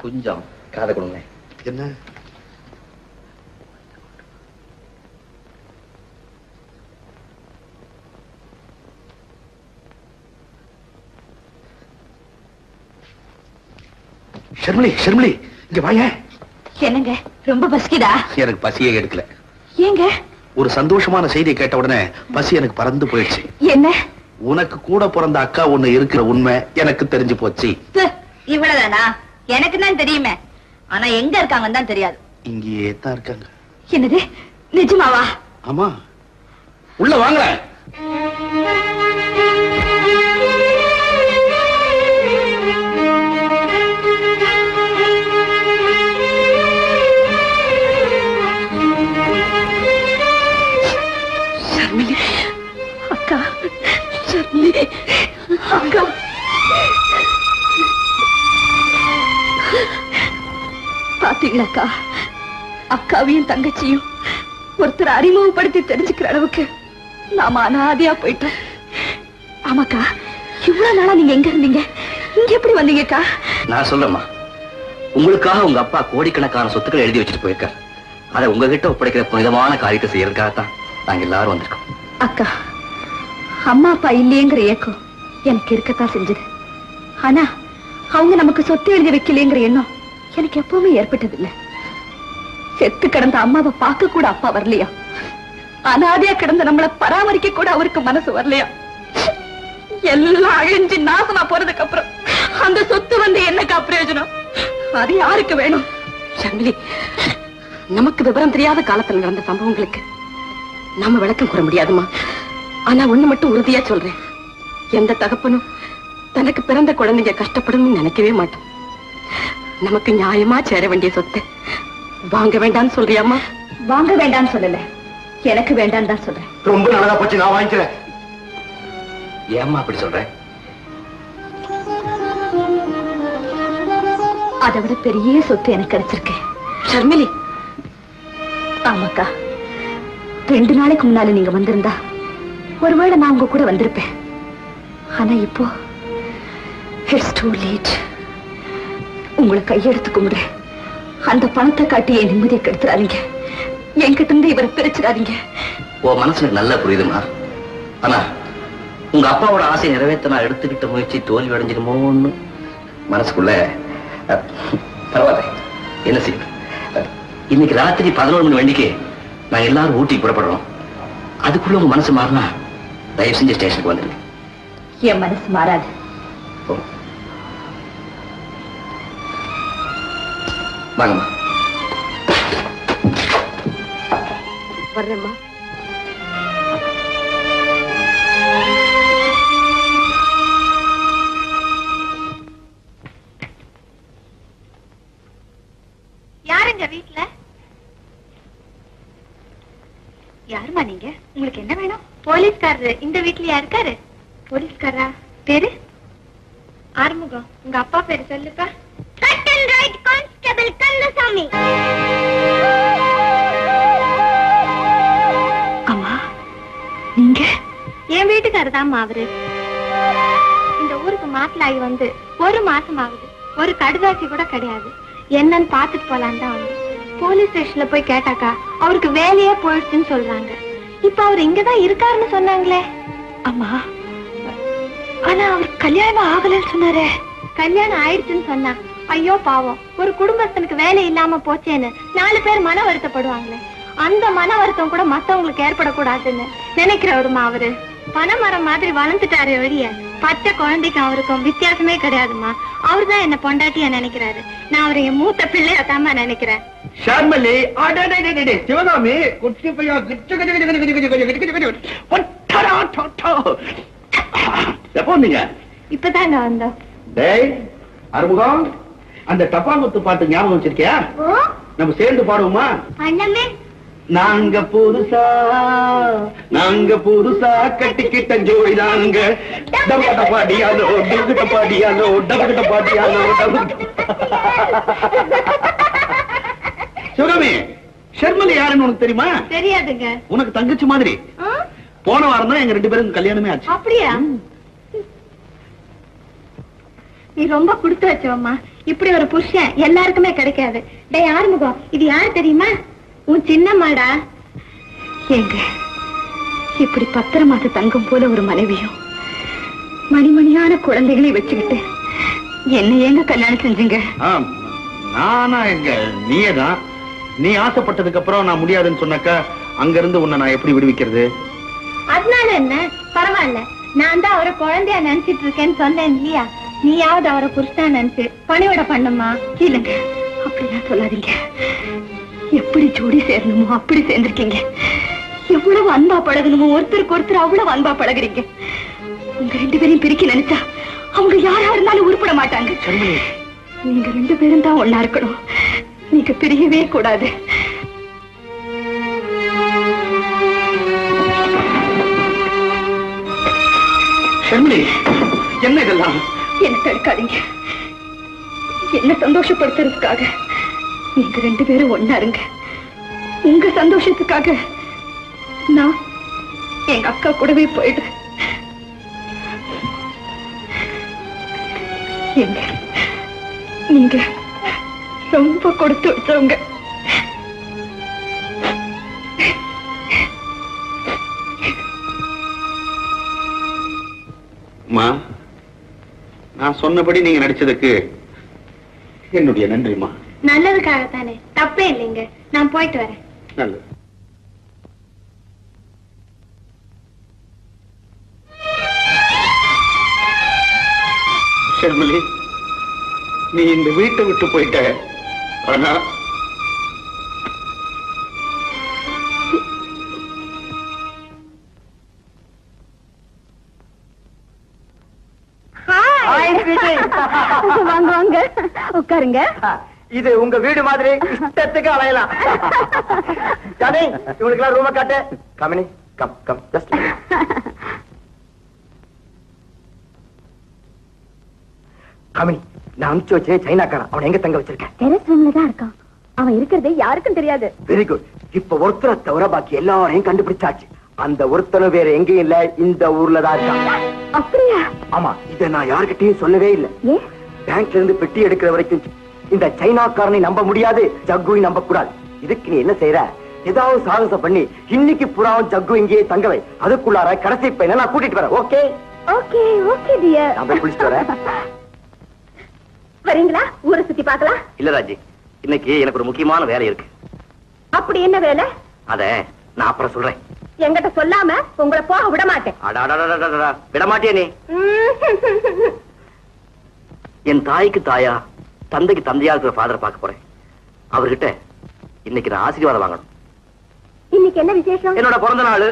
கொஞ்சம் காதை கொடுங்க. என்ன ஷர்மிலி, ஷர்மிலி இங்க வாயே. என்னங்க ரொம்ப பசிக்குதா? எனக்கு பசியே எடுக்கல. ஏங்க? ஒரு சந்தோஷமான செய்தியை கேட்ட உடனே பசி எனக்கு பறந்து போயிடுச்சு. என்ன? உனக்கு கூட பிறந்த அக்கா ஒண்ணு இருக்கிற உண்மை எனக்கு தெரிஞ்சு போச்சு. இவ்வளவுதானா? எனக்கு தான் தெரியுமே, ஆனா எங்க இருக்காங்கன்னு தான் தெரியாது. இங்கேயே தான் இருக்காங்க. என்னது, நிஜமாவா? ஆமா, உள்ள வாங்க. அக்கா, ஷர்மிலி அக்கா. பாத்தீங்களாக்கா, அக்காவையும் தங்கச்சியும் ஒருத்தர் அறிமுகப்படுத்தி தெரிஞ்சுக்கிற அளவுக்கு நாம அனாதையா போயிட்டோம். ஆமாக்கா, இவ்வளவு நாளா நீங்க எங்க இருந்தீங்க? இங்க எப்படி வந்தீங்கக்கா? நான் சொல்றேம்மா, உங்களுக்காக உங்க அப்பா கோடிக்கணக்கான சொத்துக்களை எழுதி வச்சுட்டு போயிருக்காரு. அதை உங்ககிட்ட ஒப்படைக்கிற புனிதமான காரியத்தை செய்யறதுக்காகத்தான் நாங்க எல்லாரும் வந்திருக்கோம். அக்கா, அம்மா அப்பா இல்லையேங்கிற ஏக்கம் எனக்கு இருக்கத்தான் செஞ்சது. ஆனா அவங்க நமக்கு சொத்து எழுதி வைக்கலையேங்கிற எண்ணம் எனக்கு எப்பவுமே ஏற்பட்டதில்லை. செத்து கிடந்த அம்மாவை பார்க்க கூட அப்பா வரலையா? அனாதையா கிடந்த நம்மளை பராமரிக்க கூட அவருக்கு மனசு வரலையா? எல்லாம் அழிஞ்சு நாசமா போறதுக்கு அப்புறம் அந்த சொத்து வந்து என்னக்கா பிரயோஜனம்? அது யாருக்கு வேணும்? ஷர்மிலி, நமக்கு விவரம் தெரியாத காலத்துல நடந்த சம்பவங்களுக்கு நாம விளக்கம் கூற முடியாதுமா. ஆனா ஒண்ணு மட்டும் உறுதியா சொல்றேன், எந்த தகப்பனும் தனக்கு பிறந்த குழந்தைங்க கஷ்டப்படணும்னு நினைக்கவே மாட்டோம். நமக்கு நியாயமா சேர வேண்டிய சொத்தை வாங்க வேண்டாம்னு சொல்றியாமா? வாங்க வேண்டாம்னு சொல்லல, எனக்கு வேண்டாம் தான் சொல்றேன். ரொம்ப நல்லதா போச்சு, நான் வாங்கிக்கிறேன். ஏம்மா அப்படி சொல்ற? அதை விட பெரிய சொத்து எனக்கு கிடைச்சிருக்கு. ஷர்மிலி, ஆமாக்கா, 2 நாளைக்கு முன்னால நீங்க வந்திருந்தா ஒருவேளை நான் உங்க கூட வந்திருப்பேன். ஆனா இப்போ இட்ஸ் டூ லேட். உங்களை கையெடுத்து கும்பிடுறேன். அந்த பணத்தை காட்டி என் நிம்மதியை கெடுத்துறாதீங்க. என்கிட்ட இருந்து இவரை பிரிச்சிடாதீங்க. உன் மனசுக்கு நல்லா புரியுதுமா. ஆனா உங்க அப்பாவோட ஆசையை நிறைவேற்ற நான் எடுத்துக்கிட்ட முயற்சி தோல்வி அடைஞ்சிருமோன்னு மனசுக்குள்ள பரவாயில்ல, என்ன செய்யுது. இன்னைக்கு ராத்திரி 11 மணி வண்டிக்கு நான் எல்லாரும் ஊட்டி புறப்படுறோம். அதுக்குள்ள உங்க மனசு மாறினா தயவு செஞ்சு ஸ்டேஷனுக்கு வந்துருங்க. என் மனசு மாறாது. வாங்கம்மா. வர்றேம்மா. யாருங்க வீட்டுல? யாருமா நீங்க? உங்களுக்கு என்ன வேணும்? போலீஸ்காரரு இந்த வீட்லயா இருக்காரு? போலீஸ்காரா? பேரு? ஆறுமுகம். உங்க அப்பா பேரு சொல்லுப்பா. கட்டன் ரைட் கான்ஸ்டபிள் கந்தசாமி. அம்மா நீங்க? என் வீட்டுக்காரர் தான்மா அவரு. இந்த ஊருக்கு மாசலாகி வந்து 1 மாசம் ஆகுது. ஒரு கடுதாசி கூட கிடையாது. என்னன்னு பாத்துட்டு போலான்னு தான் வந்து. போலீஸ் ஸ்டேஷன்ல போய் கேட்டாக்கா அவருக்கு வேலையே போயிடுச்சுன்னு சொல்றாங்க. இப்ப அவர் இங்கதான் இருக்காருன்னு சொன்னாங்களே. அம்மா ஆனா அவர் கல்யாணம் ஆகலன்னு சொன்னாரே. கல்யாணம் ஆயிடுச்சுன்னு சொன்னா ஐயோ பாவம், ஒரு குடும்பத்தினுக்கு வேலை இல்லாம போச்சேன்னு 4 பேர் மன வருத்தப்படுவாங்களே. அந்த மன வருத்தம் கூட மத்தவங்களுக்கு ஏற்படக்கூடாதுன்னு நினைக்கிறவருமா அவரு. பனைமரம் மாதிரி வளர்ந்துட்டாரு ஒழிய பச்சை குழந்தைக்கும் அவருக்கும் வித்தியாசமே கிடையாதுமா. அவர்தான் என்ன பொண்டாட்டியா நினைக்கிறாரு. நான் அவரை என் மூத்த பிள்ளையாத்தாம நினைக்கிறேன். ஷர்மலி, சிவகாமி, குட்டி பையா, எப்போ நீங்க? இப்பதாங்க வந்தோம். டேய் அறுமுகம், அந்த டப்பாங்குத்து பாட்டு ஞாபகம் வச்சிருக்கியா? நம்ம சேர்ந்து பாடுவோமா? அண்ணமே நாங்க புதுசா கட்டிக்கிட்ட ஜோடி நாங்க. டபகட்ட பாடியாலோ டபகட்ட பாடியாலோ டபகட்ட பாடியாலோ. சிவகாமி, ஷர்மலி யாருன்னு உனக்கு தெரியுமா? தெரியாதுங்க. உனக்கு தங்கச்சி மாதிரி. போன வாரம் தான் எங்க 2 பேரும் கல்யாணமே ஆச்சு. அப்படியா? நீ ரொம்ப கொடுத்து வச்சவம்மா. இப்படி ஒரு புருஷன் எல்லாருக்குமே கிடைக்காது. டேய் ஆறுமுகம், இது யாரு தெரியுமா? உன் சின்னம்மாடா. எங்க இப்படி 10 மாசம் தங்கம் போல ஒரு மனைவியும் மணிமணியான குழந்தைகளை வச்சுக்கிட்டு என்ன ஏங்க கல்யாணம் செஞ்சீங்க? நானா? எங்க நீயேதான். நீ ஆசைப்பட்டதுக்கு அப்புறம் நான் முடியாதுன்னு சொன்னாக்கா அங்க இருந்து உன்னை நான் எப்படி விடுவிக்கிறது? அதனால என்ன, பரவாயில்ல. நான் தான் அவரை குழந்தையா நினைச்சிட்டு இருக்கேன்னு சொன்னேன் இல்லையா? நீயாவது அவரை புருஷனா நினைச்சு பணிவிட பண்ணுமா? இல்லங்க, அப்படிலாம் சொல்லாதீங்க. எப்படி ஜோடி சேரணுமோ அப்படி சேர்ந்திருக்கீங்க. எவ்வளவு அன்பா பழகணுமோ ஒருத்தருக்கு ஒருத்தர் அவ்வளவு அன்பா பழகுறீங்க. உங்க 2 பேரையும் பிரிக்க நினைச்சா அவங்க யாரா இருந்தாலும் உருப்பட மாட்டாங்க. நீங்க 2 பேரும் தான் ஒன்னா இருக்கணும். நீங்க பிரியவே கூடாது. ஷர்மிளி, என்ன இதெல்லாம்? என்ன தடுக்காதீங்க. என்ன சந்தோஷப்படுத்துறதுக்காக நீங்க 2 பேரும் ஒன்னா இருங்க. உங்க சந்தோஷத்துக்காக நான் எங்க அக்கா கூடவே போயிடுறேன். எங்க நீங்க ரொம்ப கொடுத்து வச்சவங்க. அம்மா, நான் சொன்னபடி நீங்க நடிச்சதுக்கு என்னுடைய நன்றிமா. நல்லதுக்காகத்தானே, தப்பே இல்லைங்க. நான் போயிட்டு வரேன். நல்லது. ஷர்மிளி, நீ இந்த வீட்டை விட்டு போயிட்ட. ஆனா வாங்க வாங்க, உட்காருங்க. இது உங்க வீடு மாதிரி இஷ்டத்துக்கு அலையலாம். ஜானி, இவனுக்கு எல்லாம் ரூம காட்டு. கமினி, கம் கம் ஜஸ்ட். கமினி, நான் அனுப்பிச்சு வச்சேன் சைனாக்காரன். அவன் எங்க தங்க வச்சிருக்கேன்? டெரஸ் ரூம்ல தான் இருக்கான். அவன் இருக்கிறது யாருக்கும் தெரியாது. Very good. இப்ப ஒருத்தரை தவிர பாக்கி எல்லாரையும் கண்டுபிடிச்சாச்சு. அந்த ஒருத்தனும் வேற எங்கேயும் இல்ல, இந்த ஊர்ல தான் இருக்கான். அப்படியா? ஆமா, இதை நான் யாருக்கிட்டையும் சொல்லவே இல்லை. பேங்க்ல இருந்து பெட்டி எடுக்கிற வரைக்கும் இந்த சைனாக்காரனை நம்ப முடியாது, ஜக்குவை நம்ப கூடாது. இதுக்கு நீ என்ன செய்யற? ஏதாவது சாகசம் பண்ணி இன்னைக்கு புறாவும் ஜக்கு இங்கேயே தங்கவை. அதுக்குள்ளார கடைசி பையனை நான் கூட்டிட்டு வரேன். Okay okay okay dear. நான் போய் குளிச்சுட்டு வரேன். வரீங்களா? ஊரை சுத்தி பார்க்கலாம். இல்ல ராஜி, இன்னைக்கு எனக்கு ஒரு முக்கியமான வேலை இருக்கு. அப்படி என்ன வேலை? அத நான் அப்புறம் சொல்றேன். என்கிட்ட சொல்லாம உங்களை போக விட மாட்டேன். விட மாட்டியா நீ? என் தாய்க்கு தாயா, தந்தைக்கு தந்தையா இருக்கிற ஃபாதரை பார்க்க போறேன். அவர்கிட்ட இன்னைக்கு நான் ஆசீர்வாதம் வாங்கணும். இன்னைக்கு என்ன விசேஷம்? என்னோட பிறந்த நாள்.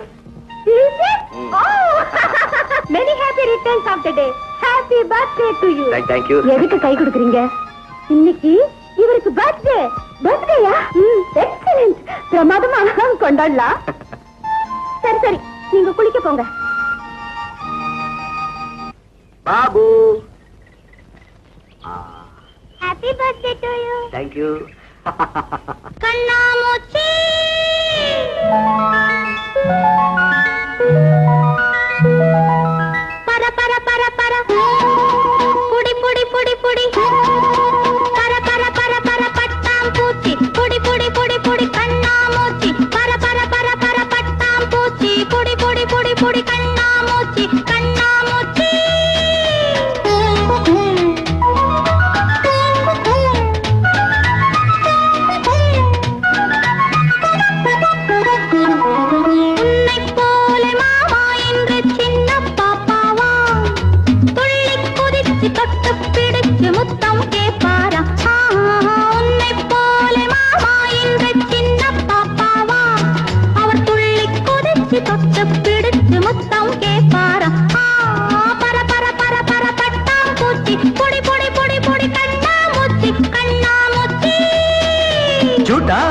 Many happy returns of the day. Happy birthday to you. Thank you. எதுக்கு கை கொடுக்குறீங்க? இன்னைக்கு இவருக்கு பர்த்டே. பர்த்டேயா? எக்ஸலென்ட். பிரமாதமா கொண்டாடலாம். சரி சரி, நீங்க குளிக்க போங்க. Babu. Happy birthday to you. Thank you. கண்ணாமூச்சி பர பர பர பர புடி புடி புடி புடி பர பர பர பர பட்டாம் பூச்சி புடி புடி புடி புடி கண்ணாமூச்சி பர பர பர பர பட்டாம் பூச்சி புடி புடி புடி புடி கண்ணாமூச்சி கண்ணாமூச்சி உன்னைப் போல மாமா என்று சின்ன பாப்பாவா துள்ளி குதிச்சு தொட்டு பிடிச்சு முத்தம் கேட்பாரா? உன்னைப் போல மாமா என்று சின்ன பாப்பாவா அவர் துள்ளி குதிச்சு தொட்டு பிடிச்சு முத்தம் கேட்பாரா? பர பர பர பர பட்டாம் பூச்சி பொடி பொடி பொடி பொடி கண்ணாமூச்சி கண்ணாமூச்சி ஜூட்டா?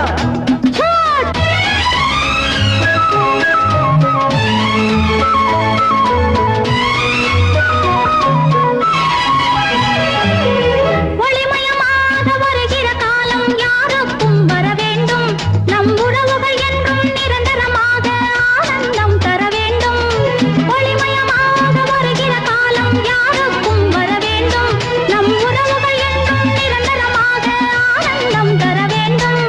ஒளிமயமாக வருகிற காலம் யாருக்கும் வர வேண்டும். நம் உறவுகள் என்றும் நிரந்தரமாக ஆனந்தம் தர வேண்டும். ஒளிமயமாக வருகிற காலம் யாருக்கும் வர வேண்டும். நம் உறவுகள் என்றும் நிரந்தரமாக ஆனந்தம் தர வேண்டும்.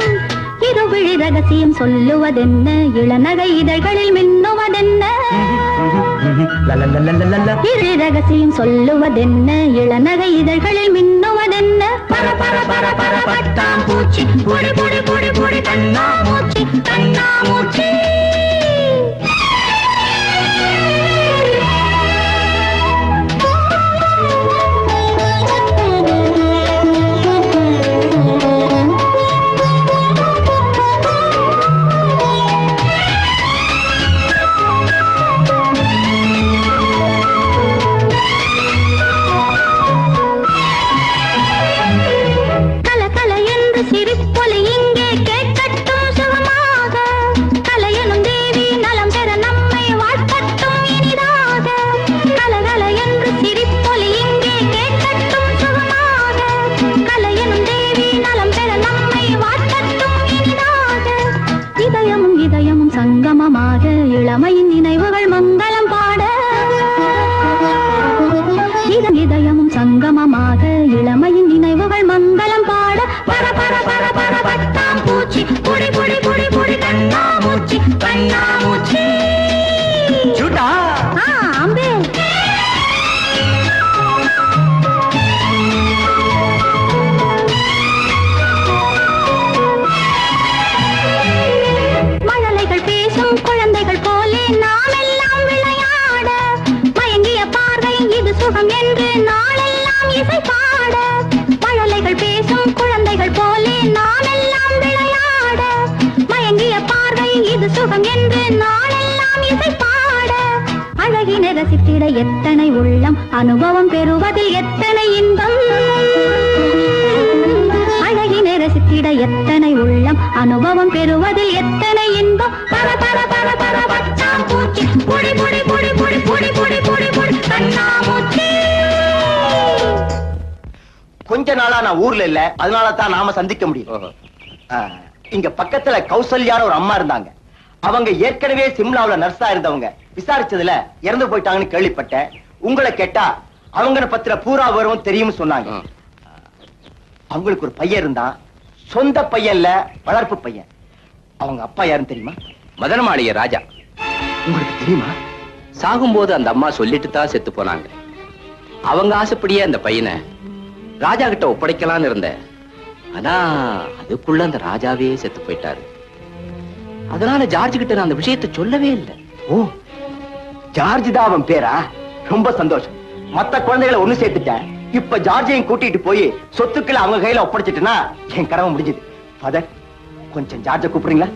இருவிழி ரகசியம் சொல்லுவதென்ன, இளநகை இதழ்களில் மின்னுவதென்ன? இரு ரகசியம் சொல்லுவதென்ன, இளநகை இதழ்களில் மின்னுவதென்ன? பர பர பர பர பட்டாம் பூச்சி பொடி பொடி பொடி பொடி கண்ணாமூச்சி கண்ணாமூச்சி கல கல என்று சிரிப்பொலி இங்கே கேட்கட்டும் சுகமாக. கலையனும் தேவி நலம் பெற நம்மை வாழ்த்தட்டும் இனிதாக. கல கல என்று சிரிப்பொலி இங்கே கேட்கட்டும் சுகமாக. கலையனும் தேவி நலம் பெற நம்மை வாழ்த்தட்டும் இனிதாக. இதயமும் இதயமும் சங்கமமாக இளமையின் நினைவுகள் மங்களம் பாட. இதயமும் சங்கமமாக இளமையின் நினைவுகள் மங்களம் பாட. பர பர பர பர பட்டாம் பூச்சி பொடி பொடி பொடி பொடி கண்ணாமூச்சி கண்ணாமூச்சி ஜூட்டா? அம்பே மழலைகள் பேசும் குழந்தைகள் போலே நாம் எல்லாம் விளையாட. மயங்கிய பார்வை இது சுகம் என்று நாளெல்லாம் இசை பாட. மழலைகள் பேசும் குழந்தைகள் போலே நாம் எல்லாம் விளையாட. மயங்கிய பார்வை இது சுகம் என்று நாளெல்லாம் இசை பாட. அழகினை ரசித்திட எத்தனை உள்ளம், அனுபவம் பெறுவதில் எத்தனை இன்பம். அழகினை ரசித்திட எத்தனை உள்ளம், அனுபவம் பெறுவதில் எத்தனை இன்பம். பர பர பர பர பட்டாம் பூச்சி பொடி பொடி பொடி பொடி பொடி பொடி பொடி பொடி கண்ணாமூச்சி. கொஞ்ச நாளா நான் ஊர்ல இல்ல, அதனால தான் நாம சந்திக்க முடியும். இங்க பக்கத்துல கௌசல்யான்னு ஒரு அம்மா இருந்தாங்க. அவங்க ஏற்கனவே சிம்லாவுல நர்ஸா இருந்தவங்க. விசாரிச்சதுல இறந்து போயிட்டாங்கன்னு கேள்விப்பட்டேன். உங்களை கேட்டா அவங்க பத்திர பூரா வரும் தெரியும் சொன்னாங்க. அவங்களுக்கு ஒரு பையன் இருந்தான். சொந்த பையன்ல வளர்ப்பு பையன். அவங்க அப்பா யாருன்னு தெரியுமா? மதனமாளிகை ராஜா. உங்களுக்கு தெரியுமா? சாகும்போது அந்த அம்மா சொல்லிட்டு தான் செத்து போனாங்க. அவங்க ஆசைப்படியே அந்த பையனை ராஜா கிட்ட ஒப்படைக்கலான்னு இருந்தேன். ஆனா அதுக்குள்ள அந்த ராஜாவே செத்து போயிட்டாரு. அதனால ஜார்ஜ் கிட்ட நான் அந்த விஷயத்தை சொல்லவே இல்லை. ஓ, ஜார்ஜ் தான் அவன் பேரா? ரொம்ப சந்தோஷம். மத்த குழந்தைகளை ஒண்ணு சேர்த்துட்டேன். இப்ப ஜார்ஜையும் கூட்டிட்டு போய் சொத்துக்களை அவங்க கையில ஒப்படைச்சிட்டுனா என் கடமை முடிஞ்சது. ஃபாதர், கொஞ்சம் ஜார்ஜ கூப்பிடுறீங்களா?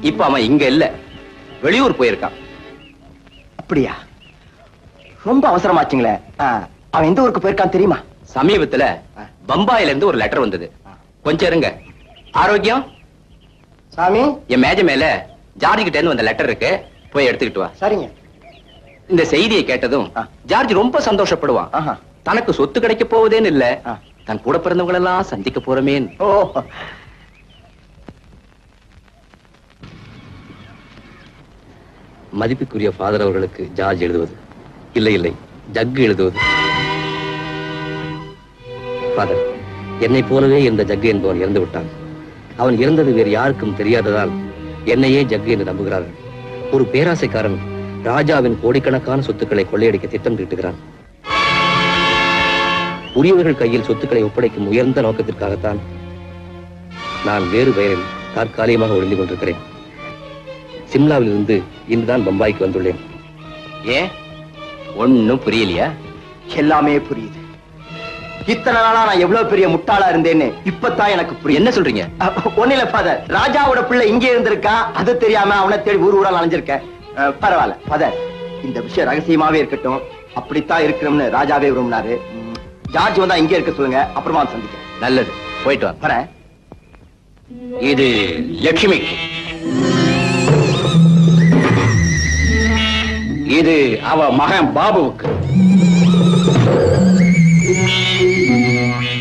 இப்ப அவன் இங்க இல்ல, வெளியூர் போயிருக்கான். அப்படியா? ரொம்ப அவசரமாச்சுங்களே. அவன் எந்த ஊருக்கு போயிருக்கான் தெரியுமா? சமீபத்துல பம்பாயில இருந்து ஒரு லெட்டர் வந்தது. கொஞ்சம் இருங்க. ஆரோக்கியம் சாமி, என் மேஜ மேல ஜார்ஜ் கிட்ட இருந்து வந்த லெட்டர் இருக்கு, போய் எடுத்துக்கிட்டு வா. சரிங்க. இந்த செய்தியை கேட்டதும் ஜார்ஜ் ரொம்ப சந்தோஷப்படுவான். தனக்கு சொத்து கிடைக்க போவதேன்னு இல்ல, தன் கூட பிறந்தவங்க எல்லாம் சந்திக்க போறமேன். ஓ, மதிப்புக்குரிய ஃபாதர் அவர்களுக்கு ஜார்ஜ் எழுதுவது இல்லை இல்லை, ஜக் எழுதுவது. ஃபாதர், என்னை போலவே இந்த ஜக்கு என்பவன் இறந்து விட்டான். அவன் இறந்தது வேறு யாருக்கும் தெரியாததால் என்னையே ஜக்கு என்று நம்புகிறார்கள். ஒரு பேராசைக்காரன் ராஜாவின் கோடிக்கணக்கான சொத்துக்களை கொள்ளையடிக்க திட்டம் தீட்டுகிறான். உரியவர்கள் கையில் சொத்துக்களை ஒப்படைக்கும் உயர்ந்த நோக்கத்திற்காகத்தான் நான் வேறு பெயரில் தற்காலிகமாக ஒளிந்து கொண்டிருக்கிறேன். சிம்லாவில் இருந்து இன்றுதான் பம்பாய்க்கு வந்துள்ளேன். ஏன் ஒன்னும் புரியலையா? எல்லாமே புரியுது. இத்தனை நாளா நான் எவ்வளவு பெரிய முட்டாளா இருந்தேன்னு இப்பதான் எனக்கு புரியும். என்ன சொல்றீங்க? ஒண்ணு இல்ல ஃபாதர், ராஜாவோட பிள்ளை இங்கே இருந்திருக்கா, அது தெரியாம அவனை தேடி ஊர் ஊரா அலைஞ்சிருக்கேன். பரவாயில்ல ஃபாதர், இந்த விஷயம் ரகசியமாவே இருக்கட்டும். அப்படித்தான் இருக்கணும்னு ராஜாவே விரும்பினாரு. ஜார்ஜ் வந்தா இங்கே இருக்க சொல்லுங்க, அப்புறமா சந்திக்க. நல்லது, போயிட்டு வரேன். இது லட்சுமிக்கு, இது அவ மகன் பாபுவுக்கு,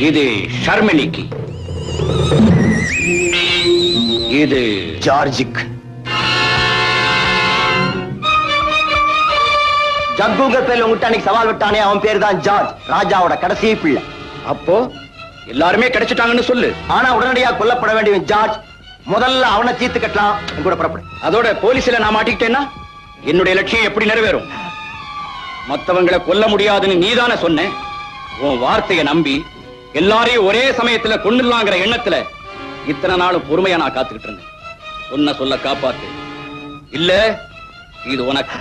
இது ஷர்மினிக்கு, இது ஜார்ஜுக்கு. ஜக்குங்க பேர்ல உங்ககிட்ட அன்னைக்கு சவால் விட்டானே, அவன் பேர் தான் ஜார்ஜ், ராஜாவோட கடைசி பிள்ளை. அப்போ எல்லாருமே கிடைச்சிட்டாங்கன்னு சொல்லு. ஆனா உடனடியா கொல்லப்பட வேண்டிய ஜார்ஜ், முதல்ல அவனை தீர்த்து கட்டலாம். என் கூட புறப்படு. அதோட போலீஸ்ல நான் மாட்டிக்கிட்டேன்னா என்னுடைய லட்சியம் எப்படி நிறைவேறும்? மத்தவங்களை கொல்ல முடியாதுன்னு நீதானே சொன்ன. உன் வார்த்தையை நம்பி எல்லாரையும் ஒரே சமயத்துல கொண்டுலாங்கிற எண்ணத்துல இத்தனை நாளும் பொறுமையா நான் காத்துக்கிட்டு இருந்தேன். சொன்ன சொல்ல காப்பாத்து, இல்ல இது உனக்கு.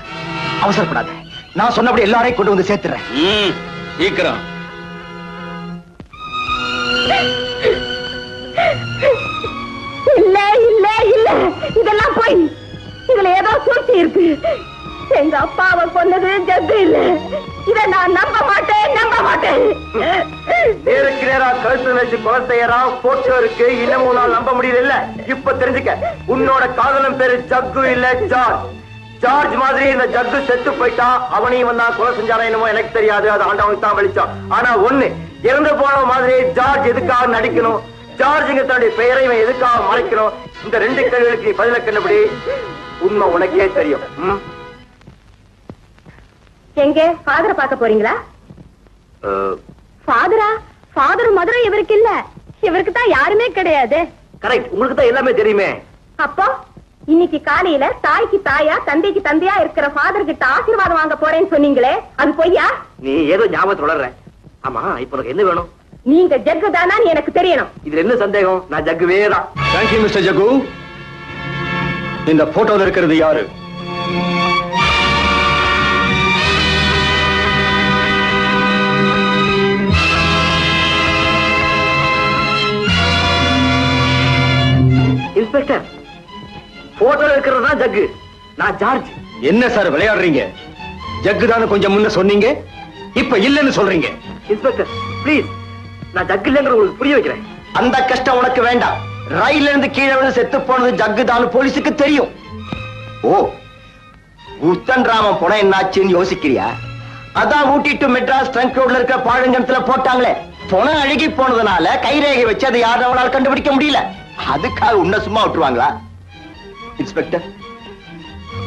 அவசரப்படாத, நான் சொன்னபடி எல்லாரையும் கொண்டு வந்து சேர்த்துறேன். சீக்கிரம். இல்ல இல்ல இல்ல, இதெல்லாம் போய், இதுல ஏதோ சூழ்ச்சி இருக்கு. எங்க அப்பாவை கொன்னது ஜக்கு இல்ல, இத நான் நம்ப மாட்டேன், நம்ப மாட்டேன். நேருக்கு நேரா கழுத்து வச்சு கொலை செய்யறான், போட்டோ இருக்கு, இன்னமும் நான் நம்ப முடியல. இப்ப தெரிஞ்சுக்க, உன்னோட காதலன் பேரு ஜக்கு இல்ல ஜார்ஜ். ஜார்ஜ் மாதிரி இந்த ஜக்கு செத்து போயிட்டா, அவனையும் வந்தா கொலை செஞ்சாரா என்னமோ எனக்கு தெரியாது, அது ஆண்டவனுக்கு தான் வெளிச்சம். ஆனா ஒண்ணு, இறந்து போன மாதிரி ஜார்ஜ் எதுக்காக நடிக்கணும், ஜார்ஜுங்க தன்னுடைய பெயரை இவன் எதுக்காக மறைக்கணும்? இந்த ரெண்டு கேள்விகளுக்கு நீ பதில கண்டபடி உண்மை உனக்கே தெரியும். எங்க ஃபாதரை பார்க்க போறீங்களா? ஃபாதரா? ஃபாதர் மதுரை இவருக்கு இல்ல, இவருக்கு தான் யாருமே கிடையாது. கரெக்ட், உங்களுக்கு தான் எல்லாமே தெரியுமே. அப்போ இன்னைக்கு காலையில தாய்க்கு தாயா தந்தைக்கு தந்தையா இருக்கிற ஃபாதர் கிட்ட ஆசீர்வாதம் வாங்க போறேன்னு சொன்னீங்களே, அது பொய்யா? நீ ஏதோ ஞாபகத்துல வளர்ற. ஆமா, இப்ப உனக்கு என்ன வேணும்? நீங்க ஜக்கு தானான்னு எனக்கு தெரியணும். இதுல என்ன சந்தேகம்? நான் ஜக்குவே தான். Thank you mister Jaggu. இந்த போட்டோல இருக்கிறது யாரு? இன்ஸ்பெக்டர், போட்டோல இருக்கிறது தான் ஜக்கு, நான் ஜார்ஜ். என்ன சார் விளையாடுறீங்க? ஜக்கு தானே கொஞ்சம் முன்ன சொன்னீங்க, இப்ப இல்லன்னு சொல்றீங்க. இன்ஸ்பெக்டர் ப்ளீஸ், நான் ஜக்கு இல்லைங்கிற உங்களுக்கு புரிய வைக்கிறேன். அந்த கஷ்டம் உனக்கு வேண்டாம். ரயில்ல இருந்து கீழே விழுந்து செத்து போனது ஜக்கு தான் போலீஸுக்கு தெரியும். ஓ, உத்தன் ராமன் போன என்னாச்சுன்னு யோசிக்கிறியா? அதான் ஊட்டி டு மெட்ராஸ் ட்ரங்க் ரோட்ல இருக்க பாழங்கத்துல போட்டாங்களே, பணம் அழுகி போனதுனால கைரேகை வச்சு அதை யாரும் அவனால கண்டுபிடிக்க முடியல. அதுக்காக உன்ன சும்மா விட்டுருவாங்களா? இன்ஸ்பெக்டர்,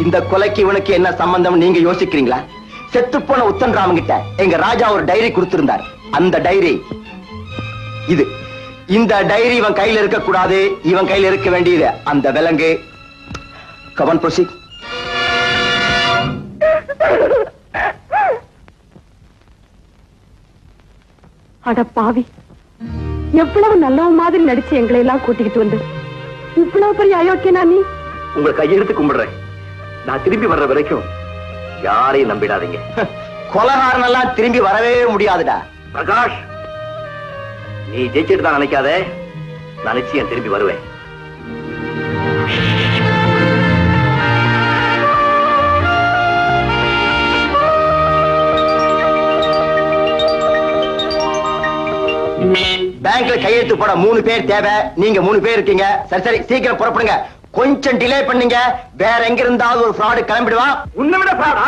இந்த கொலைக்கு இவனுக்கு என்ன சம்பந்தம் நீங்க யோசிக்கிறீங்களா? செத்து போன உத்தன் ராமன் கிட்ட எங்க ராஜா ஒரு டைரி கொடுத்திருந்தார். அந்த டைரி இது. இந்த டைரி இவன் கையில இருக்க கூடாது, இவன் கையில இருக்க வேண்டியது அந்த விலங்கு. கவன் ப்ரொசீட். அட பாவி, எவ்வளவு நல்லவ மாதிரி நடிச்சு எங்களை எல்லாம் கூட்டிக்கிட்டு வந்து இவ்வளவு பெரிய அயோக்கியனா நீ? உங்களை கையெடுத்து கும்பிடுறேன். நான் திரும்பி வர்ற வரைக்கும் யாரையும் நம்பிடாதீங்க. கொலகாரன் எல்லாம் திரும்பி வரவே முடியாதுடா. பிரகாஷ், நீ ஜெயிச்சிட்டு தான் நினைக்காத, நான் நிச்சயம் திரும்பி வருவேன். பேங்க்ல கையெழுத்து போட 3 பேர் தேவை. நீங்க 3 பேர் இருக்கீங்க. சரி சரி, சீக்கிரம் புறப்படுங்க. கொஞ்சம் டிலே பண்ணீங்க, வேற எங்க இருந்தாலும் ஒரு ஃப்ராடு கிளம்பிடுவான். உன்னை விட ஃப்ராடா?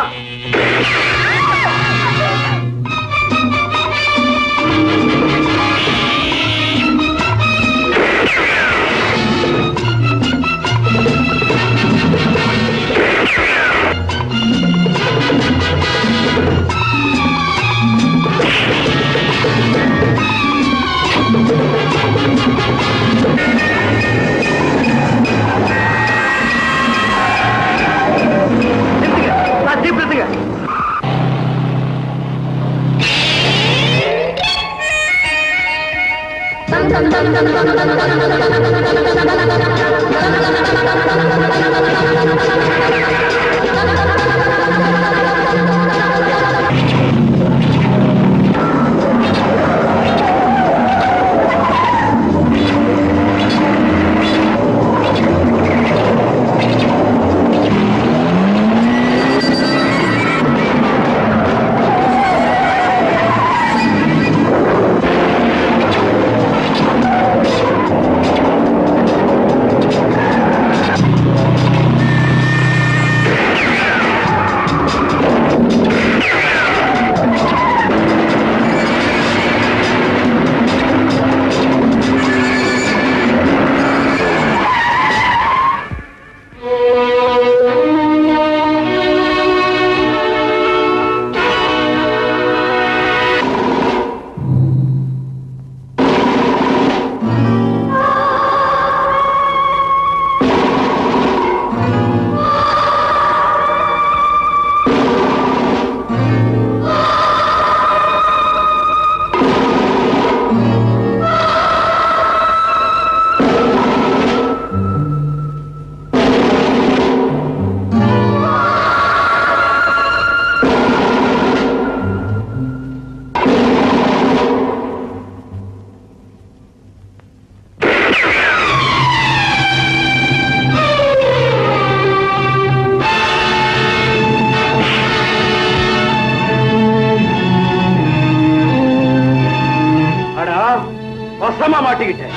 மாட்டிக்கிட்டேன்.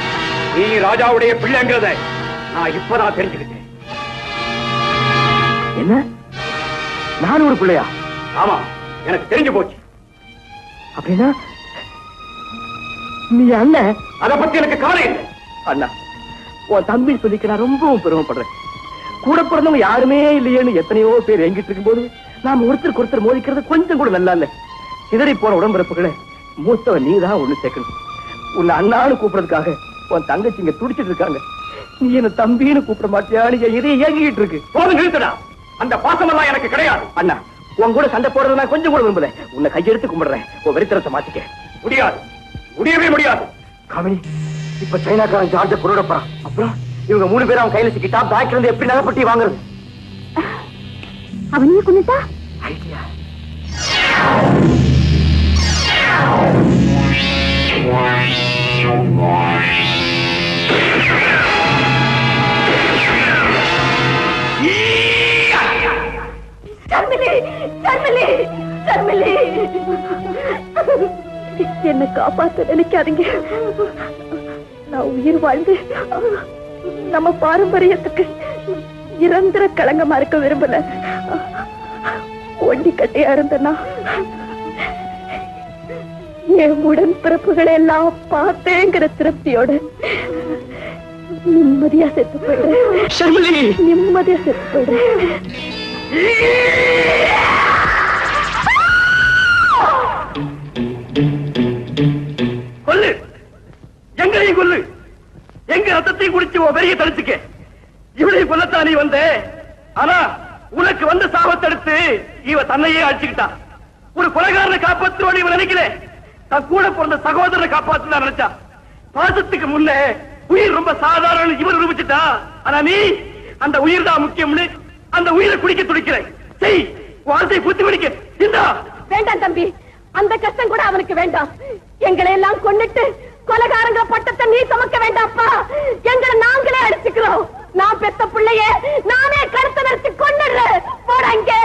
நீ ராஜாவுடைய பிள்ளைங்கிறத நான் இப்பதான் தெரிஞ்சுக்கிட்டேன். என்ன, நான் ஒரு பிள்ளையா? ஆமா, எனக்கு தெரிஞ்சு போச்சு. அப்படின்னா நீ அண்ணன்? அதை பத்தி எனக்கு கவலை இல்லை. அண்ணா, உன் தம்பி சொல்லிக்க நான் ரொம்பவும் பெருமைப்படுறேன். கூட பிறந்தவங்க யாருமே இல்லையேன்னு எத்தனையோ பேர் எங்கிட்டு இருக்கும்போது நாம ஒருத்தருக்கு ஒருத்தர் மோதிக்கிறது கொஞ்சம் கூட நல்லா இல்ல. சிதறி போன உடம்பிறப்புகளை மூத்தவன் நீ தான் ஒண்ணு சேர்க்கணும். உன்னை அண்ணான்னு கூப்பிடுறதுக்காக உன் தங்கச்சி இங்க துடிச்சிட்டு இருக்காங்க. நீ என்ன தம்பின்னு கூப்பிட மாட்டியான்னு இதை இயங்கிட்டு இருக்கு. போதும், நிறுத்தடா. அந்த பாசமெல்லாம் எனக்கு கிடையாது. அண்ணா, உன் கூட சண்டை போடுறது நான் கொஞ்சம் கூட விரும்பல. உன்னை கையெடுத்து கும்பிடுறேன். உன் வெறித்தனத்தை மாத்திக்க. முடியாது, முடியவே முடியாது. காமினி, இப்ப சைனாக்காரன் ஜார்ஜ கொண்டுடப்பான். அப்புறம் இவங்க 3 பேரும் அவன் கையில சிக்கிட்டா பேங்க்ல இருந்து எப்படி நகைப்பட்டி வாங்குறது? அவனையே கொண்டுட்டா ஐடியா. என்ன காப்பாத்த நினைக்காதீங்க. நான் உயிர் வாழ்ந்து நம்ம பாரம்பரியத்துக்கு நிரந்தர களங்கமா இருக்க விரும்பல. ஒண்டி கட்டையா இருந்தனா என் உடன் பிறப்புகளை எல்லாம் பார்த்தேங்கிற திருப்தியோட நிம்மதியா செத்து போயிடுறேன். நிம்மதியா செத்து போயிடுறேன். கொல்லு, எங்களையும் கொல்லு. எங்க ரத்தத்தையும் குடிச்சு பெரிய தடுத்துக்க. இவளையும் கொல்லத்தான் நீ வந்த. ஆனா உனக்கு வந்து சாபத்தெடுத்து இவ தன்னையே அழிச்சுக்கிட்டா. ஒரு கொலைகாரனை காப்பாற்றுவான்னு இவன் நினைக்கிறேன். தன் கூட பிறந்த சகோதரனை காப்பாற்று நினைச்சா. பாசத்துக்கு முன்னே உயிர் ரொம்ப சாதாரண இவர் நிரூபிச்சுட்டா. ஆனா நீ அந்த உயிர் தான் முக்கியம்னு அந்த உயிரை குடிக்க துடிக்கிற. செய், வாழ்த்தை புத்தி பிடிக்க. இந்தா. வேண்டாம் தம்பி, அந்த கஷ்டம் கூட அவனுக்கு வேண்டாம். எங்களை எல்லாம் கொன்னுட்டு கொலைகாரங்க பட்டத்தை நீ சுமக்க வேண்டாம்ப்பா. எங்களை நாங்களே அடிச்சுக்கிறோம். நான் பெத்த பிள்ளைய நானே கருத்தை நிறுத்தி கொன்னுடுறேன். போட அங்கே.